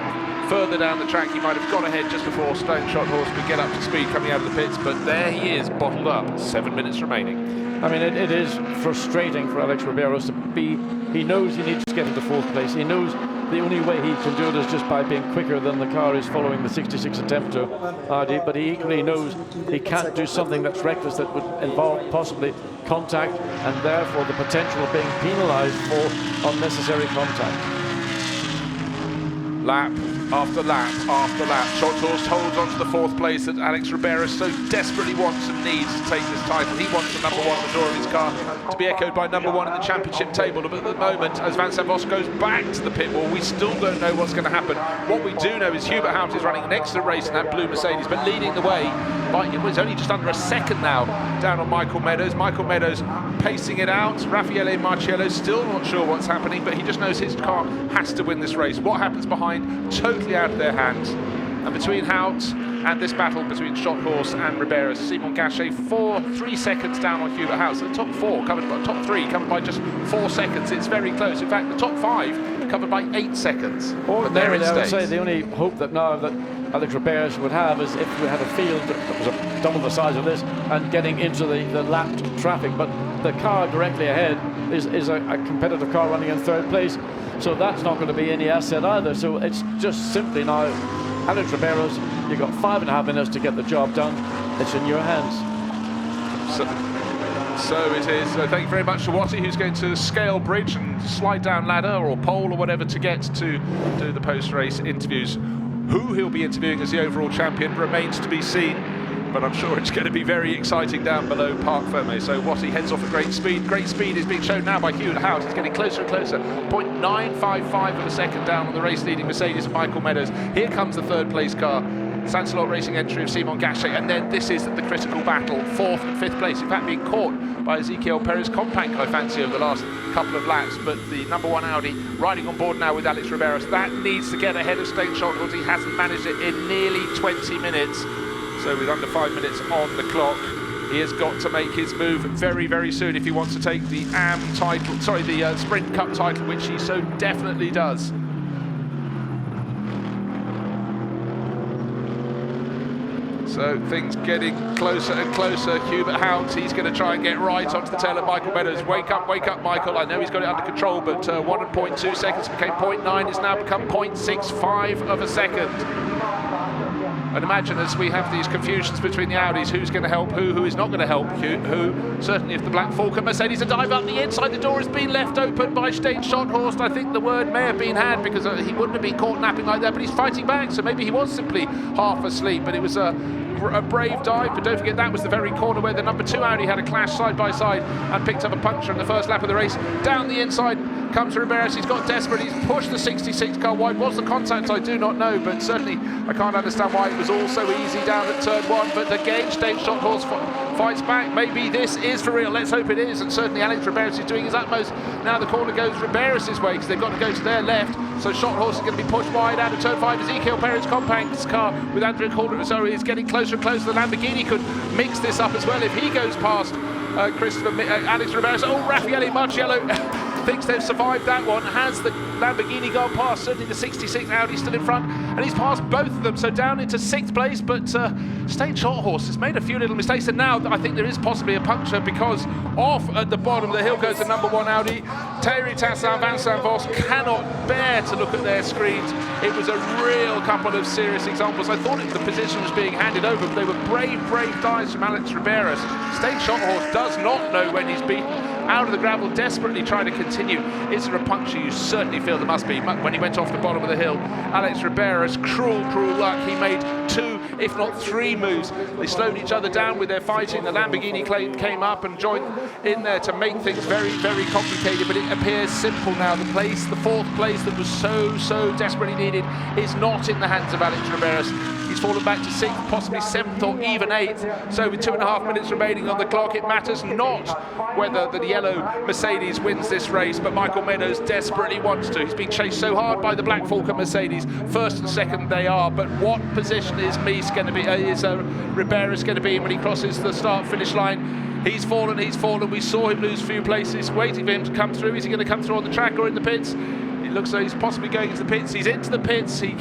further down the track, he might have got ahead just before Stone Shot Horse could get up to speed coming out of the pits, but there he is, bottled up, 7 minutes remaining.
I mean, it is frustrating for Alex Ribeiro to be, he knows he needs to get into 4th place. He knows the only way he can do it is just by being quicker than the car is following the 66 Attempto Audi, but he equally knows he can't do something that's reckless that would involve possibly contact and therefore the potential of being penalised for unnecessary contact.
Lap after lap after lap. Shot Horse holds on to the 4th place that Alex Ribeiro so desperately wants and needs to take this title. He wants the number 1 on the door of his car to be echoed by number 1 in the championship table. But at the moment, as Vincent Vos goes back to the pit wall, we still don't know what's going to happen. What we do know is Hubert Haupt is running an excellent race in that blue Mercedes, but leading the way by, it was only just under a second now, down on Michael Meadows. Michael Meadows pacing it out. Raffaele Marciello still not sure what's happening, but he just knows his car has to win this race. What happens behind, totally out of their hands. And between Haupt and this battle between Shot Horse and Ribeiro, Simon Gachet 3 seconds down on Hubert Haupt. So the top 4 covered by, top 3 covered by just 4 seconds. It's very close. In fact, the top 5 covered by 8 seconds.
But there it stays. I would say the only hope that now that Alex Ribeiro would have is if we had a field that was double the size of this and getting into the lapped traffic. But the car directly ahead is a competitive car running in 3rd place. So that's not going to be any asset either. So it's just simply now Alex Ribeiro's, you've got 5.5 minutes to get the job done. It's in your hands.
So it is. Thank you very much to Watty, who's going to scale bridge and slide down ladder or pole or whatever to get to do the post-race interviews. Who he'll be interviewing as the overall champion remains to be seen, but I'm sure it's going to be very exciting down below Parc Fermé. So Watty heads off at great speed. Great speed is being shown now by Hugh Haupt. He's getting closer and closer. 0.955 of a second down on the race-leading Mercedes of Michael Meadows. Here comes the 3rd place car. Sancelot Racing entry of Simon Gachet, and then this is the critical battle, 4th and 5th place. In fact, being caught by Ezequiel Perez Companc, I fancy, over the last couple of laps. But the number 1 Audi riding on board now with Alex Ribeiro. So that needs to get ahead of Stayne Schottholz. He hasn't managed it in nearly 20 minutes. So with under 5 minutes on the clock, he has got to make his move very, very soon if he wants to take the the Sprint Cup title, which he so definitely does. So things getting closer and closer. Hubert Haupt, he's going to try and get right onto the tail of Michael Meadows. Wake up, Michael. I know he's got it under control, but 1.2 seconds became 0.9. It's now become 0.65 of a second. And imagine as we have these confusions between the Audis, who's going to help who is not going to help who. Certainly if the Black Falcon Mercedes, a dive up the inside, the door has been left open by Stayne Schottholz. I think the word may have been had because he wouldn't have been caught napping like that, but he's fighting back, so maybe he was simply half asleep, but it was a brave dive. But don't forget, that was the very corner where the number 2 Audi had a clash side by side and picked up a puncture in the first lap of the race. Down the inside comes Ribeiro. He's got desperate. He's pushed the 66 car wide. Was the contact? I do not know, but certainly I can't understand why it was all so easy down at turn 1. But again, Stayne Schottholz fights back. Maybe this is for real. Let's hope it is. And certainly Alex Ribeiro is doing his utmost. Now the corner goes Ribeiro's way because they've got to go to their left. So Schottholz is going to be pushed wide out of turn 5. Ezequiel Perez Companc's car with Andrea Calder. So he's getting closer and closer. The Lamborghini could mix this up as well if he goes past Alex Riberas. Oh, Raffaele Marciello thinks they've survived that one. Has the Lamborghini gone past? Certainly the 66 Audi still in front, and he's passed both of them, so down into 6th place, but Stain Shorthorse has made a few little mistakes, and now I think there is possibly a puncture, because off at the bottom of the hill goes the number 1 Audi. Thierry Tassin, Vincent Voss cannot bear to look at their screens. It was a real couple of serious examples. I thought the position was being handed over, but they were brave dives from Alex Riberas. Stain Shorthorse does not know when he's beaten. Out of the gravel, desperately trying to continue. Is there a puncture? You certainly feel there must be. When he went off the bottom of the hill, Alex Riberas, cruel luck. He made 2, if not 3 moves. They slowed each other down with their fighting. The Lamborghini came up and joined in there to make things very complicated, but it appears simple now. The 4th place that was so desperately needed is not in the hands of Alex Riberas. He's fallen back to 6th, possibly 7th or even 8th. So with 2.5 minutes remaining on the clock, it matters not whether the yellow Mercedes wins this race, but Michael Meadows desperately wants to. He's been chased so hard by the Black Falcon Mercedes. 1st and 2nd they are, but what position is Riberas going to be in when he crosses the start-finish line? He's fallen. We saw him lose a few places, waiting for him to come through. Is he going to come through on the track or in the pits? It looks like he's possibly going into the pits. He's into the pits. He's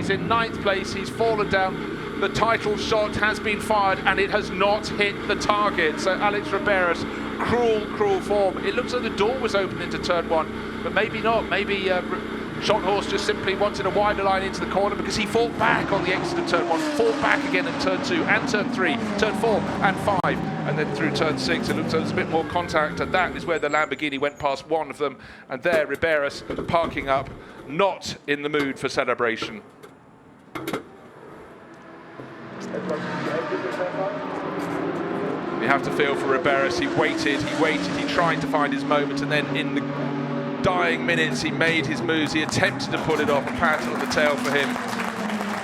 in 9th place. He's fallen down. The title shot has been fired and it has not hit the target. So Alex Riberas, cruel form. It looks like the door was open into turn 1, but maybe not. Maybe Shorthorse just simply wanted a wider line into the corner, because he fought back on the exit of turn 1, fought back again in turn 2 and turn 3, turn 4 and 5, and then through turn 6 it looks like there's a bit more contact, and that is where the Lamborghini went past one of them, and there Riberas parking up, not in the mood for celebration. You have to feel for Riberas. He waited, he tried to find his moment, and then in the dying minutes he made his moves. He attempted to pull it off. A pat on the tail for him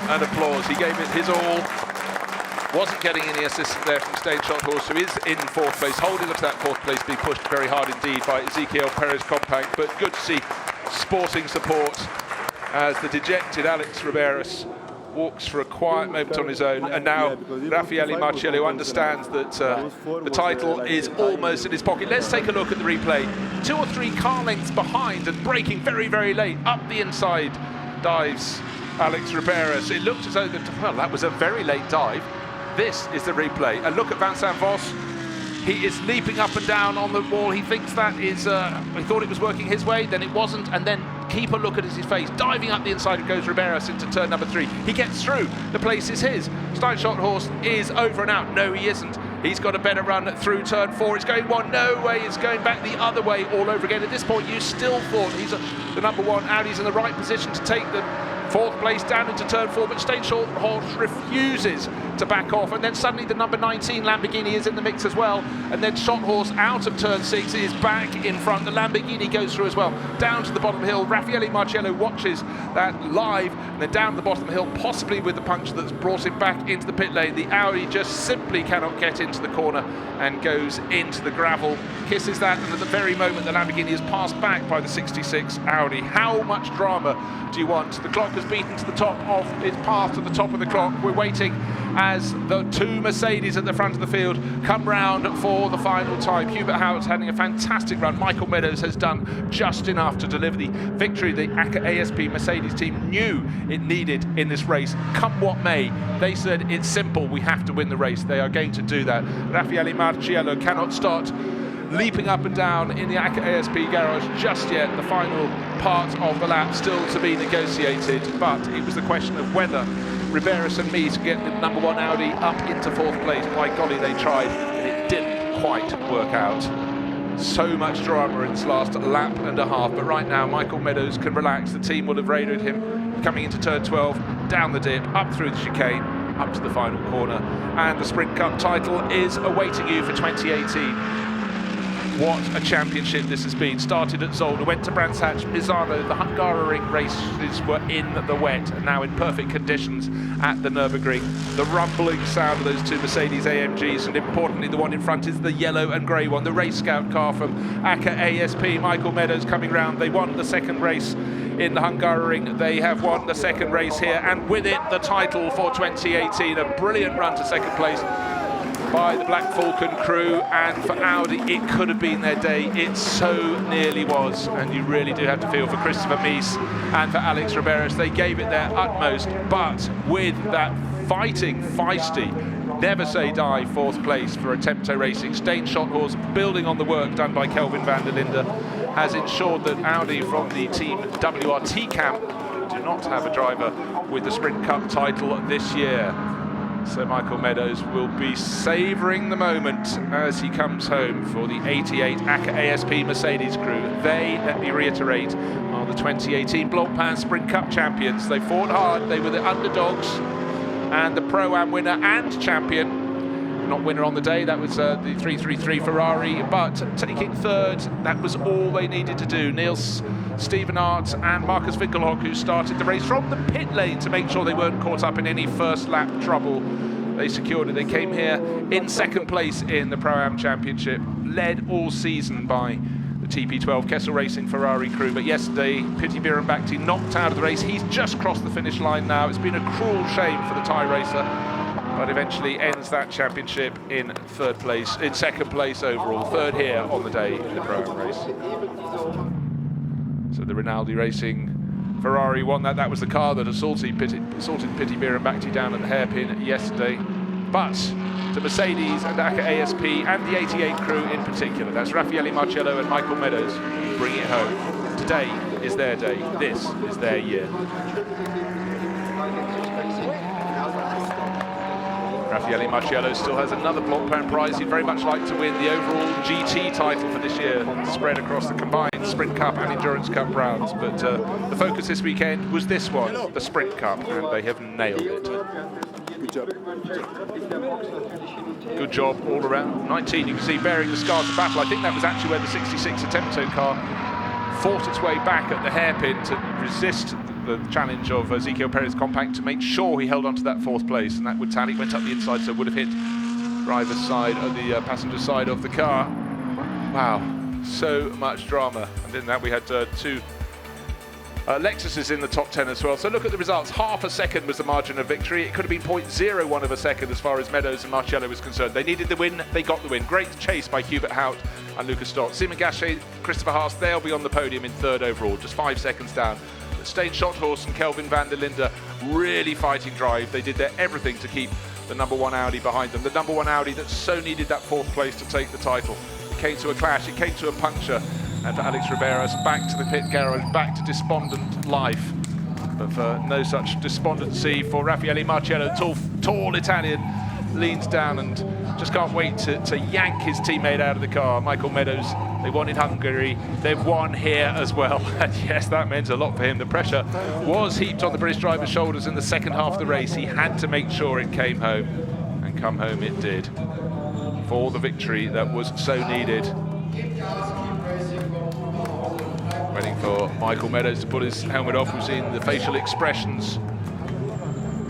and applause. He gave it his all. Wasn't getting any assistance there from Stain Shorthorse, who is in 4th place, holding up to that 4th place, being pushed very hard indeed by Ezequiel Perez Compact, but good to see sporting support as the dejected Alex Riberas walks for a quiet moment on his own, and now Raffaele Marciello understands that the title is almost in his pocket. Let's take a look at the replay. 2 or 3 car lengths behind and braking very late. Up the inside dives Alex Riberas. It looked as though that was a very late dive. This is the replay. And look at Vincent Voss. He is leaping up and down on the wall. He thinks that is, he thought it was working his way, then it wasn't, and then keep a look at his face. Diving up the inside goes Riberas into turn number 3. He gets through. The place is his. Stain Shorthorse is over and out. No, he isn't. He's got a better run through turn 4. It's going 1. No way. It's going back the other way all over again. At this point, you still thought he's the number 1 Audi's in the right position to take the 4th place down into turn 4, but Stain Shorthorse refuses to back off, and then suddenly the number 19 Lamborghini is in the mix as well, and then Shorthorse out of turn 6 is back in front. The Lamborghini goes through as well, down to the bottom hill. Raffaele Marciello watches that live, and then down to the bottom hill, possibly with the puncture that's brought him back into the pit lane. The Audi just simply cannot get into the corner and goes into the gravel, kisses that, and at the very moment the Lamborghini is passed back by the 66 Audi. How much drama do you want? The clock has beaten to the top of its path to the top of the clock. We're waiting as the 2 Mercedes at the front of the field come round for the final time. Hubert Howard's having a fantastic run. Michael Meadows has done just enough to deliver the victory the ASP Mercedes team knew it needed in this race. Come what may, they said it's simple, we have to win the race. They are going to do that. Raffaele Marciello cannot start leaping up and down in the ASP garage just yet. The final part of the lap still to be negotiated, but it was the question of whether Riberas and Mies could get the number 1 Audi up into 4th place. By golly, they tried, and it didn't quite work out. So much drama in this last lap and a half, but right now Michael Meadows can relax. The team will have radioed him coming into turn 12, down the dip, up through the chicane, up to the final corner, and the Sprint Cup title is awaiting you for 2018. What a championship this has been. Started at Zolder, went to Brands Hatch, Misano. The Hungaroring races were in the wet, and now in perfect conditions at the Nurburgring. The rumbling sound of those 2 Mercedes AMGs, and importantly the one in front is the yellow and grey one, the Race Scout car from ACA ASP. Michael Meadows coming round. They won the 2nd race in the Hungaroring. They have won the 2nd race here, and with it the title for 2018. A brilliant run to 2nd place. by the Black Falcon crew, and for Audi it could have been their day. It so nearly was, and you really do have to feel for Christopher Mies and for Alex Riberas. They gave it their utmost, but with that fighting, feisty, never say die fourth place for Attempto Racing, Stain Schotthorst, building on the work done by Kelvin van der Linde, has ensured that Audi from the team WRT camp do not have a driver with the Sprint Cup title this year. So Michael Meadows will be savouring the moment as he comes home for the 88 ACA ASP Mercedes crew. They, let me reiterate, are the 2018 Blancpain Sprint Cup champions. They fought hard, they were the underdogs, and the Pro-Am winner and champion. Not winner on the day, that was the 333 Ferrari, but taking third, that was all they needed to do. Niels Stevenart and Marcus Winkelhock, who started the race from the pit lane to make sure they weren't caught up in any first lap trouble. They secured it. They came here in second place in the Pro-Am Championship, led all season by the TP12 Kessel Racing Ferrari crew. But yesterday, Piti Bhirombhakdi knocked out of the race. He's just crossed the finish line now. It's been a cruel shame for the Thai racer, but eventually ends that championship in third place, in second place overall, third here on the day in the Pro-Am race. So the Rinaldi Racing Ferrari won that. That was the car that assaulted Piti Bhirombhakdi down at the hairpin yesterday. But to Mercedes and ACA ASP and the 88 crew in particular, that's Raffaele Marcello and Michael Meadows, bring it home. Today is their day. This is their year. Raffaele Marcello still has another Blancpain prize. He'd very much like to win the overall GT title for this year, spread across the combined Sprint Cup and Endurance Cup rounds. But the focus this weekend was this one, the Sprint Cup, and they have nailed it.
Good job.
Good job all around. 19, you can see bearing the scars of battle. I think that was actually where the 66 Attempto car fought its way back at the hairpin to resist the challenge of Ezequiel Perez Compact to make sure he held on to that fourth place, and that would tally, went up the inside, so would have hit driver's side of the passenger side of the car. Wow, so much drama. And in that we had two Lexuses in the top 10 as well. So look at the results. Half a second was the margin of victory. It could have been 0.01 of a second as far as Meadows and Marcello was concerned. They needed the win, they got the win. Great chase by Hubert Hout and Lucas Stott. Simon Gachet, Christopher Haas, they'll be on the podium in third overall, just 5 seconds down. But Stain Schotthorst and Kelvin van der Linde really fighting drive. They did their everything to keep the number one Audi behind them. The number one Audi that so needed that fourth place to take the title. It came to a clash, it came to a puncture. And for Alex Riberas, back to the pit garage, back to despondent life. But for no such despondency for Raffaele Marcello, tall Italian, leans down and just can't wait to yank his teammate out of the car. Michael Meadows, they won in Hungary, they've won here as well. And yes, that meant a lot for him. The pressure was heaped on the British driver's shoulders in the second half of the race. He had to make sure it came home, and come home it did, for the victory that was so needed. Waiting for Michael Meadows to put his helmet off. We've seen the facial expressions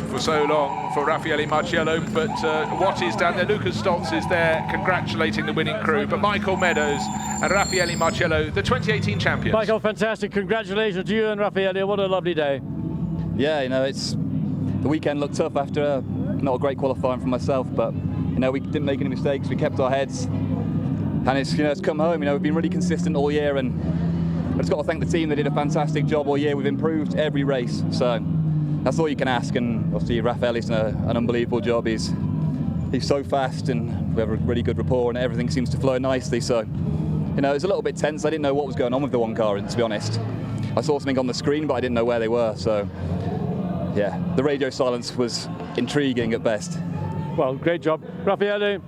for so long for Raffaele Marcello, but what is down there? Lucas Stoltz is there congratulating the winning crew, but Michael Meadows and Raffaele Marcello, the 2018 champions.
Michael, fantastic. Congratulations to you and Raffaele. What a lovely day.
Yeah, you know, the weekend looked tough after not a great qualifying for myself, but you know, we didn't make any mistakes. We kept our heads, and it's come home. You know, we've been really consistent all year, and I just got to thank the team. They did a fantastic job all year. We've improved every race, so that's all you can ask. And obviously Raffaele's done an unbelievable job. He's so fast, and we have a really good rapport, and everything seems to flow nicely. So, you know, it was a little bit tense. I didn't know what was going on with the one car, to be honest. I saw something on the screen, but I didn't know where they were. So, yeah, the radio silence was intriguing at best.
Well, great job. Raffaele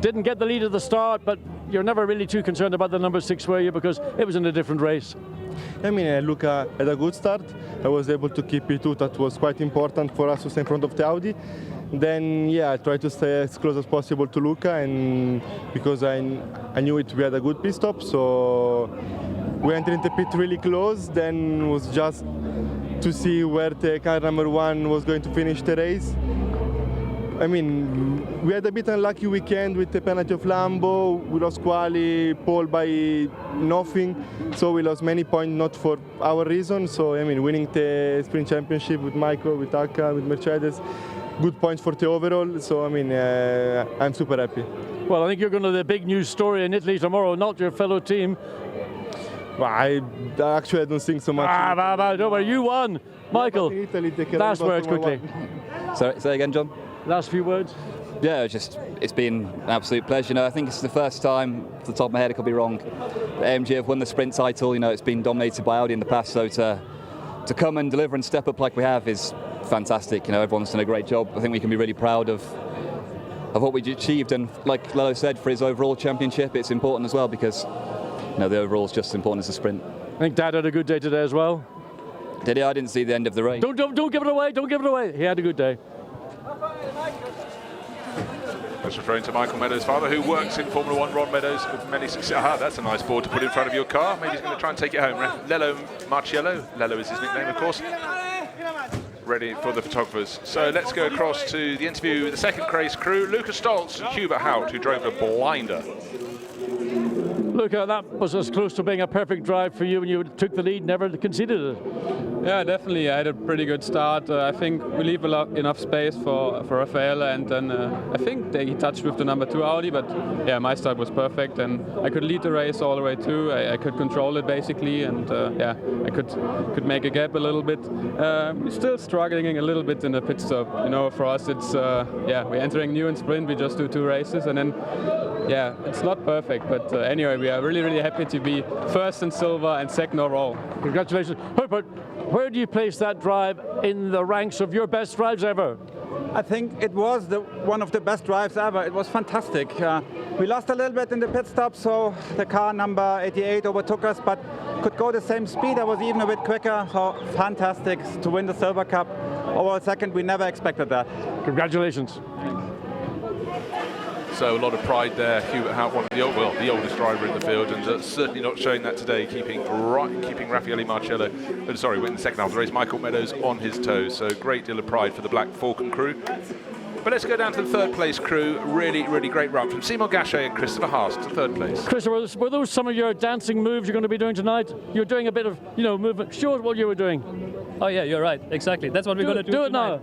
didn't get the lead at the start, but you're never really too concerned about the number 6, were you? Because it was in a different race.
I mean, Luca had a good start. I was able to keep P2. That was quite important for us to stay in front of the Audi. Then, yeah, I tried to stay as close as possible to Luca, and because I knew we had a good pit stop, so we entered in the pit really close. Then was just to see where the car number 1 was going to finish the race. I mean, we had a bit unlucky weekend with the penalty of Lambo. We lost quali, pole by nothing, so we lost many points not for our reason. So I mean, winning the sprint championship with Michael, with ACA, with Mercedes, good points for the overall. So I mean, I'm super happy.
Well, I think you're going to the big news story in Italy tomorrow, not your fellow team.
Well, I don't think so much.
Don't worry, you won. Michael, last words quickly.
Sorry, say again, John?
Last few words.
Yeah, it's been an absolute pleasure. You know, I think it's the first time, off the top of my head, I could be wrong, that AMG have won the sprint title. You know, it's been dominated by Audi in the past, so to come and deliver and step up like we have is fantastic. You know, everyone's done a great job. I think we can be really proud of what we achieved, and like Lello said, for his overall championship, it's important as well because the overall is just as important as the sprint.
I think Dad had a good day today as well.
Did he? I didn't see the end of the race.
Don't give it away. Don't give it away. He had a good day.
That's referring to Michael Meadows' father, who works in Formula One. Ron Meadows, with many success. That's a nice board to put in front of your car. Maybe he's going to try and take it home. Lello Marciello. Lello is his nickname, of course. Ready for the photographers. So let's go across to the interview with the second race crew, Luca Stoltz and Hubert Hout, who drove a blinder.
Luca, that was as close to being a perfect drive for you when you took the lead, never conceded it.
Yeah, definitely. I had a pretty good start. I think we leave enough space for Rafael, and then I think he touched with the number 2 Audi, but yeah, my start was perfect, and I could lead the race all the way too. I could control it basically, and yeah, I could make a gap a little bit. Still struggling a little bit in the pit stop. You know, for us it's yeah, we're entering new in sprint. We just do 2 races, and then yeah, it's not perfect, but anyway, we are really happy to be first in silver and second overall.
Congratulations. Herbert, where do you place that drive in the ranks of your best drives ever?
I think it was one of the best drives ever. It was fantastic. We lost a little bit in the pit stop, so the car number 88 overtook us, but could go the same speed. I was even a bit quicker, so fantastic to win the Silver Cup. Overall second, we never expected that.
Congratulations.
So a lot of pride there. Hubert Hout, one of the oldest driver in the field, and certainly not showing that today, keeping Raffaele Marciello, winning the second half of the race, Michael Meadows on his toes. So great deal of pride for the Black Falcon crew. But let's go down to the third place crew. Really great run from Simon Gachet and Christopher Haas to third place.
Christopher, were those some of your dancing moves you're going to be doing tonight? You're doing a bit of, movement. Show us what you were doing.
Oh yeah, you're right. Exactly. That's what we're going to do.
Do it now.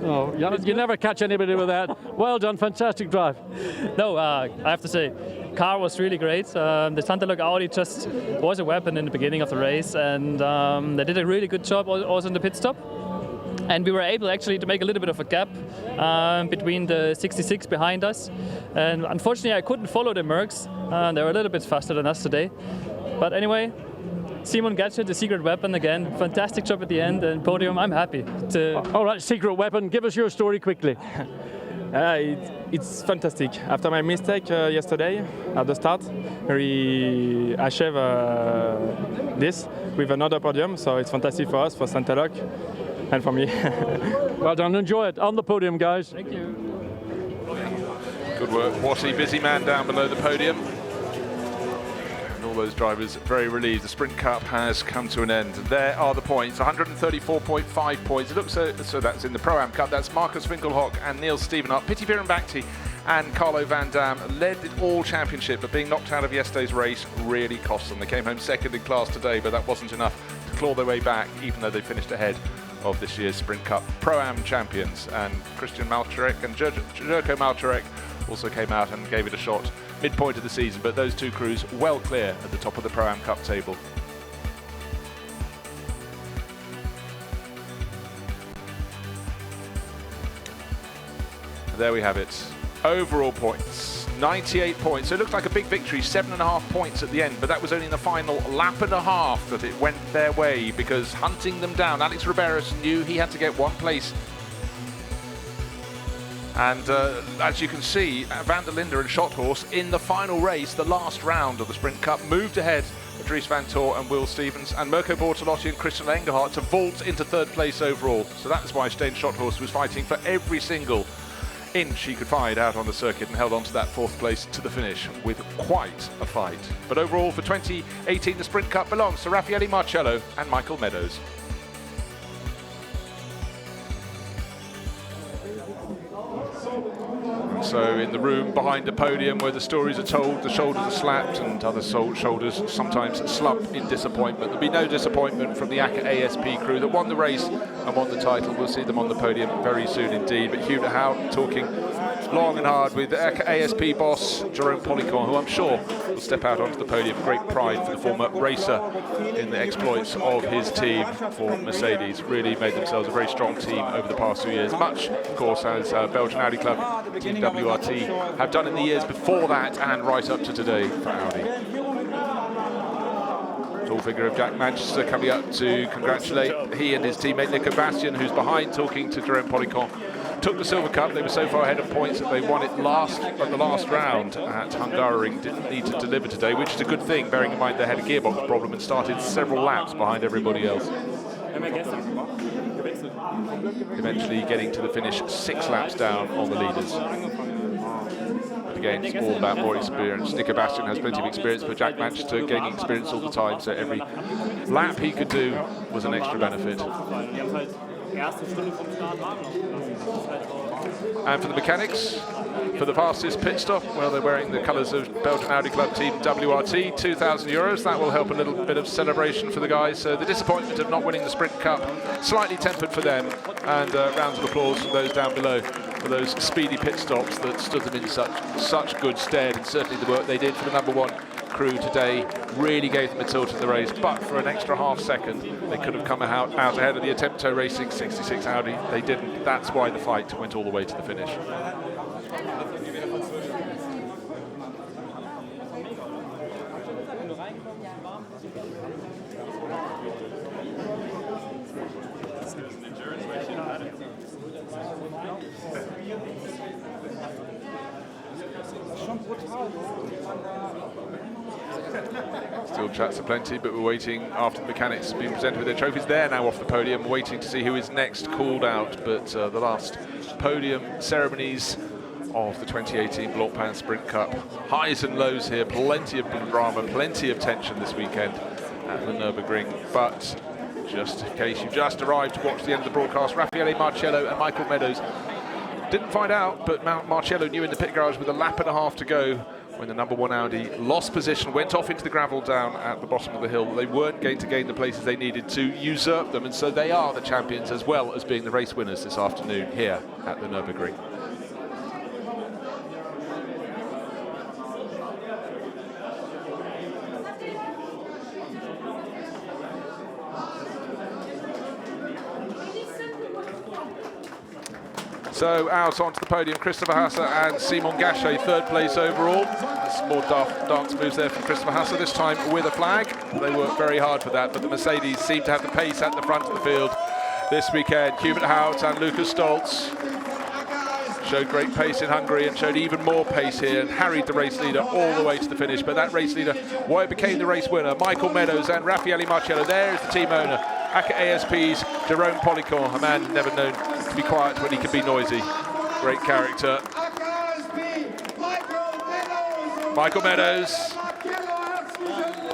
Oh, you never catch anybody with that. Well done, fantastic drive.
No, I have to say, car was really great. The Santa Luca Audi just was a weapon in the beginning of the race, and they did a really good job also in the pit stop. And we were able actually to make a little bit of a gap between the 66 behind us. And unfortunately, I couldn't follow the Mercs. They were a little bit faster than us today. But anyway, Simon Gachet, the secret weapon again. Fantastic job at the end, and Podium, I'm happy.
All right, secret weapon, give us your story quickly.
It's fantastic. After my mistake yesterday at the start, I achieved this with another podium, so it's fantastic for us, for Santa Luca, and for me.
Well done, enjoy it. On the podium, guys.
Thank you.
Good work, Watty, busy man down below the podium. All those drivers very relieved. The Sprint Cup has come to an end. There are the points, 134.5 points. It looks so that's in the Pro-Am Cup. That's Marcus Winkelhock and Niels Stevenart. Piti Bhirombhakti and Carlo Van Dam led the all championship, but being knocked out of yesterday's race really cost them. They came home second in class today, but that wasn't enough to claw their way back, even though they finished ahead of this year's Sprint Cup Pro-Am champions. And Christian Malczarek and Jurko Malczarek also came out and gave it a shot midpoint of the season, but those 2 crews well clear at the top of the Pro-Am Cup table. There we have it. Overall points, 98 points. So it looked like a big victory, 7.5 points at the end, but that was only in the final lap and a half that it went their way, because hunting them down, Alex Riberas knew he had to get 1 place. And as you can see, Van der Linde and Schothorst in the final race, the last round of the Sprint Cup, moved ahead of Dries Van Tor and Will Stevens and Mirko Bortolotti and Christian Engelhardt to vault into third place overall. So that's why Stein Schothorst was fighting for every single inch he could find out on the circuit and held on to that 4th place to the finish with quite a fight. But overall for 2018, the Sprint Cup belongs to Raffaele Marciello and Michael Meadows. And so in the room behind the podium where the stories are told, the shoulders are slapped and other shoulders sometimes slump in disappointment. There'll be no disappointment from the ACA ASP crew that won the race and won the title. We'll see them on the podium very soon indeed. But Hubert Howe talking long and hard with the ACA ASP boss Jerome Policon, who I'm sure will step out onto the podium. Great pride for the former racer in the exploits of his team for Mercedes. Really made themselves a very strong team over the past 2 years. Much, of course, as Belgian Audi Club, Team WRT, have done in the years before that and right up to today for Audi. Tall figure of Jack Manchester coming up to congratulate he and his teammate Nico Bastian, who's behind, talking to Jerome Policon. Took the Silver Cup. They were so far ahead of points that they won it at the last round at Hungaroring. Didn't need to deliver today, which is a good thing, bearing in mind they had a gearbox problem and started several laps behind everybody else. Eventually getting to the finish 6 laps down on the leaders. But again, it's all about more experience. Nico Bastian has plenty of experience, but Jack Manchester gaining experience all the time, so every lap he could do was an extra benefit. And for the mechanics, for the fastest pit stop, well, they're wearing the colours of Belgian Audi Club Team WRT, €2,000. That will help a little bit of celebration for the guys. So the disappointment of not winning the Sprint Cup, slightly tempered for them, and rounds of applause from those down below for those speedy pit stops that stood them in such good stead, and certainly the work they did for the #1 crew today really gave them a tilt in the race. But for an extra half second, they could have come out ahead of the Attempto Racing 66 Audi. They didn't. That's why the fight went all the way to the finish. Still chats aplenty, but we're waiting after the mechanics have been presented with their trophies. They're now off the podium, waiting to see who is next called out. But the last podium ceremonies of the 2018 Blancpain Sprint Cup. Highs and lows here, plenty of drama, plenty of tension this weekend at the Nurburgring. But just in case you just arrived to watch the end of the broadcast, Raffaele Marcello and Michael Meadows didn't find out, but Marcello knew in the pit garage with a lap and a half to go when the #1 Audi lost position, went off into the gravel down at the bottom of the hill. They weren't going to gain the places they needed to usurp them, and so they are the champions as well as being the race winners this afternoon here at the Nurburgring. So out onto the podium, Christopher Hasse and Simon Gachet, 3rd place overall. Some more dance moves there from Christopher Hasse, this time with a flag. They worked very hard for that, but the Mercedes seemed to have the pace at the front of the field this weekend. Hubert Hout and Lucas Stoltz showed great pace in Hungary and showed even more pace here and harried the race leader all the way to the finish. But that race leader, why it became the race winner, Michael Meadows and Raffaele Marcello. There is the team owner, ACA ASP's Jerome Policon, a man never known to be quiet when he can be noisy. Great character. Michael Meadows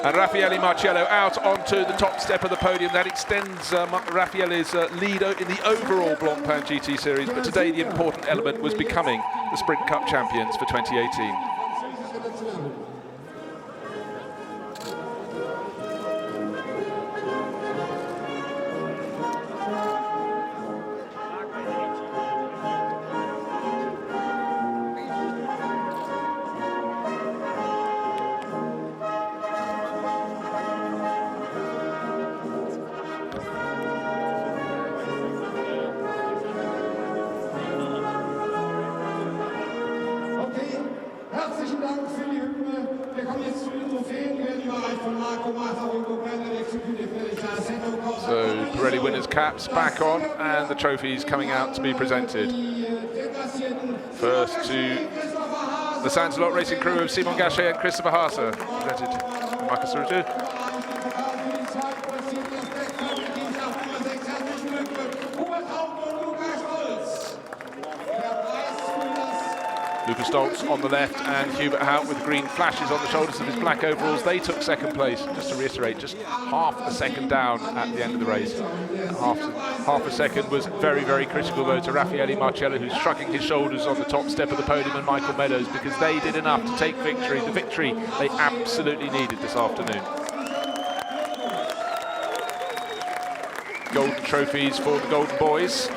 and Raffaele Marcello out onto the top step of the podium. That extends Raffaele's lead in the overall Blancpain GT Series, but today the important element was becoming the Sprint Cup champions for 2018. So Pirelli winners' caps back on and the trophies coming out to be presented. First to the Sansalot Racing crew of Simon Gachet and Christopher Hasse, presented by Marcus Rutte. Lucas Stoltz on the left and Hubert Hout with green flashes on the shoulders of his black overalls. They took second place, just to reiterate, just half a second down at the end of the race. Half a second was very, very critical though to Raffaele Marciello, who's shrugging his shoulders on the top step of the podium, and Michael Meadows, because they did enough to take victory, the victory they absolutely needed this afternoon. Golden trophies for the Golden Boys.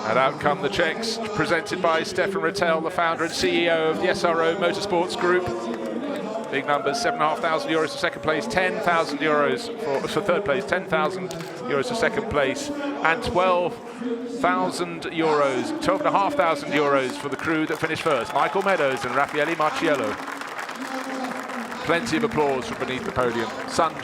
And out come the checks presented by Stefan Rattel, the founder and CEO of the SRO Motorsports Group. Big numbers, €7,500 for second place, €10,000 for third place, €10,000 for second place, and €12,500 for the crew that finished first, Michael Meadows and Raffaele Marciello. Plenty of applause from beneath the podium. Sun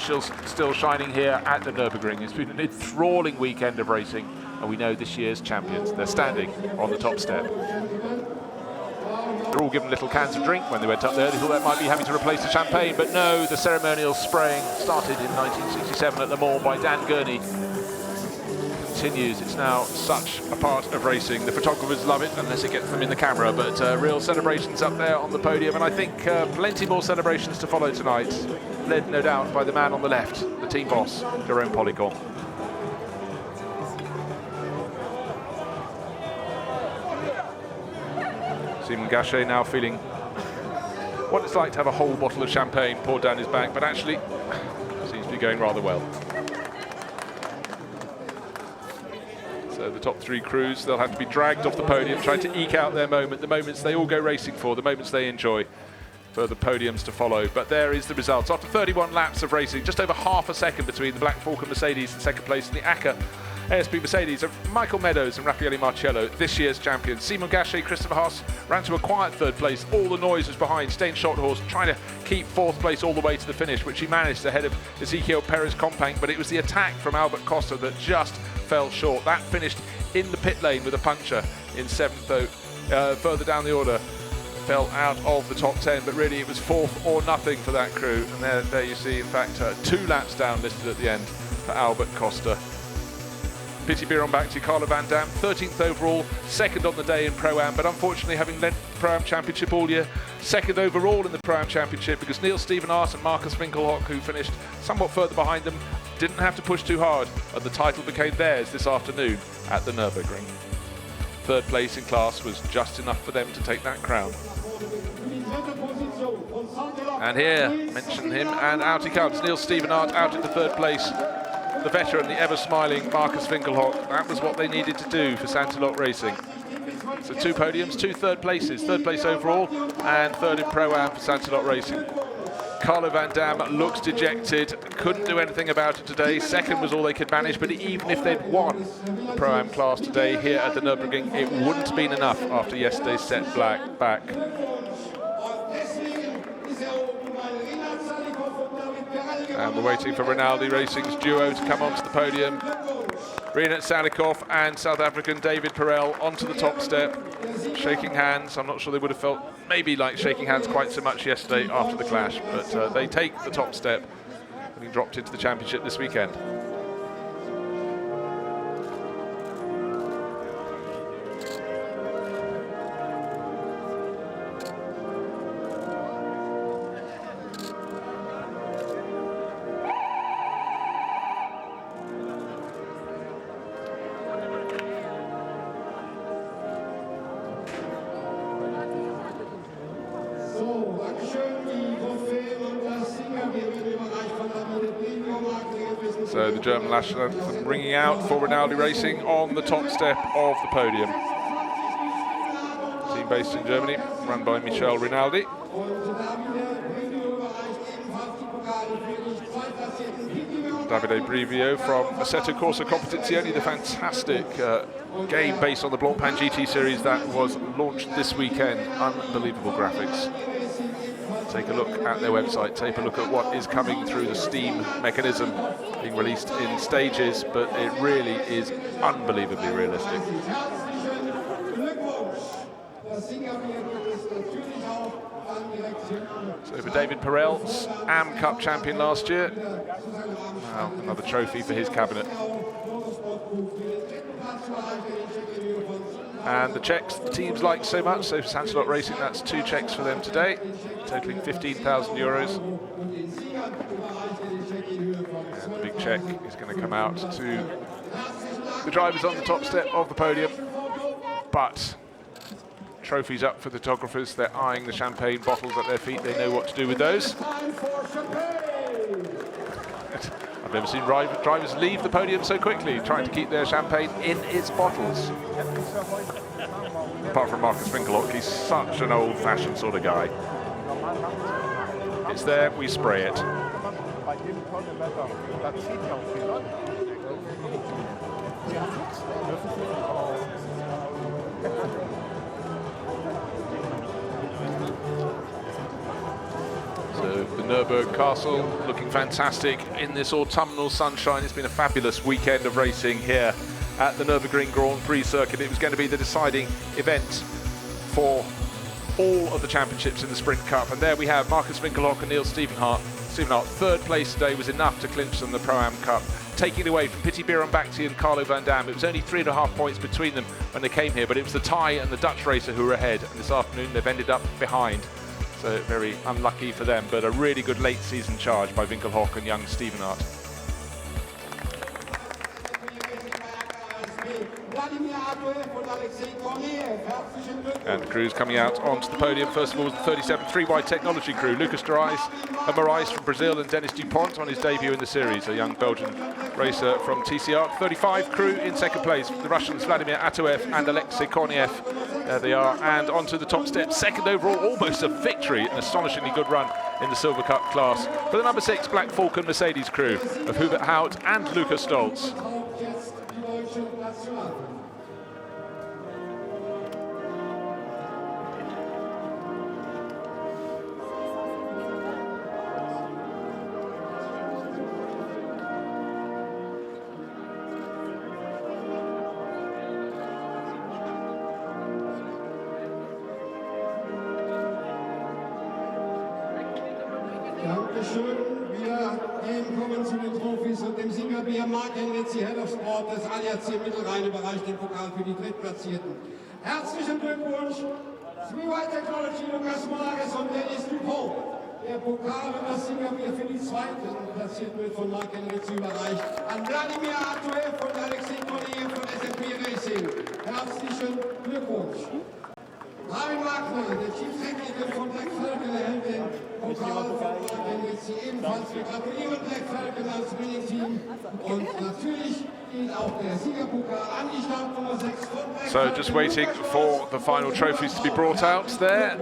still shining here at the Nurburgring. It's been an enthralling weekend of racing, and we know this year's champions. They're standing on the top step. They're all given little cans of drink when they went up there. They thought that might be having to replace the champagne, but no, the ceremonial spraying started in 1967 at Le Mans by Dan Gurney. Continues. It's now such a part of racing. The photographers love it, unless it gets them in the camera, but real celebrations up there on the podium, and I think plenty more celebrations to follow tonight, led no doubt by the man on the left, the team boss, Jerome Policon. Simon Gachet now feeling what it's like to have a whole bottle of champagne poured down his back, but actually seems to be going rather well. So the top three crews, they'll have to be dragged off the podium, trying to eke out their moment, the moments they all go racing for, the moments they enjoy, for the podiums to follow. But there is the results. After 31 laps of racing, just over half a second between the Black Falcon Mercedes in second place and the ACA ASP Mercedes of Michael Meadows and Raffaele Marciello, this year's champions. Simon Gachet, Christopher Haas ran to a quiet third place. All the noise was behind Stijn Schothorst trying to keep fourth place all the way to the finish, which he managed ahead of Ezequiel Perez Companc, but it was the attack from Albert Costa that just fell short. That finished in the pit lane with a puncture in seventh, though further down the order fell out of the top 10, but really it was fourth or nothing for that crew. And there you see, in fact, 2 laps down listed at the end for Albert Costa. Pity Biron back to Carlo Van Dam, 13th overall, second on the day in Pro-Am, but unfortunately having led the Pro-Am Championship all year, second overall in the Pro-Am Championship, because Neil Stephenart and Marcus Winkelhock, who finished somewhat further behind them, didn't have to push too hard, and the title became theirs this afternoon at the Nürburgring. Third place in class was just enough for them to take that crown. And here, mention him, and out he comes, Neil Stephenart out into third place. The veteran, the ever-smiling Marcus Winkelhock. That was what they needed to do for Santalot Racing. So 2 podiums, 2 third places. Third place overall and third in Pro-Am for Santalot Racing. Carlo Van Dam looks dejected, couldn't do anything about it today. Second was all they could manage, but even if they'd won the Pro-Am class today here at the Nürburgring, it wouldn't have been enough after yesterday's set back. And we're waiting for Rinaldi Racing's duo to come onto the podium. Rinat Salikov and South African David Perel onto the top step, shaking hands. I'm not sure they would have felt maybe like shaking hands quite so much yesterday after the clash, but they take the top step, having dropped into the championship this weekend. So the German national anthem ringing out for Rinaldi Racing on the top step of the podium. Team based in Germany, run by Michel Rinaldi. Davide Brivio from Assetto Corsa Competizione, the fantastic game based on the Blancpain GT Series that was launched this weekend. Unbelievable graphics. Take a look at their website, take a look at what is coming through the Steam mechanism, being released in stages, but it really is unbelievably realistic. over David Perel, Am Cup champion last year. Now another trophy for his cabinet. And the checks the teams like so much, so Sansalot Racing, that's 2 checks for them today, totaling €15,000. And the big check is going to come out to the drivers on the top step of the podium. But trophies up for the photographers, they're eyeing the champagne bottles at their feet, they know what to do with those. I've never seen drivers leave the podium so quickly, trying to keep their champagne in its bottles. Apart from Marcus Winkelhock, he's such an old-fashioned sort of guy. It's there, we spray it. So the Nurburgring Castle looking fantastic in this autumnal sunshine. It's been a fabulous weekend of racing here at the Nurburgring Grand Prix circuit. It was going to be the deciding event for all of the championships in the Sprint Cup. And there we have Marcus Winkelhock and Neil Stephenhart. Third place today was enough to clinch them the Pro-Am Cup, taking it away from Piti Bierenbakti and Carlo Van Dam. It was only 3.5 points between them when they came here, but it was the Thai and the Dutch racer who were ahead. And this afternoon they've ended up behind. So very unlucky for them, but a really good late season charge by Winkelhock and young Stephenhart. And the crews coming out onto the podium. First of all, the 37 3-wide technology crew. Lucas Morais from Brazil and Dennis Dupont on his debut in the series, a young Belgian racer from TCR. 35 crew in second place, the Russians Vladimir Atoev and Alexei Korniev. There they are, and onto the top step. Second overall, almost a victory, an astonishingly good run in the Silver Cup class for the number 6 Black Falcon Mercedes crew of Hubert Hout and Lucas Stolz.
Kommen zu den Trophys und dem Sieger via Mark Henritzi, Head of Sport des ADAC Mittelrheine-Bereich, den Pokal für die Drittplatzierten. Herzlichen Glückwunsch, 3-Wide Technology, Lucas Morais und Dennis Dupont. Der Pokal und das Siegerbier für die zweiten Platzierten wird von Mark Henritzi überreicht an Vladimir Atoev und Alexei Korniev von SMP Racing. Herzlichen Glückwunsch. Marvin Wagner, der Chief Technical von Black Falcon, erhält den Pokal von Mark Henritzi ebenfalls. Wir gratulieren Black Falcon als Winning-Team und natürlich geht auch der Siegerpokal an die Startnummer 6 von Black
So just waiting for the final trophies to be brought out there.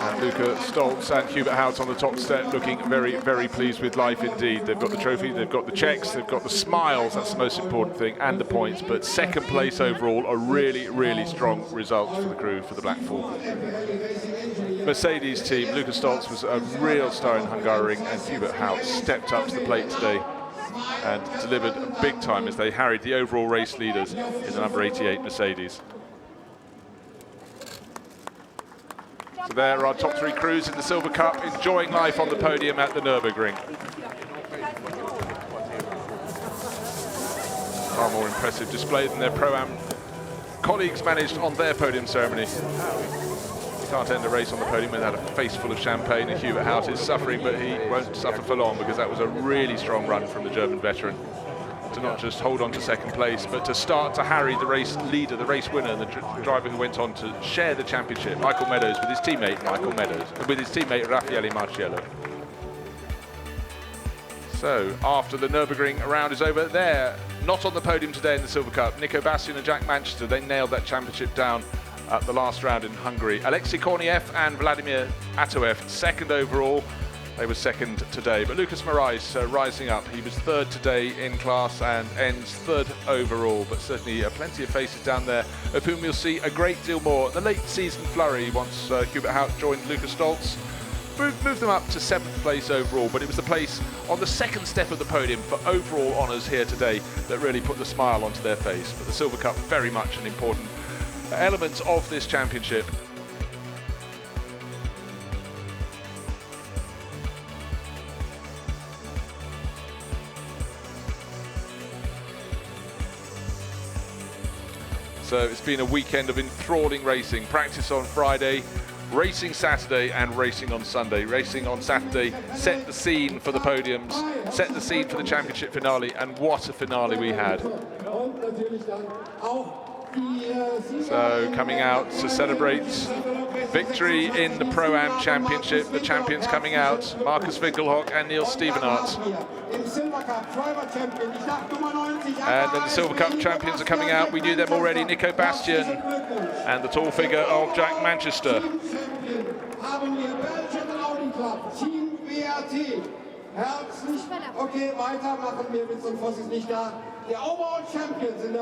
And Luca Stolz and Hubert Hout on the top step, looking very, very pleased with life indeed. They've got the trophy, they've got the checks, they've got the smiles, that's the most important thing, and the points. But second place overall, a really, really strong result for the crew, for the Black Falcon. Mercedes team, Luca Stolz was a real star in Hungaroring, and Hubert Hout stepped up to the plate today and delivered big time as they harried the overall race leaders in the number 88 Mercedes. So there are our top 3 crews in the Silver Cup, enjoying life on the podium at the Nurburgring. Far more impressive display than their Pro-Am colleagues managed on their podium ceremony. You can't end a race on the podium without a face full of champagne, and Hubert Hout is suffering, but he won't suffer for long because that was a really strong run from the German veteran to not just hold on to second place, but to start to harry the race leader, the race winner, and the driver who went on to share the championship, Michael Meadows, with his teammate Raffaele Marciello. So after the Nurburgring round is over, there, not on the podium today in the Silver Cup, Nico Bastian and Jack Manchester, they nailed that championship down at the last round in Hungary. Alexei Korniev and Vladimir Atoev, second overall. They were second today, but Lucas Morais rising up. He was third today in class and ends third overall, but certainly plenty of faces down there, of whom you'll see a great deal more. The late season flurry, once Hubert Hout joined Lucas Stolz, moved them up to 7th place overall, but it was the place on the second step of the podium for overall honours here today that really put the smile onto their face. But the Silver Cup, very much an important element of this championship. So it's been a weekend of enthralling racing. Practice on Friday, racing Saturday and racing on Sunday. Racing on Saturday set the scene for the podiums, set the scene for the championship finale, and what a finale we had. So coming out to celebrate victory in the Pro-Am Championship, the champions coming out, Marcus Winkelhock and Niels Stevenart. And then the Silver Cup champions are coming out. We knew them already, Nico Bastian and the tall figure of Jack Manchester.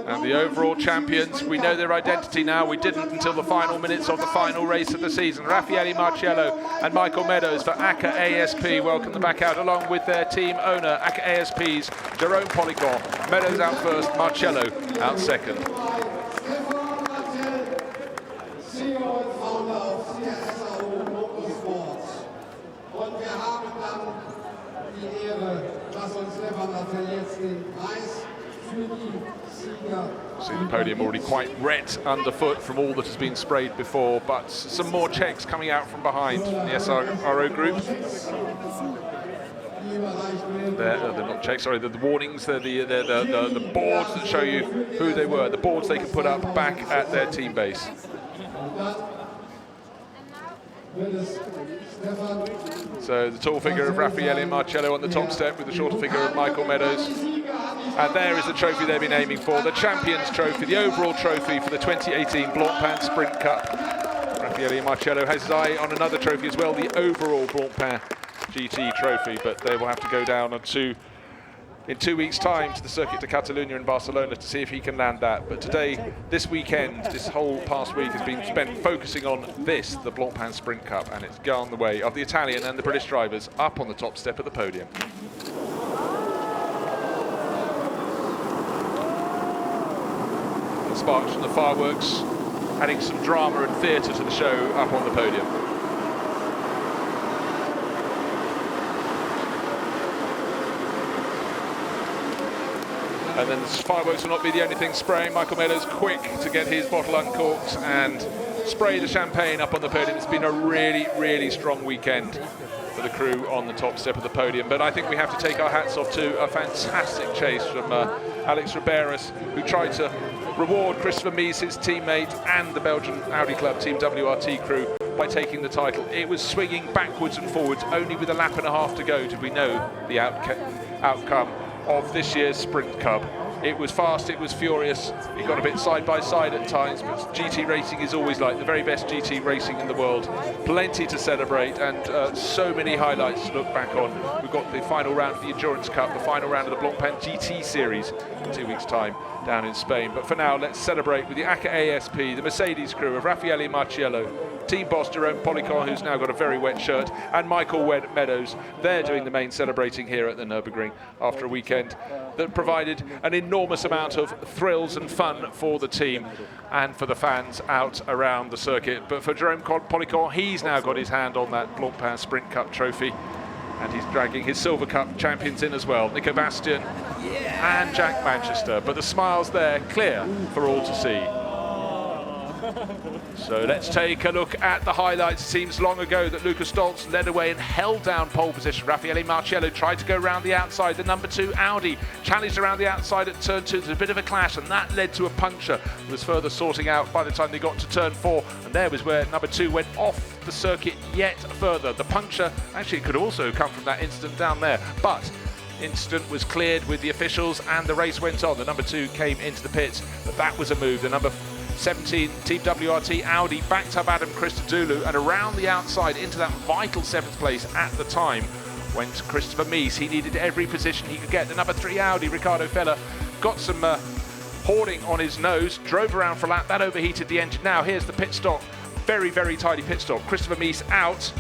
And the overall champions, we know their identity now. We didn't until the final minutes of the final race of the season. Raffaele Marciello and Michael Meadows for ACA ASP welcome them back out, along with their team owner, ACA ASP's Jerome Policon. Meadows out first, Marciello out second. See the podium already quite red underfoot from all that has been sprayed before, but some more checks coming out from behind from the SRO group. They're not checks, sorry, the warnings, they're the boards that show you who they were, the boards they can put up back at their team base. So the tall figure of Raffaele Marciello on the top step with the shorter figure of Michael Meadows. And there is the trophy they've been aiming for, the Champions Trophy, the overall trophy for the 2018 Blancpain Sprint Cup. Raffaele Marciello has his eye on another trophy as well, the overall Blancpain GT Trophy, but they will have to go down in 2 weeks' time to the Circuit de Catalunya in Barcelona to see if he can land that. But today, this weekend, this whole past week has been spent focusing on this, the Blancpain Sprint Cup, and it's gone the way of the Italian and the British drivers up on the top step of the podium. The sparks from the fireworks adding some drama and theatre to the show up on the podium. And then the fireworks will not be the only thing spraying. Michael Meadows quick to get his bottle uncorked and spray the champagne up on the podium. It's been a really, really strong weekend for the crew on the top step of the podium. But I think we have to take our hats off to a fantastic chase from Alex Riberas, who tried to reward Christopher Mies, his teammate, and the Belgian Audi Club Team WRT crew by taking the title. It was swinging backwards and forwards. Only with a lap and a half to go did we know the outcome of this year's Sprint Cup. It was fast, it was furious, it got a bit side by side at times, but GT racing is always like the very best GT racing in the world. Plenty to celebrate and so many highlights to look back on. We've got the final round of the Endurance Cup, the final round of the Blancpain GT Series in 2 weeks' time down in Spain. But for now, let's celebrate with the ACA ASP, the Mercedes crew of Raffaele Marciello, team boss Jerome Policon, who's now got a very wet shirt, and Michael Meadows. They're doing the main celebrating here at the Nurburgring after a weekend that provided an enormous amount of thrills and fun for the team and for the fans out around the circuit. But for Jerome Policon, he's now got his hand on that Blancpain Sprint Cup trophy, and he's dragging his Silver Cup champions in as well, Nico Bastian and Jack Manchester. But the smiles there, clear for all to see. So let's take a look at the highlights. It seems long ago that Luca Stoltz led away and held down pole position. Raffaele Marciello tried to go around the outside. The number 2 Audi challenged around the outside at turn 2. There's a bit of a clash, and that led to a puncture. It was further sorting out by the time they got to turn 4, and there was where number 2 went off the circuit yet further. The puncture actually could also come from that incident down there, but incident was cleared with the officials and the race went on. The number 2 came into the pits, but that was a move. The number 17 Team WRT Audi backed up Adam Christodoulou, and around the outside into that vital 7th place at the time went Christopher Mies. He needed every position he could get. The number 3 Audi, Ricardo Feller, got some hoarding on his nose, drove around for a lap, that overheated the engine. Now here's the pit stop, very, very tidy pit stop. Christopher Mies out,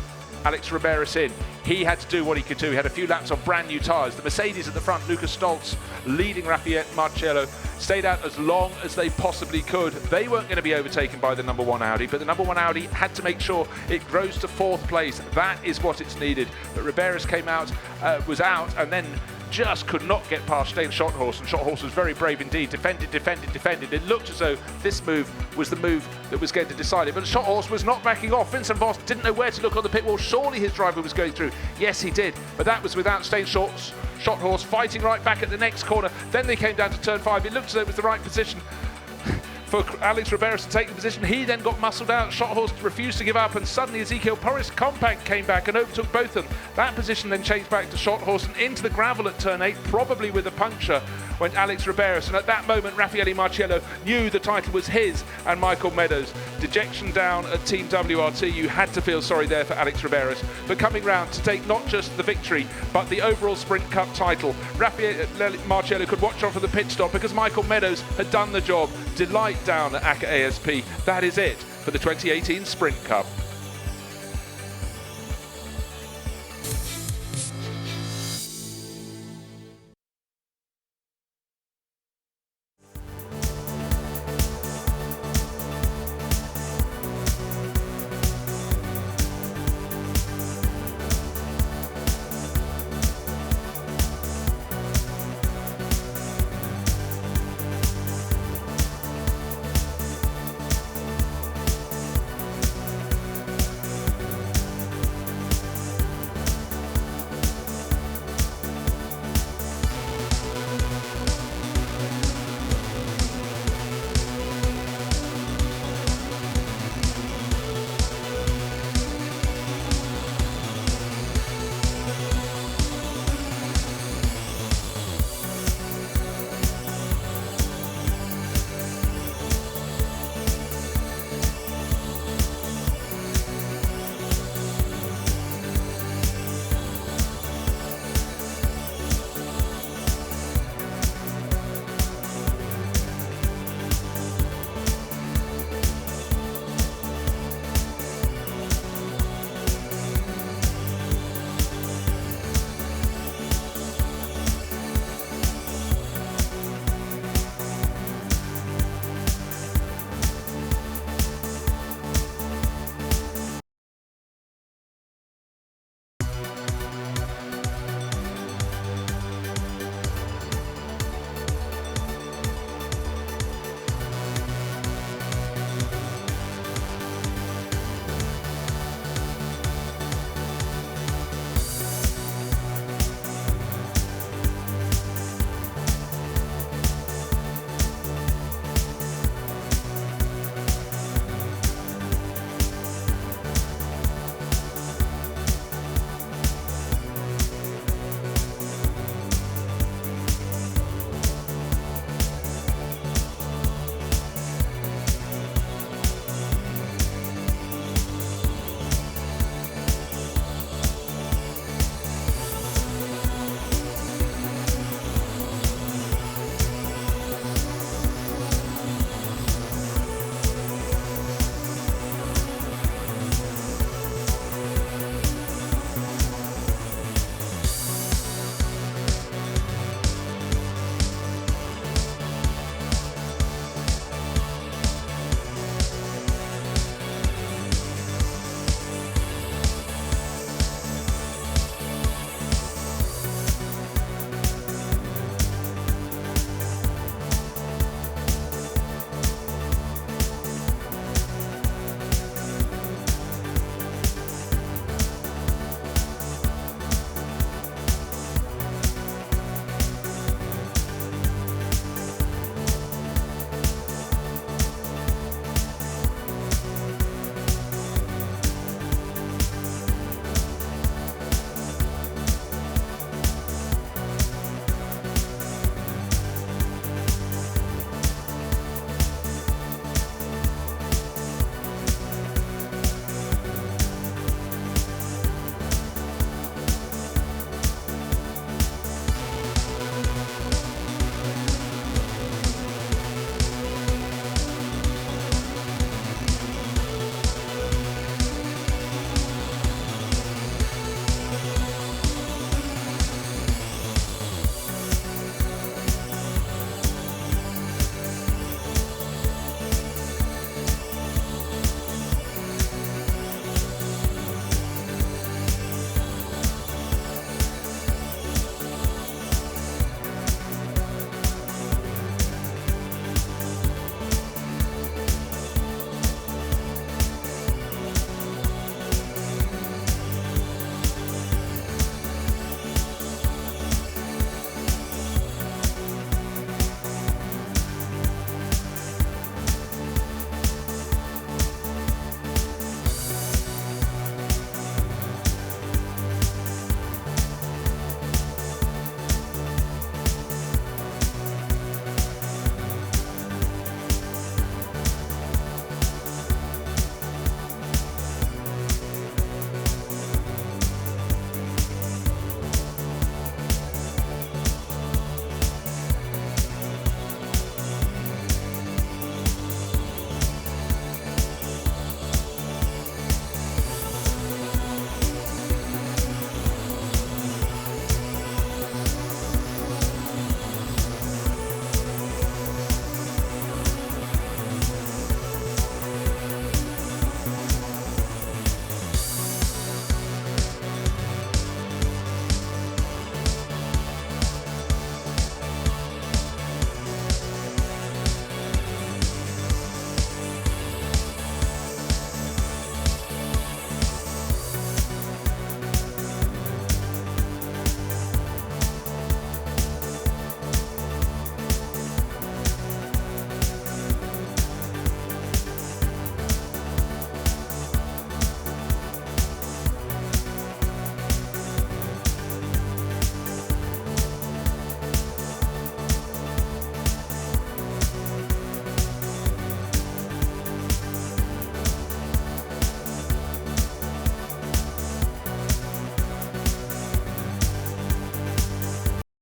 Alex Riberas in. He had to do what he could do. He had a few laps on brand new tyres. The Mercedes at the front, Luca Stoltz leading Raffaele Marciello, stayed out as long as they possibly could. They weren't going to be overtaken by the number 1 Audi, but the number 1 Audi had to make sure it grows to 4th place. That is what it's needed. But Riberas came out, was out, and then just could not get past Stein Schotthorst, and Schotthorst was very brave indeed. Defended. It looked as though this move was the move that was going to decide it, but Schotthorst was not backing off. Vincent Voss didn't know where to look on the pit wall. Surely his driver was going through. Yes, he did, but that was without Stein Schotthorst fighting right back at the next corner. Then they came down to turn 5. It looked as though it was the right position for Alex Riberas to take the position. He then got muscled out. Schotthorst refused to give up, and suddenly Ezekiel Porras Compact came back and overtook both of them. That position then changed back to Schotthorst, and into the gravel at turn 8, probably with a puncture, went Alex Riberas. And at that moment, Raffaele Marciello knew the title was his and Michael Meadows. Dejection down at Team WRT. You had to feel sorry there for Alex Riberas, but coming round to take not just the victory, but the overall Sprint Cup title. Raffaele Marciello could watch on for the pit stop because Michael Meadows had done the job. Delight down at ACA ASP. That is it for the 2018 Sprint Cup.